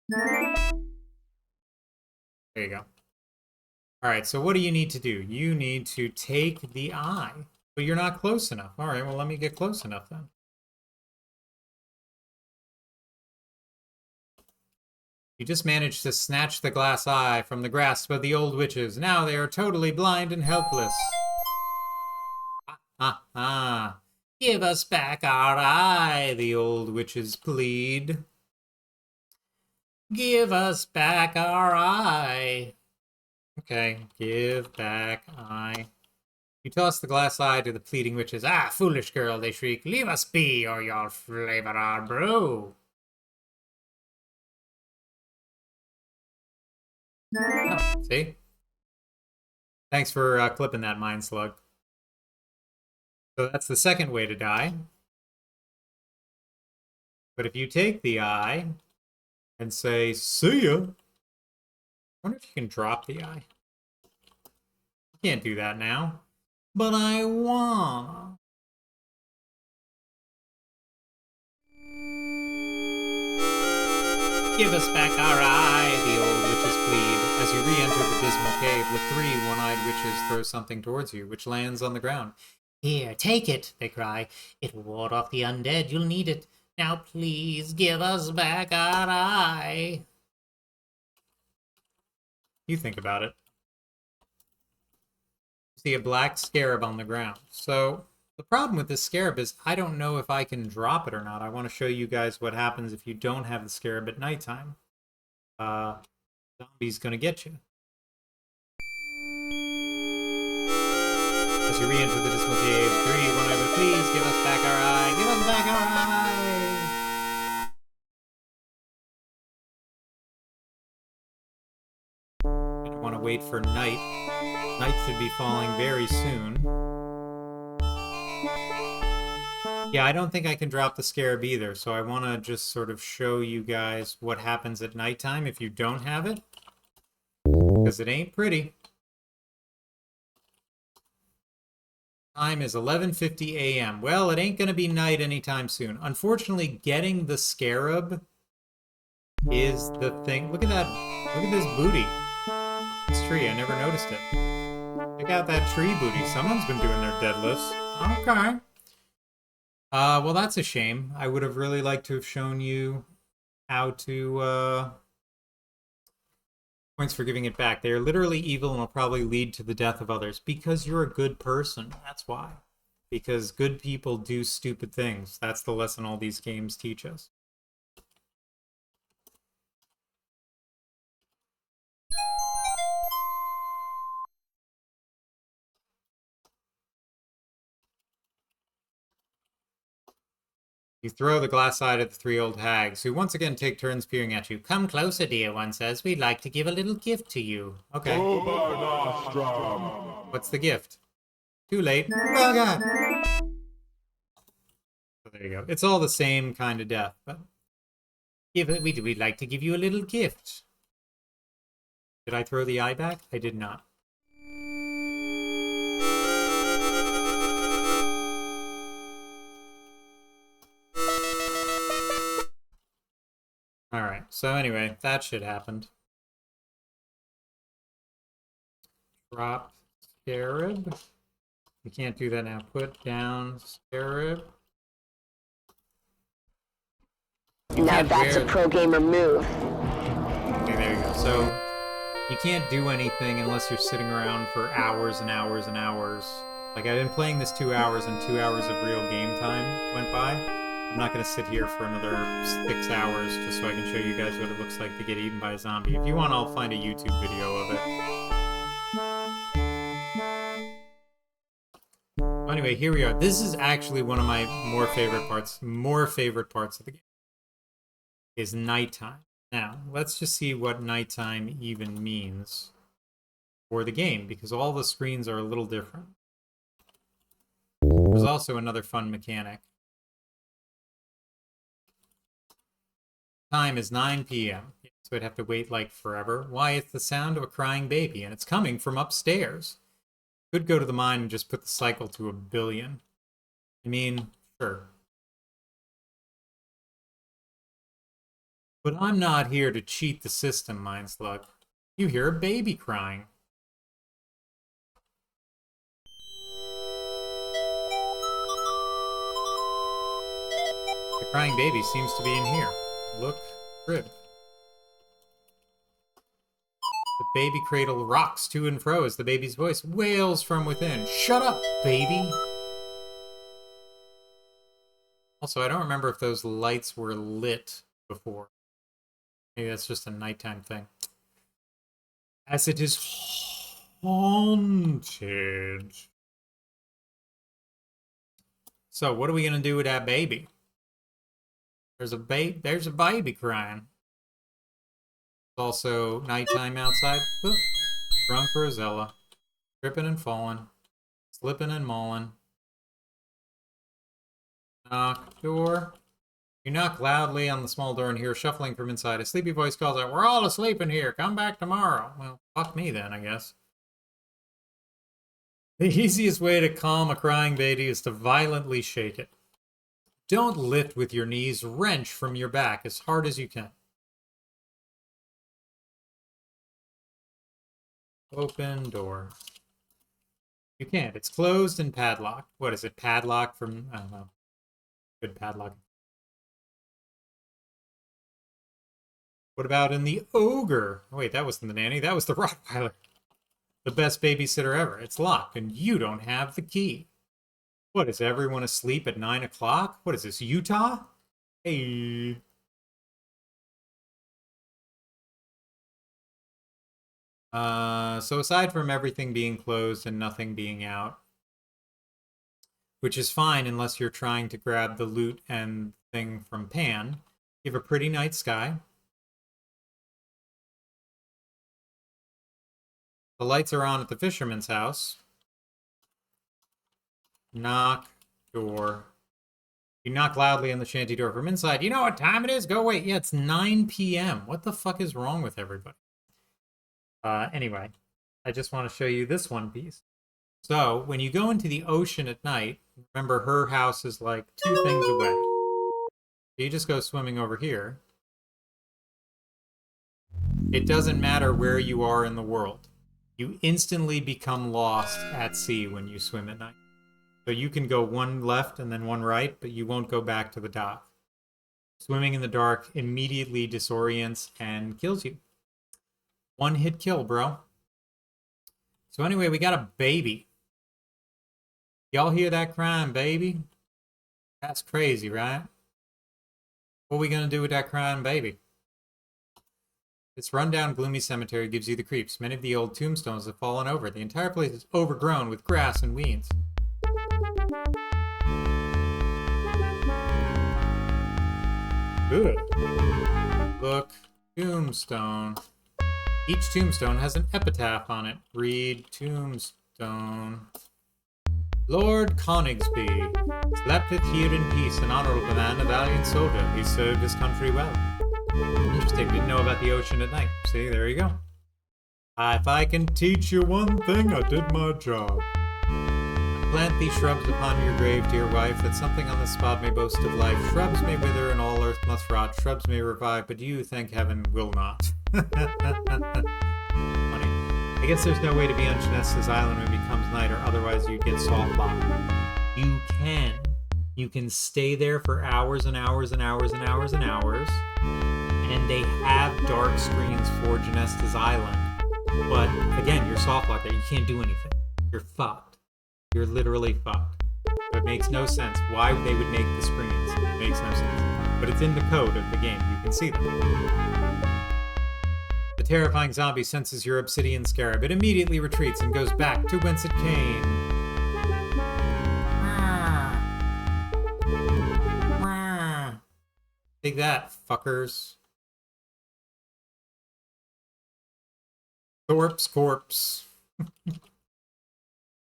S1: There you go. Alright, so what do you need to do? You need to take the eye. But you're not close enough. Alright, well, let me get close enough then. You just managed to snatch the glass eye from the grasp of the old witches. Now they are totally blind and helpless. Give us back our eye, the old witches plead. Give us back our eye. Okay, give back eye. You toss the glass eye to the pleading witches. Ah, foolish girl, they shriek. Leave us be, or you'll flavor our brew. Oh, see? Thanks for clipping that, Mind Slug. So that's the second way to die. But if you take the eye and say, see ya, I wonder if you can drop the eye. You can't do that now. But I wanna. Give us back our eye, the old witches plead. As you re-enter the dismal cave with three one-eyed witches throw something towards you, which lands on the ground. Here, take it, they cry. It will ward off the undead. You'll need it. Now please give us back our eye. You think about it. See a black scarab on the ground. So the problem with this scarab is I don't know if I can drop it or not. I want to show you guys what happens if you don't have the scarab at nighttime. Zombie's gonna get you. As you re-enter the dismal cave, three one-eyed, please give us back our eye. Give us back our eye. I don't want to wait for night. Night should be falling very soon. Yeah, I don't think I can drop the scarab either, so I want to just sort of show you guys what happens at nighttime if you don't have it. Because it ain't pretty. Time is 11:50 a.m. Well, it ain't going to be night anytime soon. Unfortunately, getting the scarab is the thing. Look at that. Look at this booty. This tree, I never noticed it. Check out that tree booty. Someone's been doing their deadlifts. Okay. Well, that's a shame. I would have really liked to have shown you how to, points for giving it back. They are literally evil and will probably lead to the death of others. Because you're a good person. That's why. Because good people do stupid things. That's the lesson all these games teach us. You throw the glass eye at the three old hags, who once again take turns peering at you. Come closer, dear one says. We'd like to give a little gift to you. Okay. What's the gift? Too late. Oh, God. So there you go. It's all the same kind of death, but we'd like to give you a little gift. Did I throw the eye back? I did not. Alright, so anyway, that shit happened.
S3: Drop scarab. You can't do that now. Put down scarab.
S8: Now that's a pro gamer move.
S3: Okay, there you go. So you can't do anything unless you're sitting around for hours and hours and hours. Like, I've been playing this 2 hours and 2 hours of real game time went by. I'm not going to sit here for another 6 hours just so I can show you guys what it looks like to get eaten by a zombie. If you want, I'll find a YouTube video of it. Anyway, here we are. This is actually one of my more favorite parts of the game. Is nighttime. Now, let's just see what nighttime even means for the game, because all the screens are a little different. There's also another fun mechanic. Time is 9 p.m. So I'd have to wait like forever. Why? It's the sound of a crying baby, and it's coming from upstairs. Could go to the mine and just put the cycle to 1 billion. I mean, sure. But I'm not here to cheat the system, Mindslug. You hear a baby crying. The crying baby seems to be in here. Look, crib. The baby cradle rocks to and fro as the baby's voice wails from within. Shut up, baby! Also, I don't remember if those lights were lit before. Maybe that's just a nighttime thing. As it is haunted. So, what are we gonna do with that baby? There's a baby crying. It's also nighttime outside. Oop. Drunk Rosella. Tripping and falling. Slipping and mauling. Knock door. You knock loudly on the small door and hear shuffling from inside. A sleepy voice calls out, "We're all asleep in here. Come back tomorrow." Well, fuck me then, I guess. The easiest way to calm a crying baby is to violently shake it. Don't lift with your knees. Wrench from your back as hard as you can. Open door. You can't. It's closed and padlocked. What is it? Padlock from... I don't know. Good padlock. What about in the ogre? Oh, wait, that wasn't the nanny. That was the Rottweiler. The best babysitter ever. It's locked, and you don't have the key. What, is everyone asleep at 9 o'clock? What is this, Utah? Hey. So aside from everything being closed and nothing being out, which is fine unless you're trying to grab the loot and thing from Pan, you have a pretty night sky. The lights are on at the fisherman's house. Knock door. You knock loudly on the shanty door from inside. You know what time it is? Go wait. Yeah, it's 9 p.m. What the fuck is wrong with everybody? Anyway, I just want to show you this one piece. So, when you go into the ocean at night, remember her house is like 2 things away. So you just go swimming over here. It doesn't matter where you are in the world. You instantly become lost at sea when you swim at night. So you can go one left and then one right, but you won't go back to the dock. Swimming in the dark immediately disorients and kills you. One hit kill, bro. So anyway, we got a baby. Y'all hear that crying baby? That's crazy, right? What are we gonna do with that crying baby? This rundown, gloomy cemetery gives you the creeps. Many of the old tombstones have fallen over. The entire place is overgrown with grass and weeds. Good. Look, tombstone. Each tombstone has an epitaph on it. Read tombstone. Lord Coningsby slept here in peace, an honorable man, a valiant soldier. He served his country well. Interesting, didn't know about the ocean at night. See, there you go. If I can teach you one thing, I did my job. Plant these shrubs upon your grave, dear wife, that something on this spot may boast of life. Shrubs may wither and all earth must rot. Shrubs may revive, but you, thank heaven, will not. Funny. I guess there's no way to be on Genestus Island when it becomes night, or otherwise you'd get soft locked. You can. You can stay there for hours and hours and hours and hours and hours. And they have dark screens for Genestus Island. But again, you're soft locked there. You can't do anything. You're fucked. You're literally fucked. So it makes no sense why they would make the screens. It makes no sense. But it's in the code of the game. You can see them. The terrifying zombie senses your obsidian scarab. It immediately retreats and goes back to whence it came. Take that, fuckers. Corpse.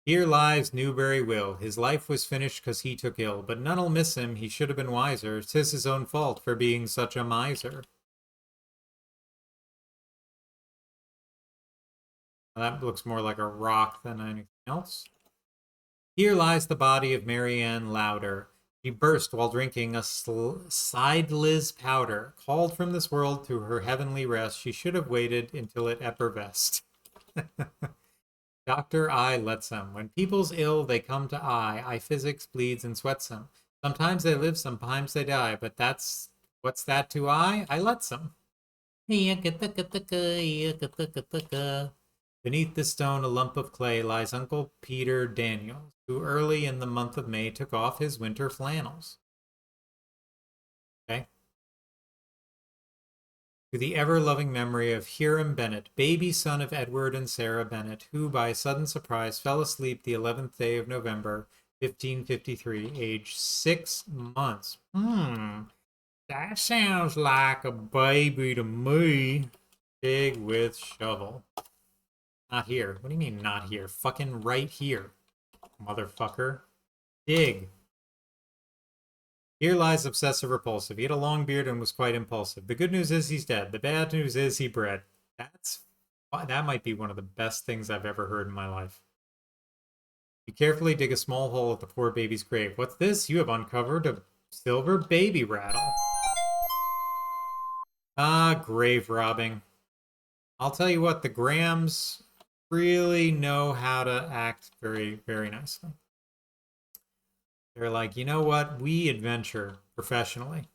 S3: Here lies Newberry Will. His life was finished 'cause he took ill, but none'll miss him. He should have been wiser. 'Tis his own fault for being such a miser. That looks more like a rock than anything else. Here lies the body of Mary Ann Louder. She burst while drinking a Sideliz powder. Called from this world to her heavenly rest, she should have waited until it effervesced. Dr. I lets them. When people's ill, they come to I physics bleeds and sweats them. Sometimes they live, sometimes they die, but what's that to I lets them. Beneath the stone, a lump of clay, lies Uncle Peter Daniels, who early in the month of May took off his winter flannels. Okay. To the ever-loving memory of Hiram Bennett, baby son of Edward and Sarah Bennett, who by sudden surprise fell asleep the 11th day of November, 1553, aged 6 months. That sounds like a baby to me. Dig with shovel. Not here. What do you mean not here? Fucking right here, motherfucker. Dig. Here lies obsessive repulsive. He had a long beard and was quite impulsive. The good news is he's dead. The bad news is he bred. That might be one of the best things I've ever heard in my life. You carefully dig a small hole at the poor baby's grave. What's this? You have uncovered a silver baby rattle. Ah, grave robbing. I'll tell you what, the Grahams really know how to act very, very nicely. They're like, you know what? We adventure professionally.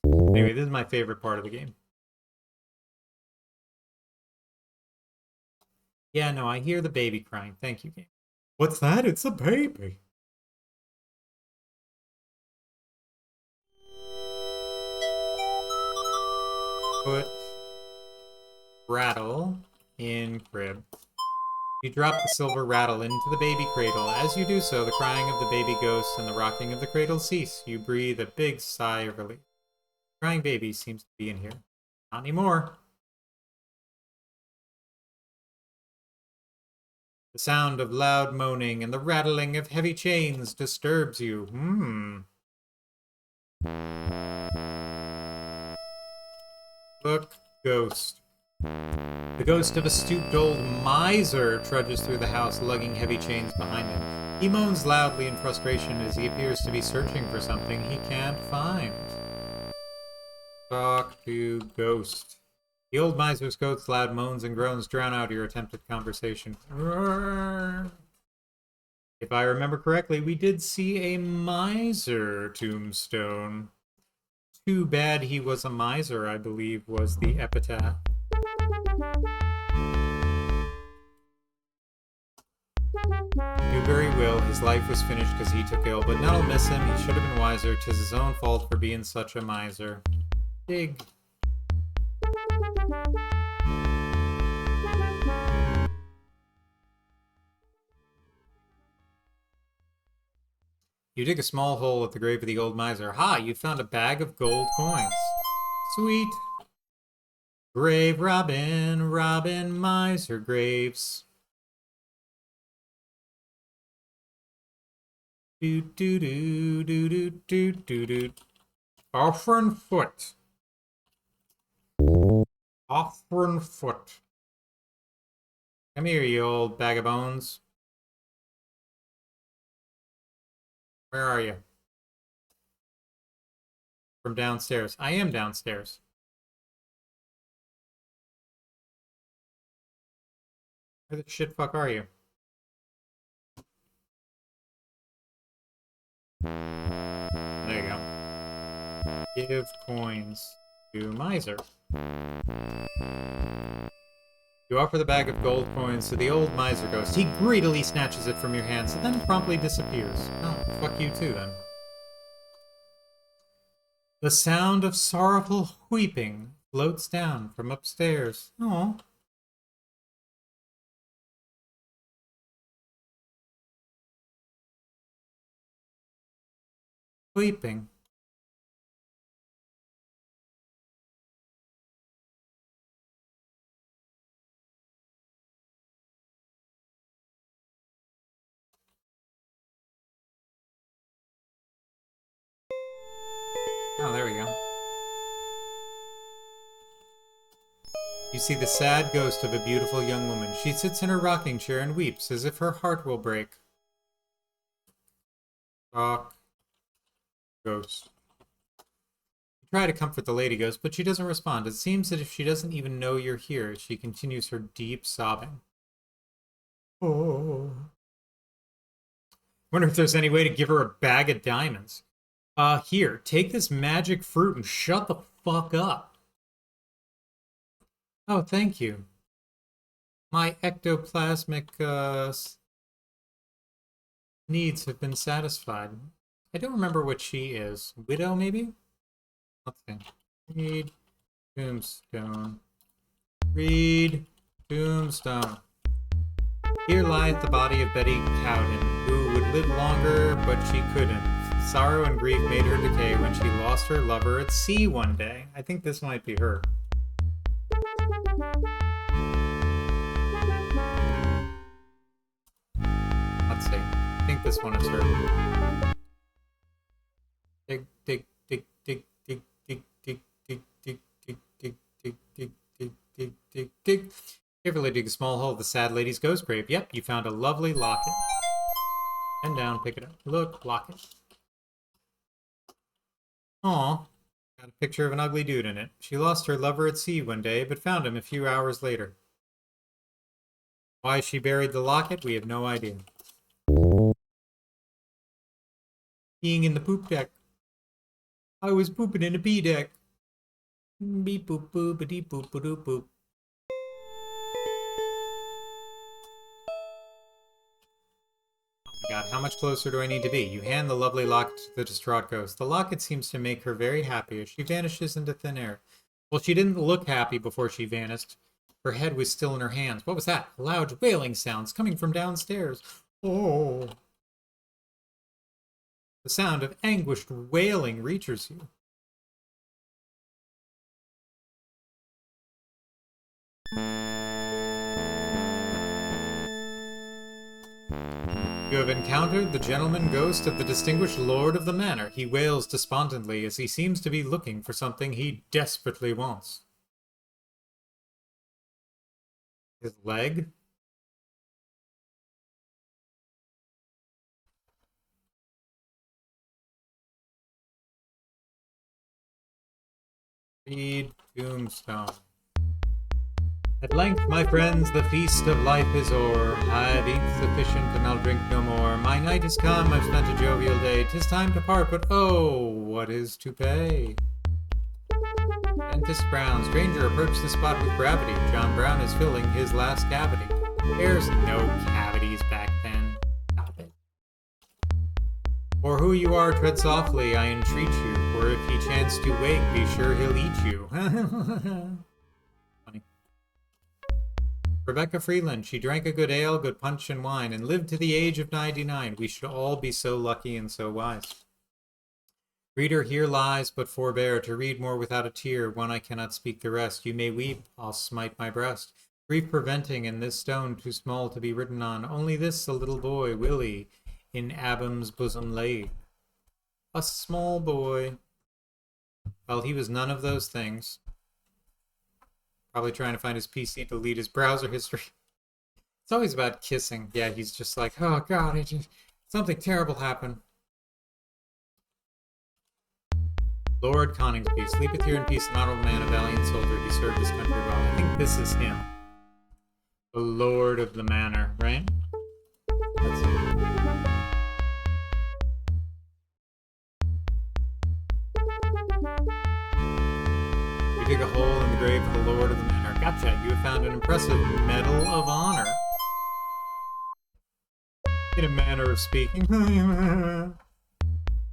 S3: Anyway, this is my favorite part of the game. Yeah, no, I hear the baby crying. Thank you, game. What's that? It's a baby. Put rattle in crib. You drop the silver rattle into the baby cradle. As you do so, the crying of the baby ghost and the rocking of the cradle cease. You breathe a big sigh of relief. The crying baby seems to be in here. Not anymore. The sound of loud moaning and the rattling of heavy chains disturbs you. Look, ghost. The ghost of a stooped old miser trudges through the house, lugging heavy chains behind him. He moans loudly in frustration as he appears to be searching for something he can't find. Talk to ghost. The old miser's ghost's loud moans and groans drown out your attempted conversation. If I remember correctly, we did see a miser tombstone. Too bad he was a miser, I believe, was the epitaph. Newberry Will, his life was finished because he took ill, but none'll miss him. He should have been wiser. 'Tis his own fault for being such a miser. Dig. You dig a small hole at the grave of the old miser. Ha! You found a bag of gold coins. Sweet. Grave Robin, Robin miser graves. Do do do do do do do do. Off on foot. Off on foot. Come here, you old bag of bones. Where are you? From downstairs. I am downstairs. Where the shit fuck are you? There you go. Give coins to Miser. You offer the bag of gold coins to the old miser ghost. He greedily snatches it from your hands and then promptly disappears. Oh, fuck you too then. The sound of sorrowful weeping floats down from upstairs. Oh. Weeping. Oh, there we go. You see the sad ghost of a beautiful young woman. She sits in her rocking chair and weeps as if her heart will break. Rock. Ghost. You try to comfort the lady ghost, but she doesn't respond. It seems that if she doesn't even know you're here, she continues her deep sobbing. Oh. Wonder if there's any way to give her a bag of diamonds. Here, take this magic fruit and shut the fuck up. Oh, thank you. My ectoplasmic, needs have been satisfied. I don't remember what she is. Widow, maybe? Let's see. Read Tombstone. Read Tombstone. Here lieth the body of Betty Cowden, who would live longer, but she couldn't. Sorrow and grief made her decay when she lost her lover at sea one day. I think this might be her. Let's see. I think this one is her. Dig, dig, dig, dig, dig, dig, dig, dig, dig, dig, dig, dig, dig, dig, dig, dig, dig. Carefully dig a small hole of the sad lady's ghost grave. Yep, you found a lovely locket. Bend down, pick it up. Look, locket. Aw. Got a picture of an ugly dude in it. She lost her lover at sea one day, but found him a few hours later. Why she buried the locket, we have no idea. Being in the poop deck. I was pooping in a pee deck. Beep boop boop a deep boop a doop boop. God, how much closer do I need to be? You hand the lovely locket to the distraught ghost. The locket seems to make her very happy as she vanishes into thin air. Well, she didn't look happy before she vanished. Her head was still in her hands. What was that? Loud wailing sounds coming from downstairs. Oh. The sound of anguished wailing reaches you. You have encountered the gentleman ghost of the distinguished lord of the manor. He wails despondently as he seems to be looking for something he desperately wants. His leg? Read Tombstone. At length, my friends, the feast of life is o'er. I've eaten sufficient and I'll drink no more. My night is come, I've spent a jovial day. 'Tis time to part, but oh, what is to pay? Dentist Brown, stranger, approach the spot with gravity. John Brown is filling his last cavity. There's no cavities back then. Stop it. For who you are, tread softly, I entreat you. For if he chance to wake, be sure he'll eat you. Funny. Rebecca Freeland, she drank a good ale, good punch and wine, and lived to the age of 99. We should all be so lucky and so wise. Reader, here lies, but forbear to read more without a tear. One I cannot speak the rest. You may weep, I'll smite my breast. Grief preventing, and this stone too small to be written on. Only this a little boy, Willie, in Abham's bosom laid. A small boy. Well, he was none of those things. Probably trying to find his PC to delete his browser history. It's always about kissing. Yeah, he's just like, oh god, something terrible happened. Lord Coningsby, sleepeth here in peace, an honorable man, a valiant soldier. He served his country well. I think this is him. The Lord of the Manor, right? Let's see. You dig a hole in the grave of the Lord of the Manor. Gotcha. You have found an impressive Medal of Honor. In a manner of speaking.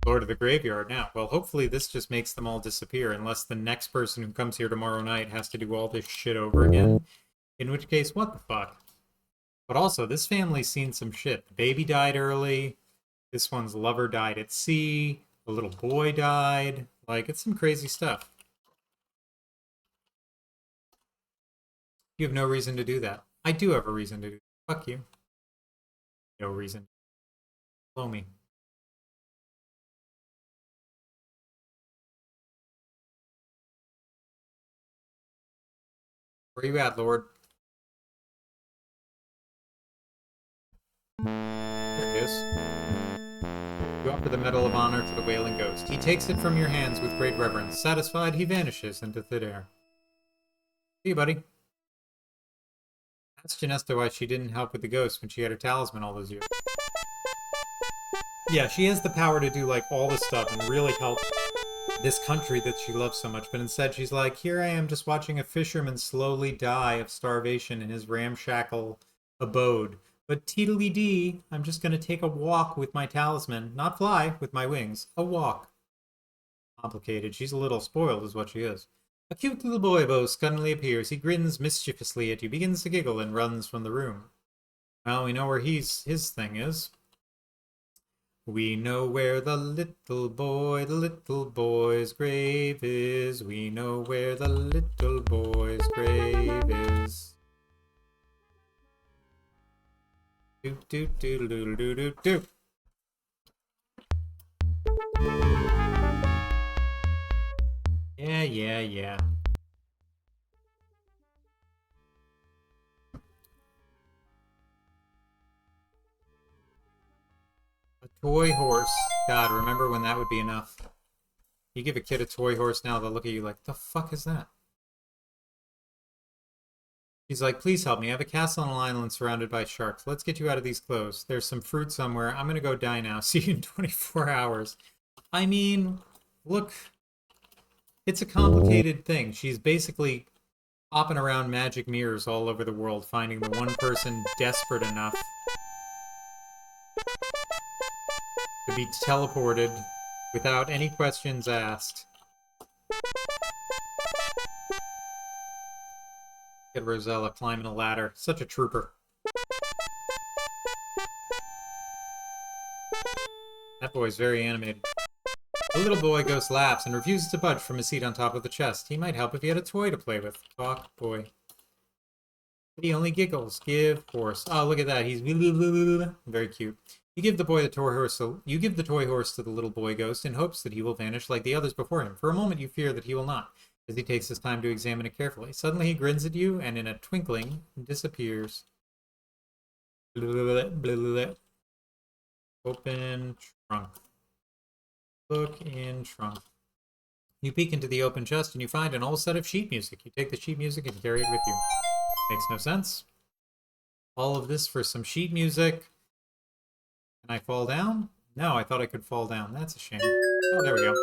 S3: Lord of the Graveyard now. Well, hopefully this just makes them all disappear, unless the next person who comes here tomorrow night has to do all this shit over again. In which case, what the fuck? But also, this family's seen some shit. The baby died early. This one's lover died at sea. The little boy died. Like, it's some crazy stuff. You have no reason to do that. I do have a reason to do that. Fuck you. No reason. Blow me. Where you at, Lord? There he is. You offer the Medal of Honor to the Wailing Ghost. He takes it from your hands with great reverence. Satisfied, he vanishes into thin air. See you, buddy. Ask Janesta why she didn't help with the ghost when she had her talisman all those years. Yeah, she has the power to do, like, all this stuff and really help this country that she loves so much, but instead she's like, here I am just watching a fisherman slowly die of starvation in his ramshackle abode. But teedly-dee, I'm just going to take a walk with my talisman. Not fly, with my wings. A walk. Complicated. She's a little spoiled is what she is. A cute little boy suddenly appears. He grins mischievously at you, begins to giggle, and runs from the room. Well, we know where his thing is. We know where the little boy's grave is. We know where the little boy's grave is. Do do do do do do do. Yeah. A toy horse. God, remember when that would be enough? You give a kid a toy horse now, they'll look at you like, the fuck is that? He's like, please help me. I have a castle on an island surrounded by sharks. Let's get you out of these clothes. There's some fruit somewhere. I'm gonna go die now. See you in 24 hours. I mean, look, it's a complicated thing. She's basically hopping around magic mirrors all over the world, finding the one person desperate enough to be teleported without any questions asked. Get Rosella climbing a ladder. Such a trooper. That boy's very animated. The little boy ghost laughs and refuses to budge from his seat on top of the chest. He might help if he had a toy to play with. Talk, boy. But he only giggles. Give horse. Oh, look at that. He's very cute. You give the toy horse to the little boy ghost in hopes that he will vanish like the others before him. For a moment, you fear that he will not, as he takes his time to examine it carefully. Suddenly, he grins at you, and in a twinkling, disappears. Open trunk. Look in trunk. You peek into the open chest, and you find an old set of sheet music. You take the sheet music and carry it with you. Makes no sense. All of this for some sheet music. Can I fall down? No, I thought I could fall down. That's a shame. Oh, there we go.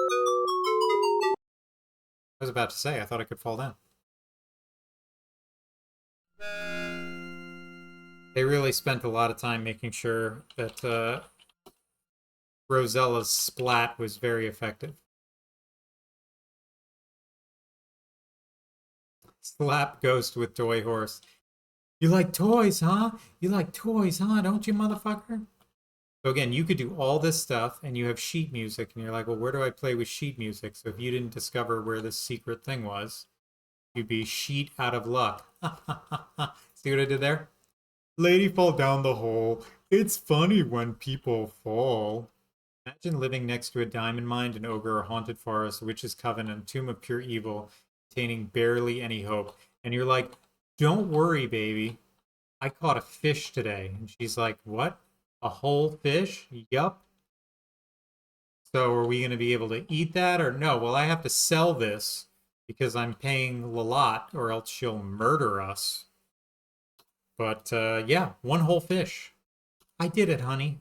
S3: I was about to say, I thought I could fall down. They really spent a lot of time making sure that Rosella's splat was very effective. Slap ghost with toy horse. You like toys, huh? You like toys, huh? Don't you, motherfucker? So again, you could do all this stuff, and you have sheet music, and you're like, well, where do I play with sheet music? So if you didn't discover where this secret thing was, you'd be sheet out of luck. See what I did there? Lady fall down the hole. It's funny when people fall. Imagine living next to a diamond mine, an ogre, a haunted forest, a witch's coven, and a tomb of pure evil, containing barely any hope. And you're like, don't worry, baby. I caught a fish today. And she's like, what? A whole fish? Yup. So are we going to be able to eat that or no? Well, I have to sell this because I'm paying a lot or else she'll murder us. But yeah, one whole fish. I did it, honey.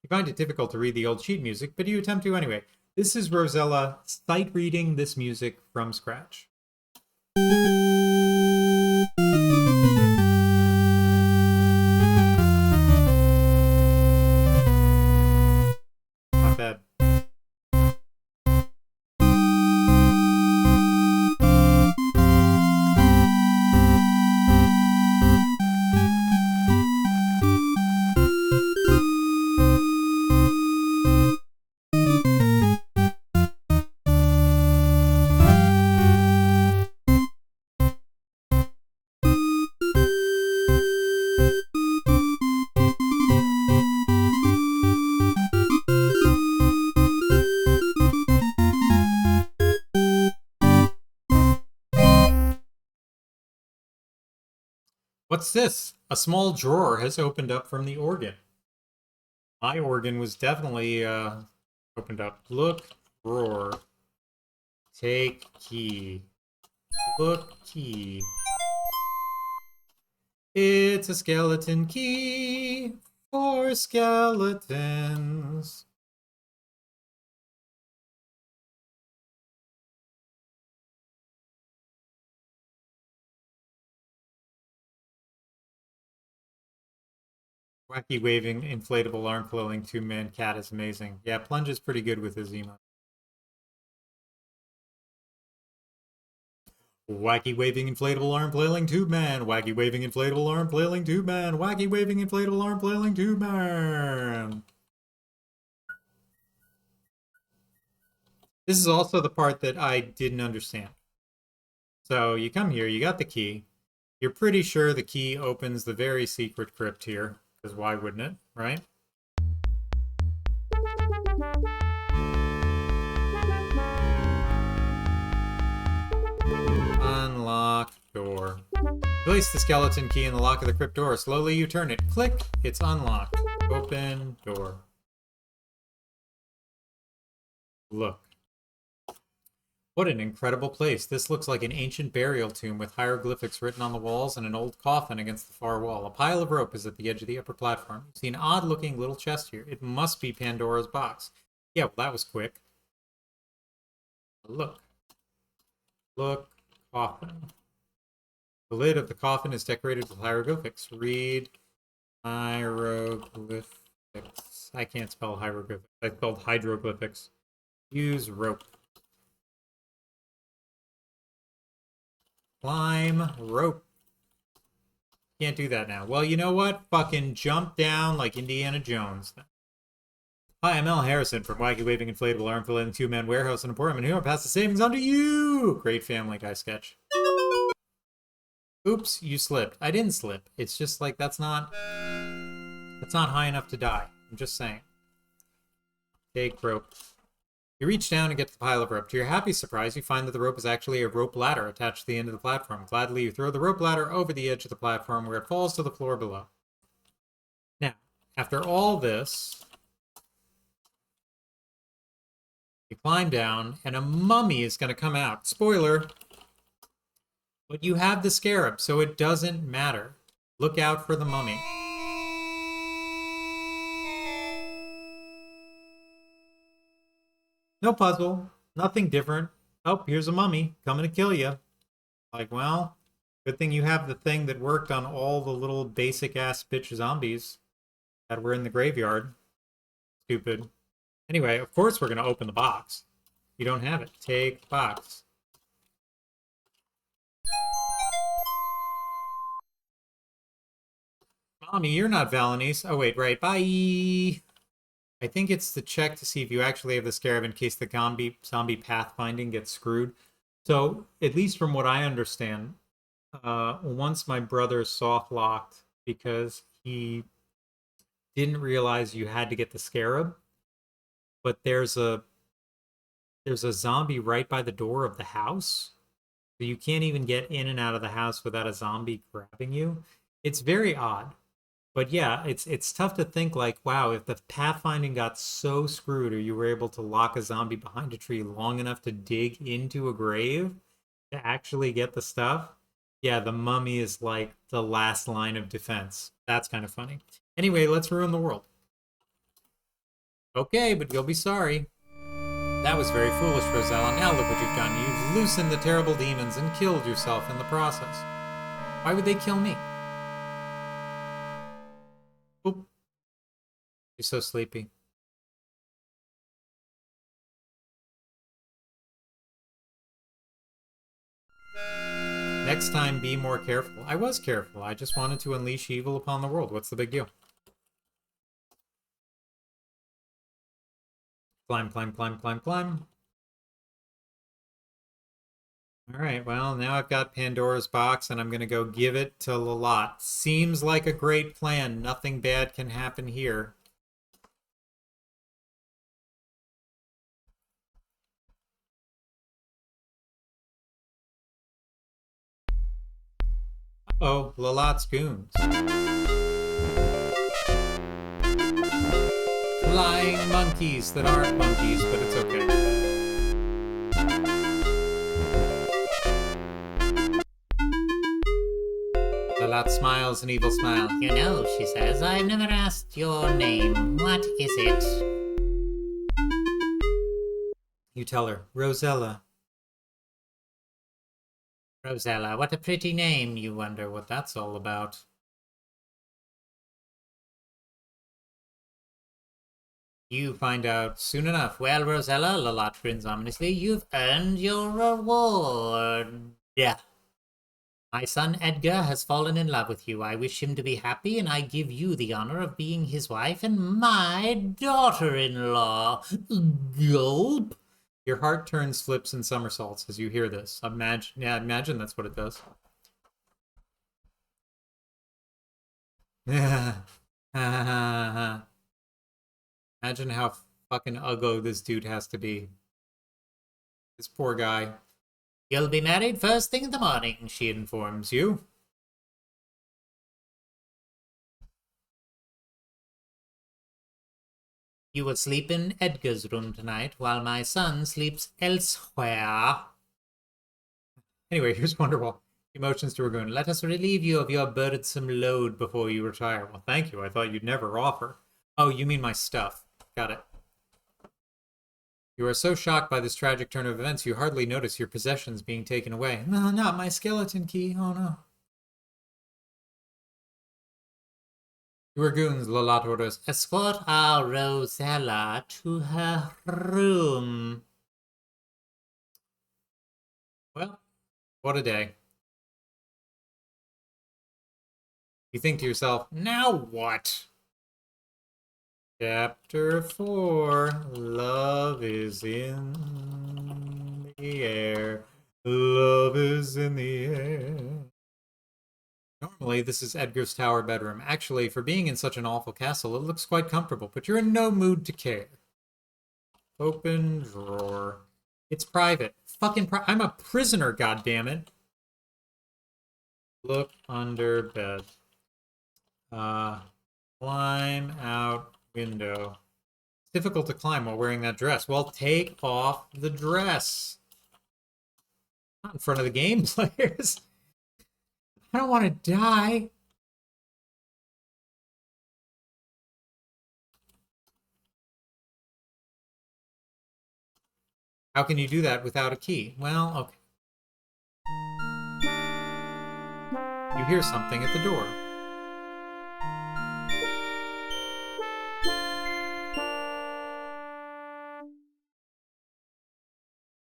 S3: You find it difficult to read the old sheet music, but you attempt to anyway. This is Rosella sight reading this music from scratch. Not bad. What's this? A small drawer has opened up from the organ. My organ was definitely opened up. Look, drawer. Take key. Look, key. It's a skeleton key for skeletons. Wacky waving inflatable arm flailing two-man cat is amazing. Yeah, Plunge is pretty good with his emote. Wacky waving inflatable arm flailing tube man. Wacky waving inflatable arm flailing tube man. Wacky waving inflatable arm flailing tube man. This is also the part that I didn't understand. So you come here, you got the key. You're pretty sure the key opens the very secret crypt here, because why wouldn't it, right? Unlock door. Place the skeleton key in the lock of the crypt door. Slowly you turn it. Click. It's unlocked. Open door. Look. What an incredible place. This looks like an ancient burial tomb with hieroglyphics written on the walls and an old coffin against the far wall. A pile of rope is at the edge of the upper platform. You see an odd-looking little chest here. It must be Pandora's box. Yeah, well, that was quick. Look. Look. Coffin. The lid of the coffin is decorated with hieroglyphics. Read hieroglyphics. I can't spell hieroglyphics. I spelled hydroglyphics. Use rope. Climb rope. Can't do that now. Well, you know what? Fucking jump down like Indiana Jones. Hi, I'm Al Harrison from Wacky Waving Inflatable Arm Filling Two-Man Warehouse in a Portman. Here, I'll pass the savings on to you. Great Family Guy sketch. Oops, you slipped. I didn't slip. It's just like that's not high enough to die. I'm just saying. Take rope. You reach down and get to the pile of rope. To your happy surprise, you find that the rope is actually a rope ladder attached to the end of the platform. Gladly, you throw the rope ladder over the edge of the platform where it falls to the floor below. Now, after all this, you climb down, and a mummy is going to come out. Spoiler! But you have the scarab, so it doesn't matter. Look out for the mummy. No puzzle. Nothing different. Oh, here's a mummy coming to kill you. Like, well, good thing you have the thing that worked on all the little basic-ass bitch zombies that were in the graveyard. Stupid. Anyway, of course we're going to open the box. You don't have it. Take box. Mommy, you're not Valenice. Oh, wait, right. Bye. I think it's to check to see if you actually have the scarab in case the zombie pathfinding gets screwed. So, at least from what I understand, once my brother soft-locked because he didn't realize you had to get the scarab, but there's a zombie right by the door of the house, so you can't even get in and out of the house without a zombie grabbing you. It's very odd. But yeah, it's tough to think like, wow, if the pathfinding got so screwed or you were able to lock a zombie behind a tree long enough to dig into a grave to actually get the stuff, yeah, the mummy is like the last line of defense. That's kind of funny. Anyway, let's ruin the world. Okay, but you'll be sorry. That was very foolish, Rosella. Now look what you've done. You've loosened the terrible demons and killed yourself in the process. Why would they kill me? Oop. You're so sleepy. Next time, be more careful. I was careful. I just wanted to unleash evil upon the world. What's the big deal? Climb, climb, climb, climb, climb. Alright, well, now I've got Pandora's box, and I'm going to go give it to Lalat. Seems like a great plan. Nothing bad can happen here. Uh-oh, Lalat's goons. Flying monkeys that aren't monkeys, but it's okay. Lalat smiles an evil smile.
S1: You know, she says, I've never asked your name. What is it?
S3: You tell her, Rosella.
S1: Rosella, what a pretty name. You wonder what
S3: That's all about.
S1: You find out soon enough. Well, Rosella, Lalat grins ominously, you've earned your reward. Yeah. My son Edgar has fallen in love with you. I wish him to be happy, and I give you the honor of being his wife and my daughter-in-law. Gulp.
S3: Your heart turns flips and somersaults as you hear this. Imagine that's what it does. Imagine how fucking ugly this dude has to be. This poor guy.
S1: You'll be married first thing in the morning, she informs you. You will sleep in Edgar's room tonight, while my son sleeps elsewhere.
S3: Anyway, here's Wonderwall. Emotions to Ragoon. Let us relieve you of your burdensome load before you retire. Well, thank you. I thought you'd never offer. Oh, you mean my stuff. Got it. You are so shocked by this tragic turn of events, you hardly notice your possessions being taken away. No, not my skeleton key. Oh, no. You are goons, Lalat orders.
S1: Escort our Rosella to her room.
S3: Well, what a day. You think to yourself, now what? Chapter 4, Love is in the air. Love is in the air. Normally, this is Edgar's tower bedroom. Actually, for being in such an awful castle, it looks quite comfortable, but you're in no mood to care. Open drawer. It's private. Fucking I'm a prisoner, goddammit. Look under bed. Climb out window. It's difficult to climb while wearing that dress. Well, take off the dress. Not in front of the game players. I don't want to die. How can you do that without a key? Well, okay. You hear something at the door.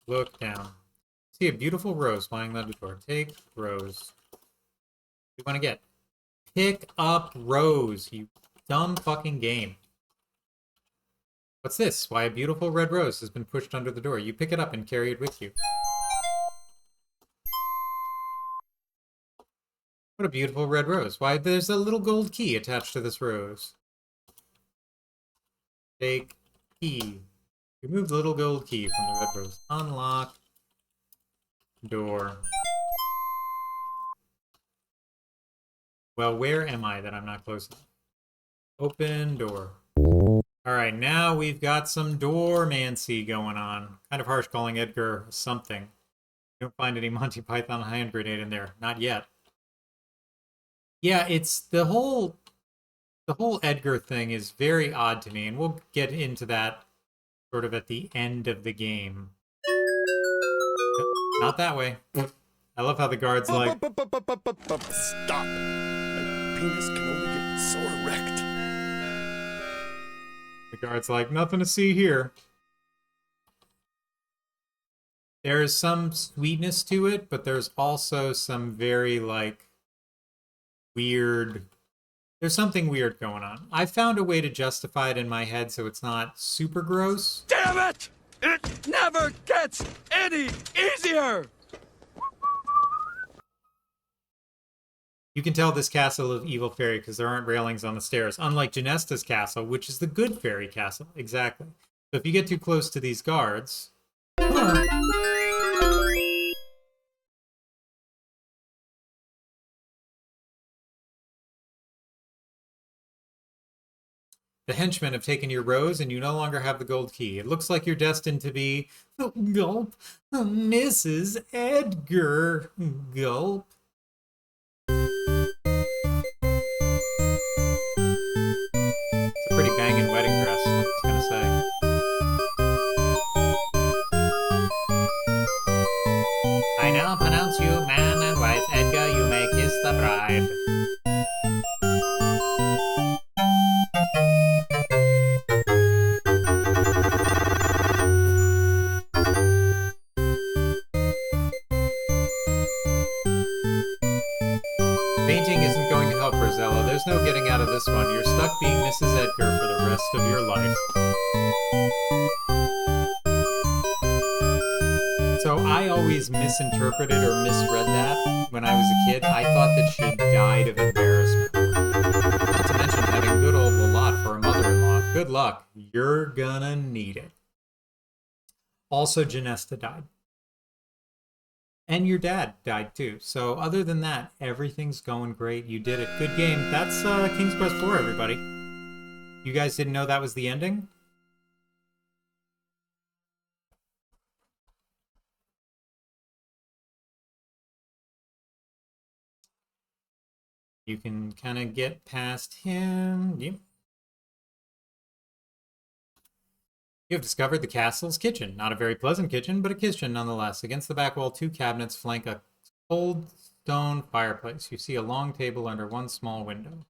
S3: Look down. See a beautiful rose lying on the door. Take rose. What do you want to get? Pick up rose, you dumb fucking game. What's this? Why, a beautiful red rose has been pushed under the door. You pick it up and carry it with you. What a beautiful red rose. Why, there's a little gold key attached to this rose. Take key. Remove the little gold key from the red rose. Unlock door. Well, where am I that I'm not close enough? Open door. Alright, now we've got some doormancy going on. Kind of harsh calling Edgar something. You don't find any Monty Python hand grenade in there. Not yet. Yeah, it's the whole Edgar thing is very odd to me, and we'll get into that sort of at the end of the game. Not that way. I love how the guard's like...
S7: Stop! My penis can only get so erect.
S3: The guard's like, nothing to see here. There's some sweetness to it, but there's also some very, like, weird... There's something weird going on. I found a way to justify it in my head so it's not super gross.
S7: Damn it! It never gets any easier!
S3: You can tell this castle of evil fairy because there aren't railings on the stairs, unlike Genesta's castle, which is the good fairy castle. Exactly. So if you get too close to these guards... The henchmen have taken your rose, and you no longer have the gold key. It looks like you're destined to be... Gulp. Mrs. Edgar. Gulp. It's a pretty banging wedding dress, I was gonna say. I now pronounce you man and wife. Edgar, you may kiss the bride. Fainting isn't going to help, Rosella. There's no getting out of this one. You're stuck being Mrs. Edgar for the rest of your life. So I always misinterpreted or misread that when I was a kid. I thought that she died of embarrassment. Not to mention having good old Lalot for a mother-in-law. Good luck. You're gonna need it. Also, Genesta died. And your dad died too. So other than that, everything's going great. You did it. Good game. That's King's Quest IV, everybody. You guys didn't know that was the ending? You can kind of get past him. Yep. You have discovered the castle's kitchen. Not a very pleasant kitchen, but a kitchen nonetheless. Against the back wall, 2 cabinets flank a cold stone fireplace. You see a long table under one small window.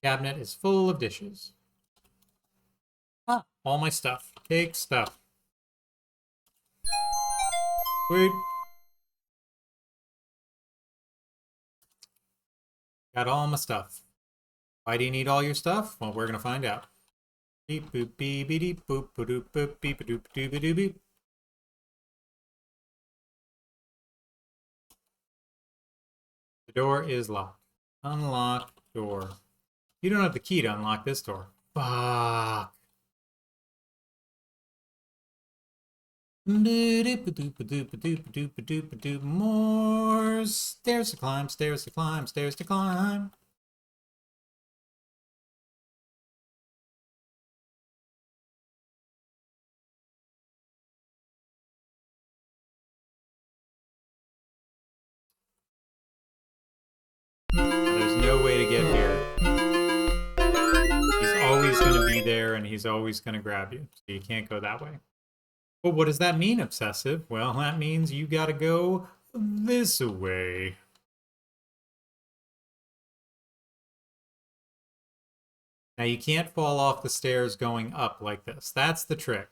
S3: The cabinet is full of dishes. Ah, all my stuff. Take stuff. Sweet. Got all my stuff. Why do you need all your stuff? Well, we're going to find out. Beep boop beep beep boop boop boop beep doop doop doop beep. The door is locked. Unlock door. You don't have the key to unlock this door. Fuck. More stairs to climb, stairs to climb, stairs to climb. There's no way to get here. He's always going to be there, and he's always going to grab you. So you can't go that way. But what does that mean, Obsessive? Well, that means you got to go this way. Now, you can't fall off the stairs going up like this. That's the trick.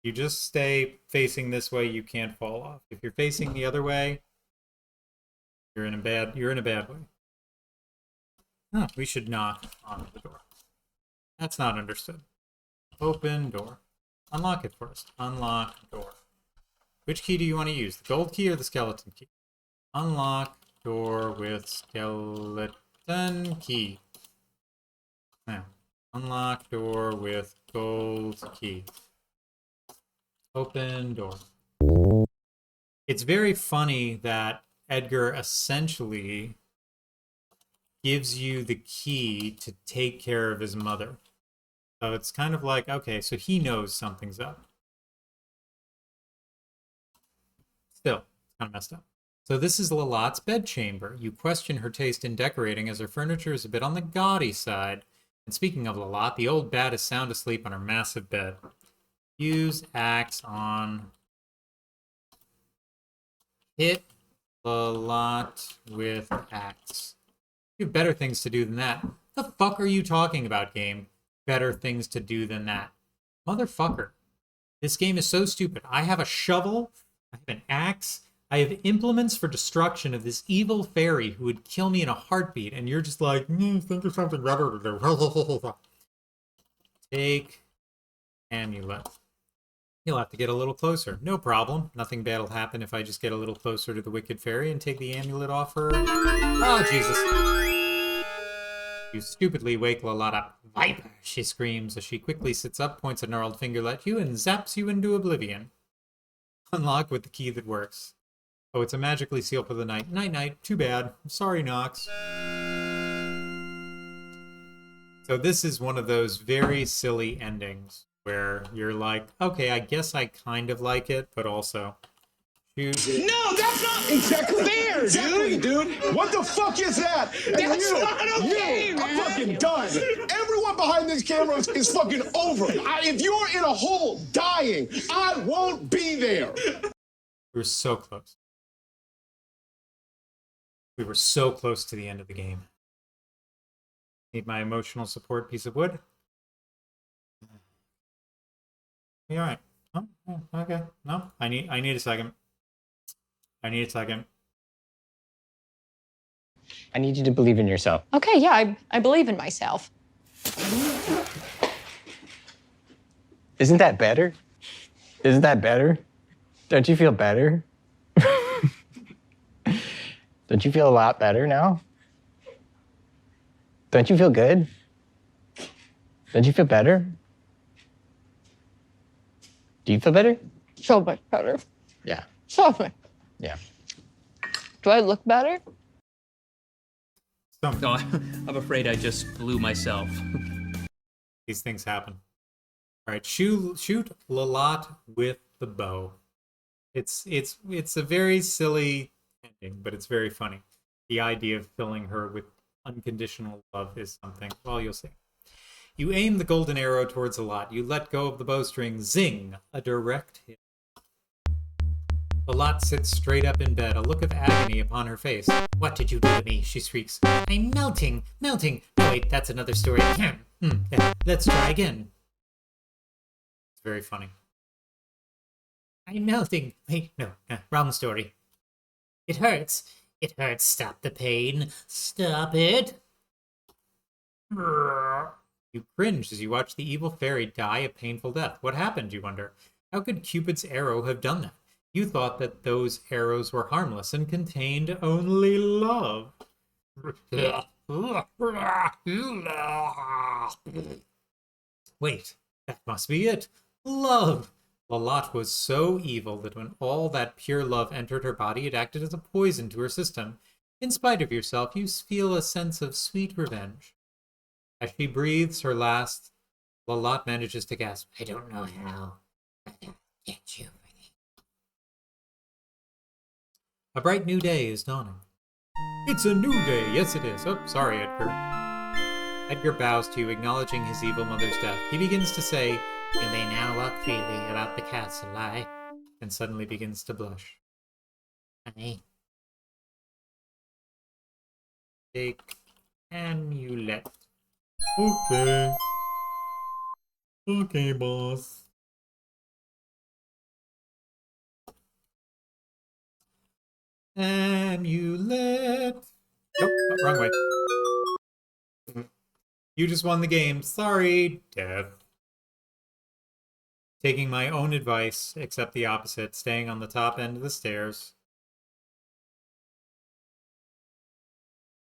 S3: You just stay facing this way, you can't fall off. If you're facing the other way, you're in a bad way. Oh, we should knock on the door. That's not understood. Open door. Unlock it first. Unlock door. Which key do you want to use? The gold key or the skeleton key? Unlock door with skeleton key. Now, unlock door with gold key. Open door. It's very funny that Edgar essentially gives you the key to take care of his mother. So it's kind of like, okay, so he knows something's up. Still, it's kind of messed up. So this is Lalat's bedchamber. You question her taste in decorating as her furniture is a bit on the gaudy side. And speaking of Lalat, the old bat is sound asleep on her massive bed. Use axe on... Hit Lalat with axe. You have better things to do than that. The fuck are you talking about, game? Better things to do than that. Motherfucker. This game is so stupid. I have a shovel, I have an axe, I have implements for destruction of this evil fairy who would kill me in a heartbeat, and you're just like, think of something better to do. Take amulet. You'll have to get a little closer. No problem. Nothing bad will happen if I just get a little closer to the wicked fairy and take the amulet off her. Oh, Jesus. You stupidly wake Lalat up. Viper, she screams as she quickly sits up, points a gnarled finger at you, and zaps you into oblivion. Unlock with the key that works. Oh, it's a magically sealed for the night. Night-night. Too bad. Sorry, Nox. So this is one of those very silly endings where you're like, okay, I guess I kind of like it, but also...
S7: No, that's not exactly there, dude. What the fuck is that? That's not okay, man. I'm fucking done. Everyone behind these cameras is fucking over. If you're in a hole dying, I won't be there.
S3: We were so close. We were so close to the end of the game. Need my emotional support piece of wood. You all right? Oh, okay. No, I need a second. I need a second.
S4: I need you to believe in yourself.
S5: Okay, yeah, I believe in myself.
S4: Isn't that better? Isn't that better? Don't you feel better? Don't you feel a lot better now? Don't you feel good? Don't you feel better? Do you feel better?
S5: So much better.
S4: Yeah.
S5: So much.
S4: Yeah.
S5: Do I look better?
S9: No, I'm afraid I just blew myself.
S3: These things happen. All right, shoot Lalat with the bow. It's a very silly ending, but it's very funny. The idea of filling her with unconditional love is something. Well, you'll see. You aim the golden arrow towards Lalat. You let go of the bowstring. Zing! A direct hit. Lalat sits straight up in bed, a look of agony upon her face. What did you do to me? She shrieks. I'm melting. No, wait, that's another story. Let's try again. It's very funny. I'm melting. Wait, no, wrong story. It hurts. It hurts. Stop the pain. Stop it. You cringe as you watch the evil fairy die a painful death. What happened, you wonder? How could Cupid's arrow have done that? You thought that those arrows were harmless and contained only love. Wait, that must be it. Love! Lalat was so evil that when all that pure love entered her body, it acted as a poison to her system. In spite of yourself, you feel a sense of sweet revenge. As she breathes her last, Lalat manages to gasp, I don't know how, but I'll get you. A bright new day is dawning. It's a new day, yes it is. Oh, sorry, Edgar. Edgar bows to you, acknowledging his evil mother's death. He begins to say, you may now walk freely about the castle, and suddenly begins to blush. Honey. Take amulet. Okay. Okay, boss. Amulet. Nope, wrong way. You just won the game. Sorry, death. Taking my own advice, except the opposite, staying on the top end of the stairs.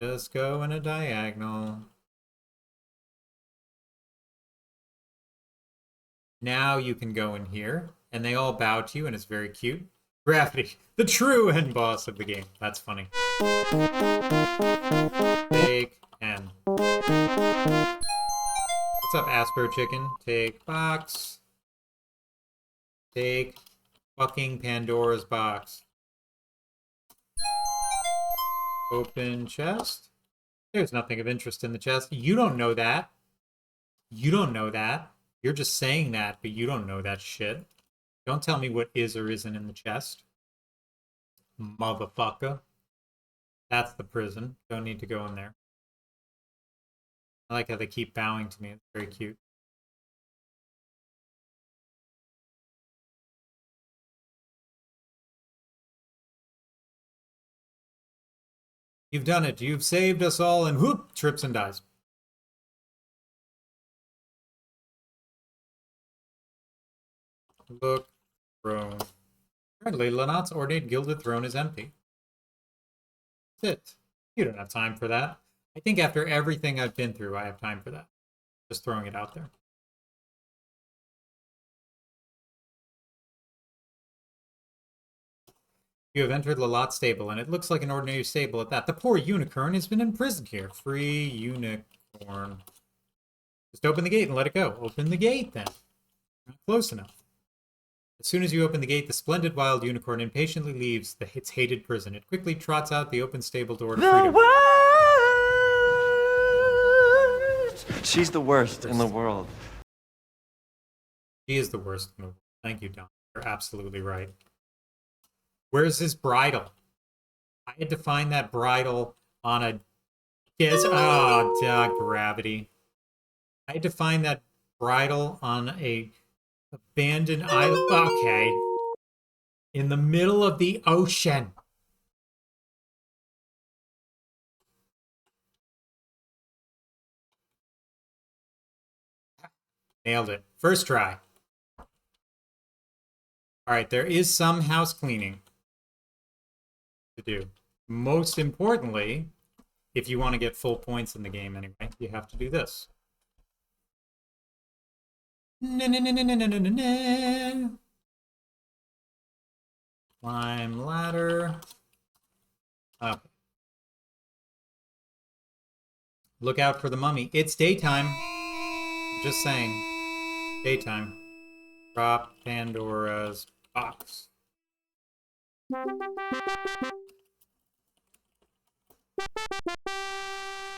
S3: Just go in a diagonal. Now you can go in here, and they all bow to you, and it's very cute. Gravity, the true end boss of the game. That's funny. Take 10. What's up, Astro Chicken? Take box. Take fucking Pandora's box. Open chest. There's nothing of interest in the chest. You don't know that. You don't know that. You're just saying that, but you don't know that shit. Don't tell me what is or isn't in the chest. Motherfucker. That's the prison. Don't need to go in there. I like how they keep bowing to me. It's very cute. You've done it. You've saved us all, and whoop, trips and dies. Look, throne. Currently, Lanat's ornate gilded throne is empty. That's it. You don't have time for that. I think after everything I've been through, I have time for that. Just throwing it out there. You have entered Lalat's stable, and it looks like an ordinary stable at that. The poor unicorn has been imprisoned here. Free unicorn. Just open the gate and let it go. Open the gate, then. Not close enough. As soon as you open the gate, the splendid wild unicorn impatiently leaves its hated prison. It quickly trots out the open stable door to freedom.
S10: She's the worst in the world.
S3: She is the worst in the world. Thank you, Don. You're absolutely right. Where's his bridle? I had to find that bridle on a gravity. I had to find that bridle on a abandoned island. Okay. In the middle of the ocean. Nailed it. First try. All right, there is some house cleaning to do. Most importantly, if you want to get full points in the game anyway, you have to do this. Climb ladder. Okay. Look out for the mummy. It's daytime. I'm just saying. Daytime. Drop Pandora's box.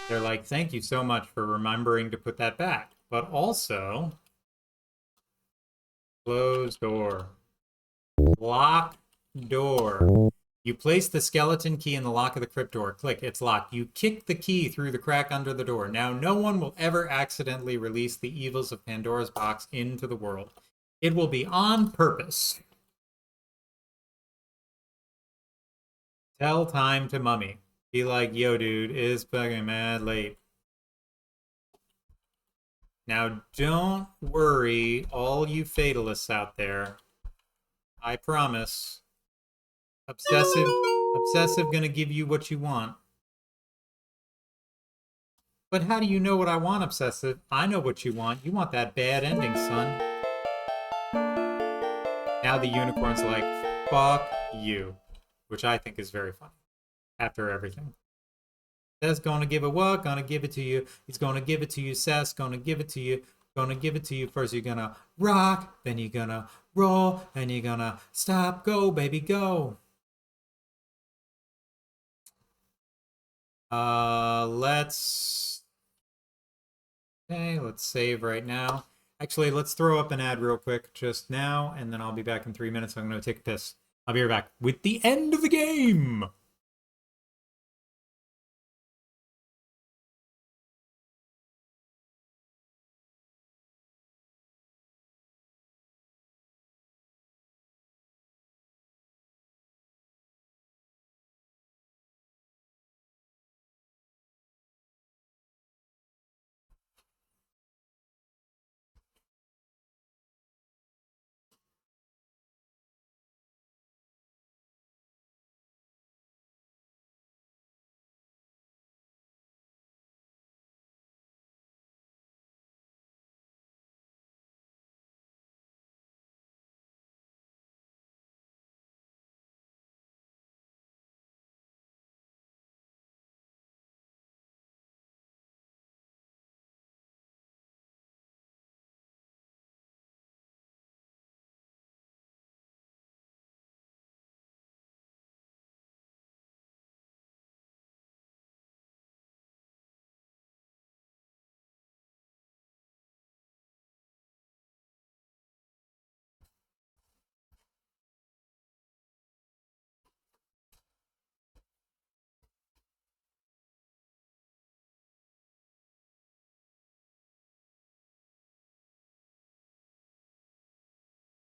S3: They're like, thank you so much for remembering to put that back. But also, close door. Lock door. You place the skeleton key in the lock of the crypt door. Click, it's locked. You kick the key through the crack under the door. Now, no one will ever accidentally release the evils of Pandora's box into the world. It will be on purpose. Tell time to mummy. Be like, yo, dude, it's fucking mad late. Now, don't worry, all you fatalists out there. I promise. Obsessive gonna give you what you want. But how do you know what I want, Obsessive? I know what you want. You want that bad ending, son. Now the unicorn's like, fuck you. Which I think is very funny. After everything. Seth's gonna give it what? Gonna give it to you. He's gonna give it to you, Seth's gonna give it to you. Gonna give it to you. First you're gonna rock, then you're gonna roll, then you're gonna stop, go, baby, go. Let's save right now. Actually, let's throw up an ad real quick just now, and then I'll be back in 3 minutes. I'm gonna take a piss. I'll be right back with the end of the game.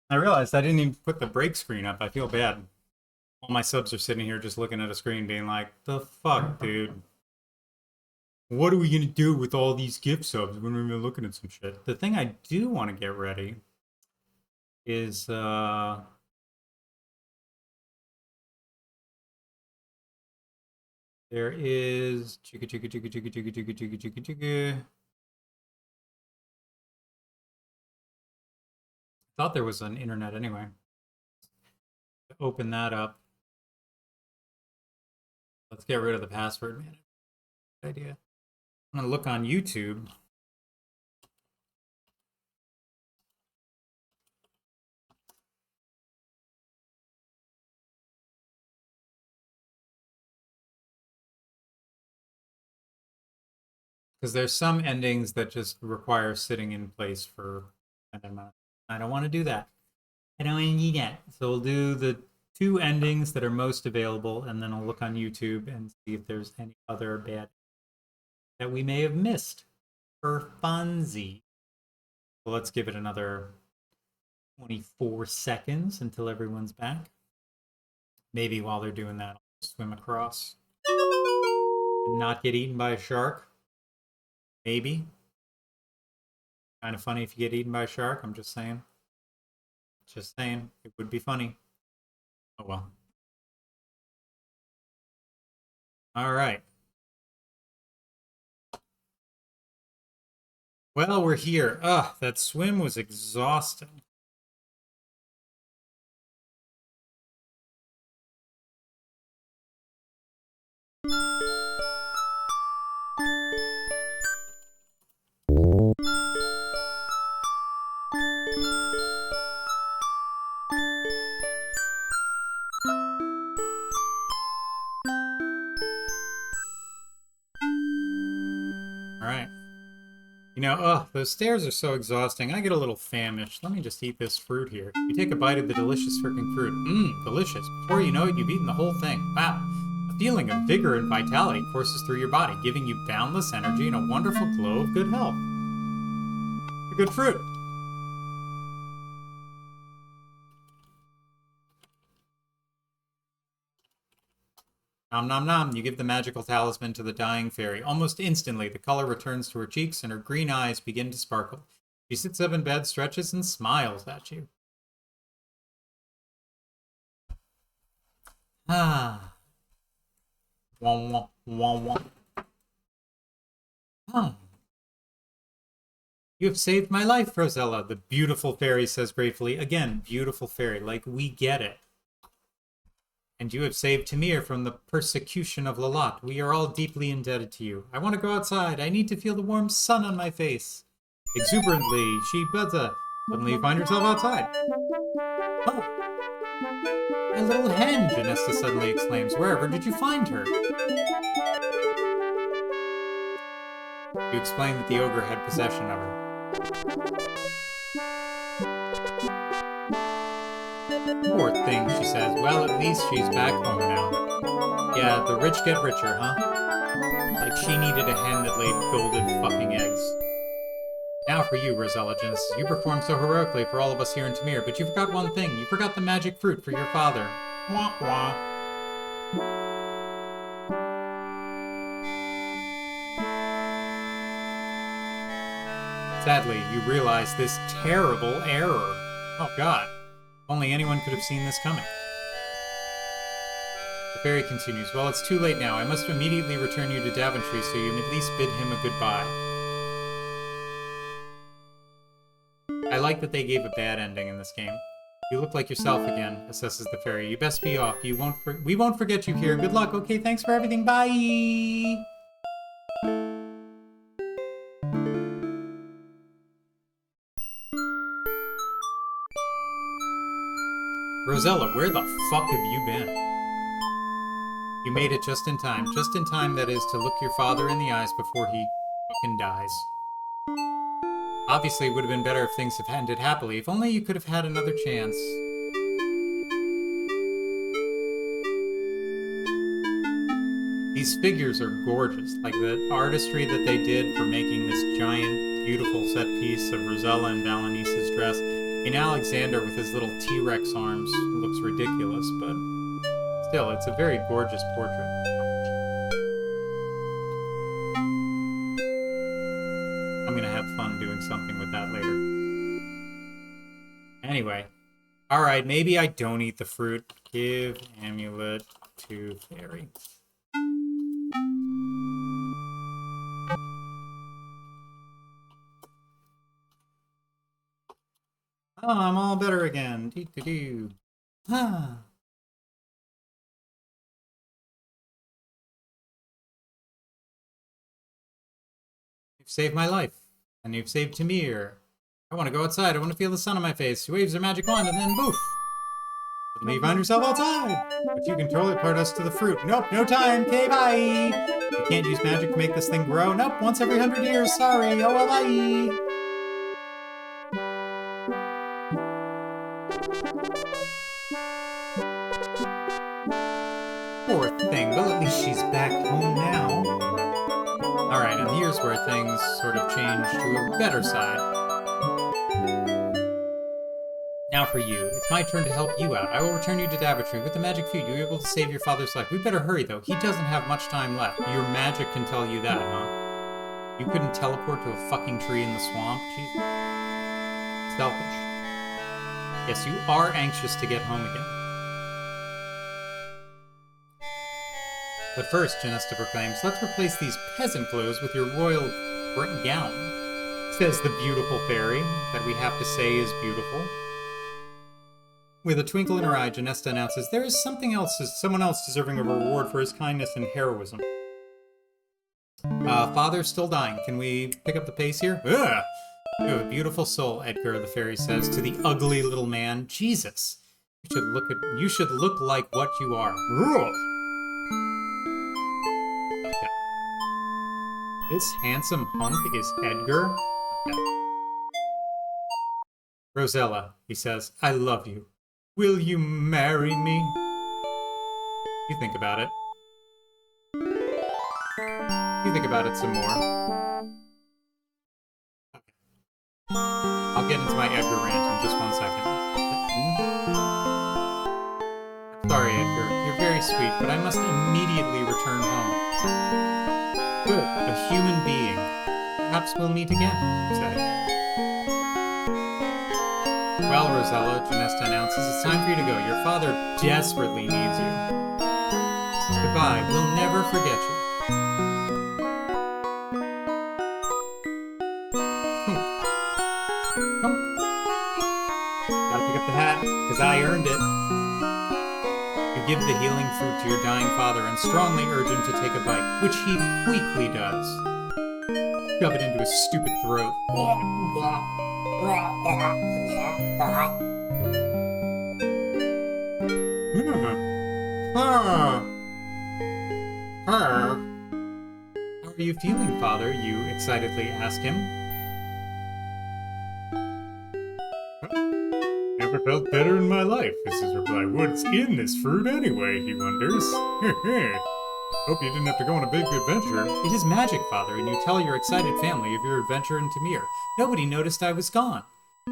S3: I realized I didn't even put the break screen up. I feel bad. All my subs are sitting here just looking at a screen being like, the fuck, dude? What are we gonna do with all these gift subs when we're looking at some shit? The thing I do want to get ready is, there is chugga chugga chugga chugga chugga chugga chugga chugga chugga. Thought there was an internet anyway. Open that up. Let's get rid of the password manager. Good idea. I'm gonna look on YouTube. Because there's some endings that just require sitting in place for an amount. I don't want to do that. I don't want to do that. So we'll do the 2 endings that are most available, and then I'll look on YouTube and see if there's any other bad that we may have missed for funsies. So let's give it another 24 seconds until everyone's back. Maybe while they're doing that, I'll swim across and not get eaten by a shark. Maybe. Kind of funny if you get eaten by a shark, I'm just saying. Just saying, it would be funny. Oh well. All right. Well, we're here. Ugh, that swim was exhausting. You know, those stairs are so exhausting. I get a little famished. Let me just eat this fruit here. You take a bite of the delicious freaking fruit. Mmm, delicious. Before you know it, you've eaten the whole thing. Wow. A feeling of vigor and vitality courses through your body, giving you boundless energy and a wonderful glow of good health. A good fruit. Nom nom nom, you give the magical talisman to the dying fairy. Almost instantly, the color returns to her cheeks and her green eyes begin to sparkle. She sits up in bed, stretches, and smiles at you. Ah. Wah wah wah wah. Huh. You have saved my life, Rosella, the beautiful fairy says gratefully. Again, beautiful fairy, like we get it. And you have saved Tamir from the persecution of Lalat. We are all deeply indebted to you. I want to go outside. I need to feel the warm sun on my face. Exuberantly, she buzza. Suddenly you find yourself outside. Oh, a little hen, Janessa suddenly exclaims. Wherever did you find her? You explain that the ogre had possession of her. Poor thing, she says. Well, at least she's back home now. Yeah, the rich get richer, huh? Like she needed a hen that laid golden fucking eggs. Now for you, Rosella Genesis. You performed so heroically for all of us here in Tamir, but you forgot one thing. You forgot the magic fruit for your father. Wah wah. Sadly, you realize this terrible error. Oh god. Only anyone could have seen this coming. The fairy continues. Well, it's too late now. I must immediately return you to Daventry so you can at least bid him a goodbye. I like that they gave a bad ending in this game. You look like yourself again, assesses the fairy. You best be off. We won't forget you here. Good luck. Okay, thanks for everything. Bye! Rosella, where the fuck have you been? You made it just in time. Just in time, that is, to look your father in the eyes before he fucking dies. Obviously, it would have been better if things had ended happily. If only you could have had another chance. These figures are gorgeous. Like, the artistry that they did for making this giant, beautiful set piece of Rosella and Valenice's dress. In Alexander with his little T-Rex arms looks ridiculous, but still, it's a very gorgeous portrait. I'm gonna have fun doing something with that later. Anyway. Alright, maybe I don't eat the fruit. Give amulet to fairy. Oh, I'm all better again. Doo-doo-doo. Ah. You've saved my life. And you've saved Tamir. I want to go outside. I want to feel the sun on my face. She waves her magic wand and then boof. Suddenly you find yourself outside. But you can teleport us to the fruit. Nope, no time. Okay, bye. You can't use magic to make this thing grow. Nope, once every 100 years. Sorry. Oh, well, bye. Poor thing. Well, at least she's back home now. Alright, and here's where things sort of change to a better side. Now for you. It's my turn to help you out. I will return you to Daventry. With the magic food, you were able to save your father's life. We better hurry, though. He doesn't have much time left. Your magic can tell you that, huh? You couldn't teleport to a fucking tree in the swamp? Jesus. Selfish. Yes, you are anxious to get home again. But first, Janesta proclaims, let's replace these peasant clothes with your royal gown, says the beautiful fairy, that we have to say is beautiful. With a twinkle in her eye, Janesta announces, there is someone else deserving of a reward for his kindness and heroism. Father's still dying. Can we pick up the pace here? Ugh! You have a beautiful soul, Edgar, the fairy says to the ugly little man. Jesus! You should look like what you are. Ugh. Okay. This handsome hunk is Edgar? Okay. Rosella, he says, I love you. Will you marry me? You think about it. You think about it some more. Okay. I'll get into my Edgar rant in just 1 second. Sorry, Edgar. You're very sweet, but I must immediately return home. Good. A human being. Perhaps we'll meet again, you say. Well, Rosella, Janesta announces, it's time for you to go. Your father desperately needs you. Goodbye. We'll never forget you. Come. Gotta pick up the hat, because I earned it. You give the healing fruit to your dying father and strongly urge him to take a bite, which he weakly does. Shove it into his stupid throat. How are you feeling, Father? You excitedly ask him. Never felt better in my life, is his reply. What's in this fruit anyway, he wonders. Hope you didn't have to go on a big adventure. It is magic, Father, and you tell your excited family of your adventure in Tamir. Nobody noticed I was gone.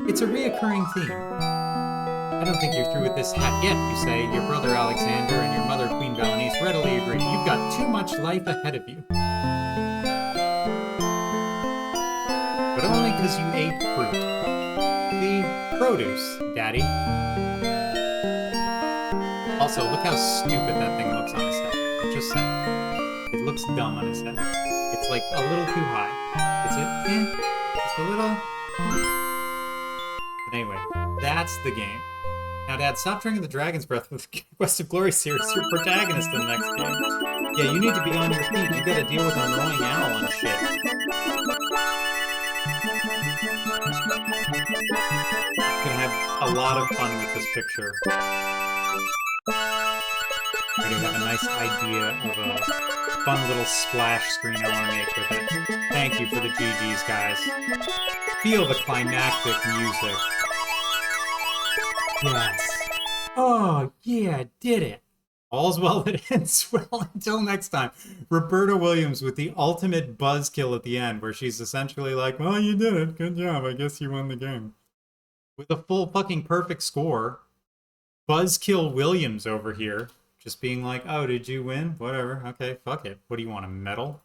S3: It's a reoccurring theme. I don't think you're through with this hat yet, you say. Your brother Alexander and your mother Queen Valenice readily agree. You've got too much life ahead of you. But only because you ate fruit. The produce, Daddy. Also, look how stupid that thing looks on his head. Just saying. It looks dumb on his head. It's like a little too high. Is it? Just a little. But anyway, that's the game. Now, Dad, stop drinking the Dragon's Breath with Quest of Glory series. Your protagonist in the next game. Yeah, you need to be on your feet. You gotta deal with an annoying owl and shit. I'm gonna have a lot of fun with this picture. I already have a nice idea of a fun little splash screen I want to make with it. Thank you for the GGs, guys. Feel the climactic music. Yes. Oh, yeah, did it. All's well that ends well. Until next time. Roberta Williams with the ultimate buzzkill at the end, where she's essentially like, well, you did it. Good job. I guess you won the game. with a full fucking perfect score. Buzzkill Williams over here. Just being like, oh, did you win? Whatever. Okay, fuck it. What do you want, a medal?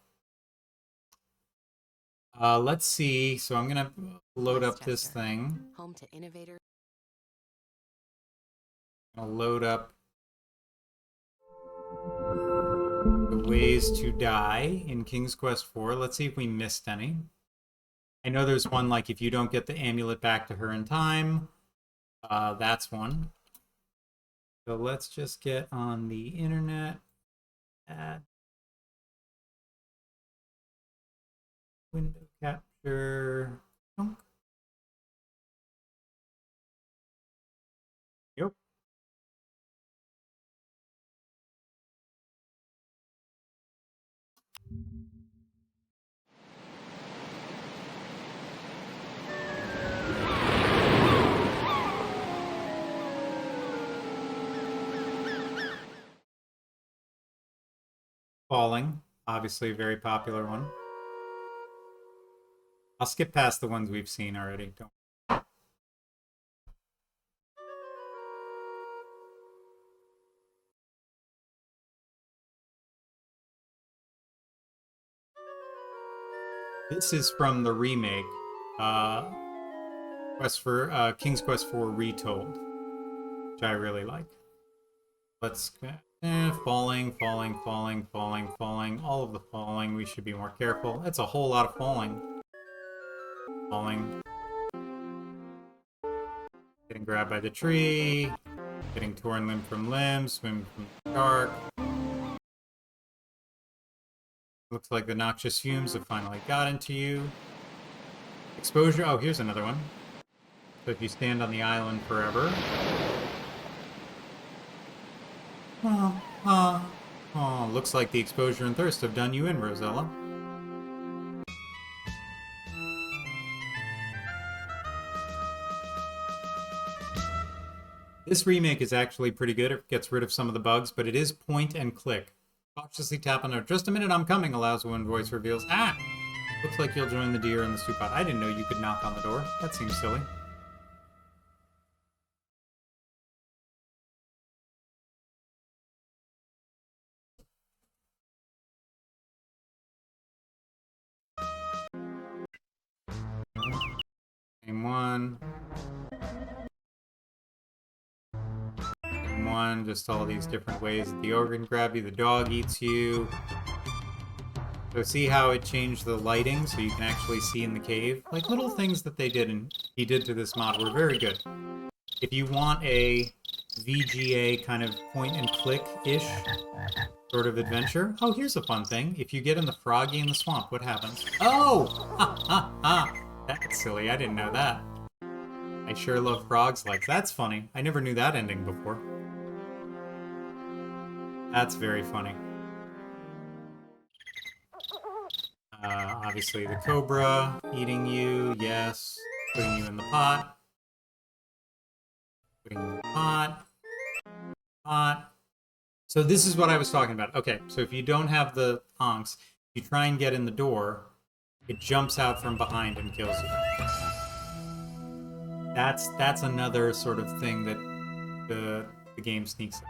S3: Let's see. So I'm gonna load up this thing.
S11: Home to innovator.
S3: I'll load up the ways to die in King's Quest IV. Let's see if we missed any. I know there's one like if you don't get the amulet back to her in time. That's one. So let's just get on the internet. Add window capture. Yep. Falling, obviously a very popular one. I'll skip past the ones we've seen already. Don't. This is from the remake, King's Quest IV Retold, which I really like. Let's falling, all of the falling. We should be more careful. That's a whole lot of falling. Falling. Getting grabbed by the tree. Getting torn limb from limb. Swim from the shark. Looks like the noxious fumes have finally got into you. Exposure. Oh, here's another one. So if you stand on the island forever. Oh, looks like the exposure and thirst have done you in, Rosella. This remake is actually pretty good. It gets rid of some of the bugs, but it is point and click. Cautiously tap on it. Just a minute, I'm coming, allows one voice reveals. Ah! Looks like you'll join the deer in the soup pot. I didn't know you could knock on the door. That seems silly. Same one. Same one. Just all these different ways that the ogre can grab you. The dog eats you. So see how it changed the lighting so you can actually see in the cave? Like little things that they did and he did to this mod were very good. If you want a VGA kind of point and click-ish sort of adventure. Oh, here's a fun thing. If you get in the froggy in the swamp, what happens? Oh! Ha ha ha! That's silly. I didn't know that. I sure love frogs like that's funny. I never knew that ending before. That's very funny. Obviously the cobra eating you, yes. Putting you in the pot. Putting you in the pot. Pot. So this is what I was talking about. Okay, so if you don't have the honks, you try and get in the door, it jumps out from behind and kills you. That's another sort of thing that the game sneaks up.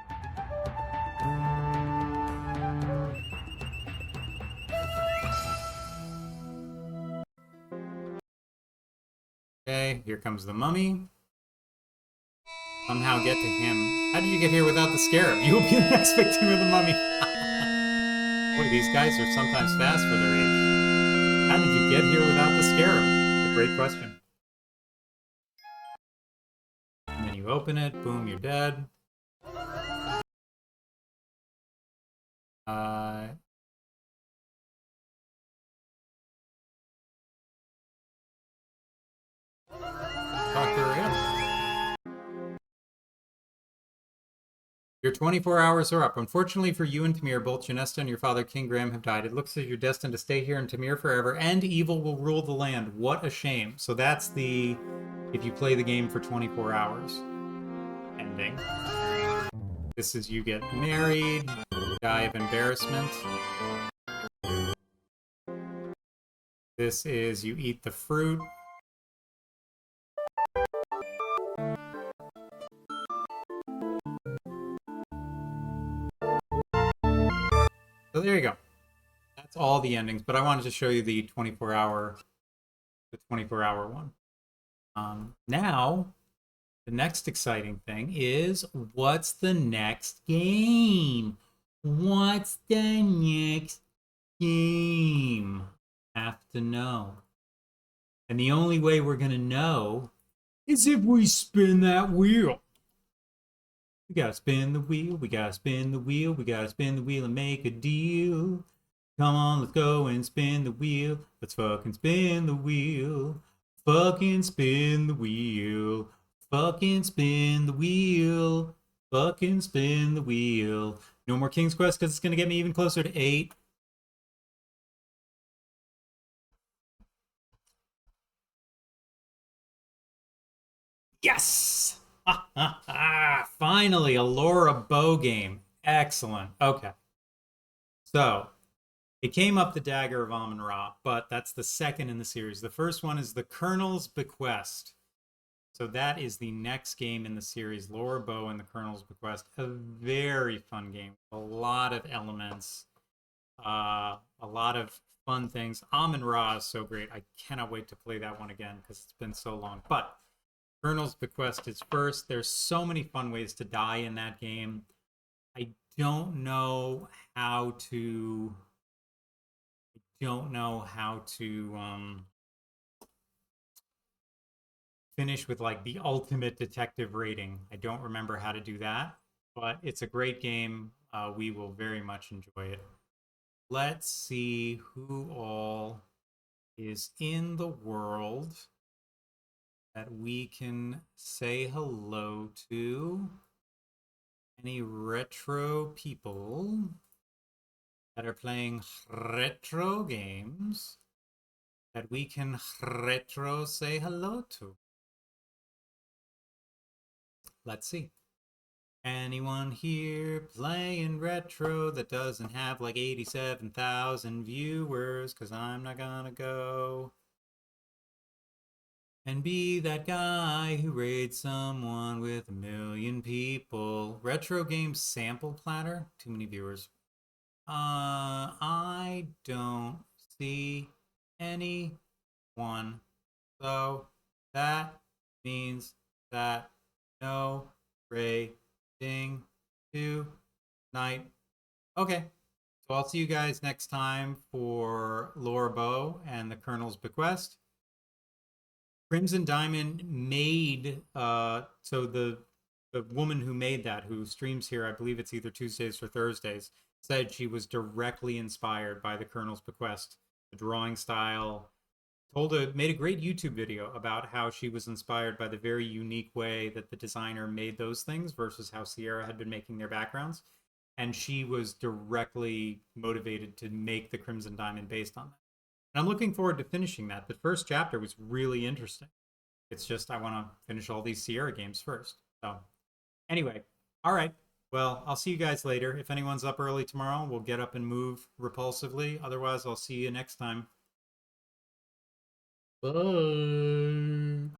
S3: Okay, here comes the mummy. Somehow get to him. How did you get here without the scarab? You will be the next victim of the mummy. Boy, these guys are sometimes fast for their age. How did you get here without the scarab? It's a great question. And then you open it, boom, you're dead. Doctor, yeah. Your 24 hours are up. Unfortunately for you and Tamir, both Janesta and your father, King Graham, have died. It looks as if you're destined to stay here in Tamir forever, and evil will rule the land. What a shame. So that's the, if you play the game for 24 hours, ending. This is you get married, die of embarrassment. This is you eat the fruit. So there you go. That's all the endings, but I wanted to show you the 24-hour one. Now, the next exciting thing is, what's the next game? What's the next game? Have to know. And the only way we're going to know is if we spin that wheel. We gotta spin the wheel, we gotta spin the wheel, we gotta spin the wheel and make a deal. Come on, let's go and spin the wheel. Let's fucking spin the wheel. Fucking spin the wheel. Fucking spin the wheel. Fucking spin the wheel. No more King's Quest because it's gonna get me even closer to 8. Yes! Finally, a Laura Bow game. Excellent. Okay. So, it came up the Dagger of Amun-Ra, but that's the second in the series. The first one is the Colonel's Bequest. So that is the next game in the series, Laura Bow and the Colonel's Bequest. A very fun game. A lot of elements. A lot of fun things. Amun-Ra is so great. I cannot wait to play that one again because it's been so long. But Colonel's Bequest is first. There's so many fun ways to die in that game. I don't know how to finish with like the ultimate detective rating. I don't remember how to do that, but it's a great game. We will very much enjoy it. Let's see who all is in the world that we can say hello to. Any retro people that are playing retro games that we can retro say hello to. Let's see. Anyone here playing retro that doesn't have like 87,000 viewers? Because I'm not gonna go and be that guy who raids someone with 1 million people. Retro game sample platter? Too many viewers. I don't see anyone. So that means that no rating tonight. Okay. So I'll see you guys next time for Laura Bow and the Colonel's Bequest. Crimson Diamond made so the woman who made that, who streams here, I believe it's either Tuesdays or Thursdays, said she was directly inspired by the Colonel's Bequest, the drawing style. Made a great YouTube video about how she was inspired by the very unique way that the designer made those things versus how Sierra had been making their backgrounds. And she was directly motivated to make the Crimson Diamond based on that. And I'm looking forward to finishing that. The first chapter was really interesting. It's just I want to finish all these Sierra games first. So anyway, all right. Well, I'll see you guys later. If anyone's up early tomorrow, we'll get up and move repulsively. Otherwise, I'll see you next time. Bye.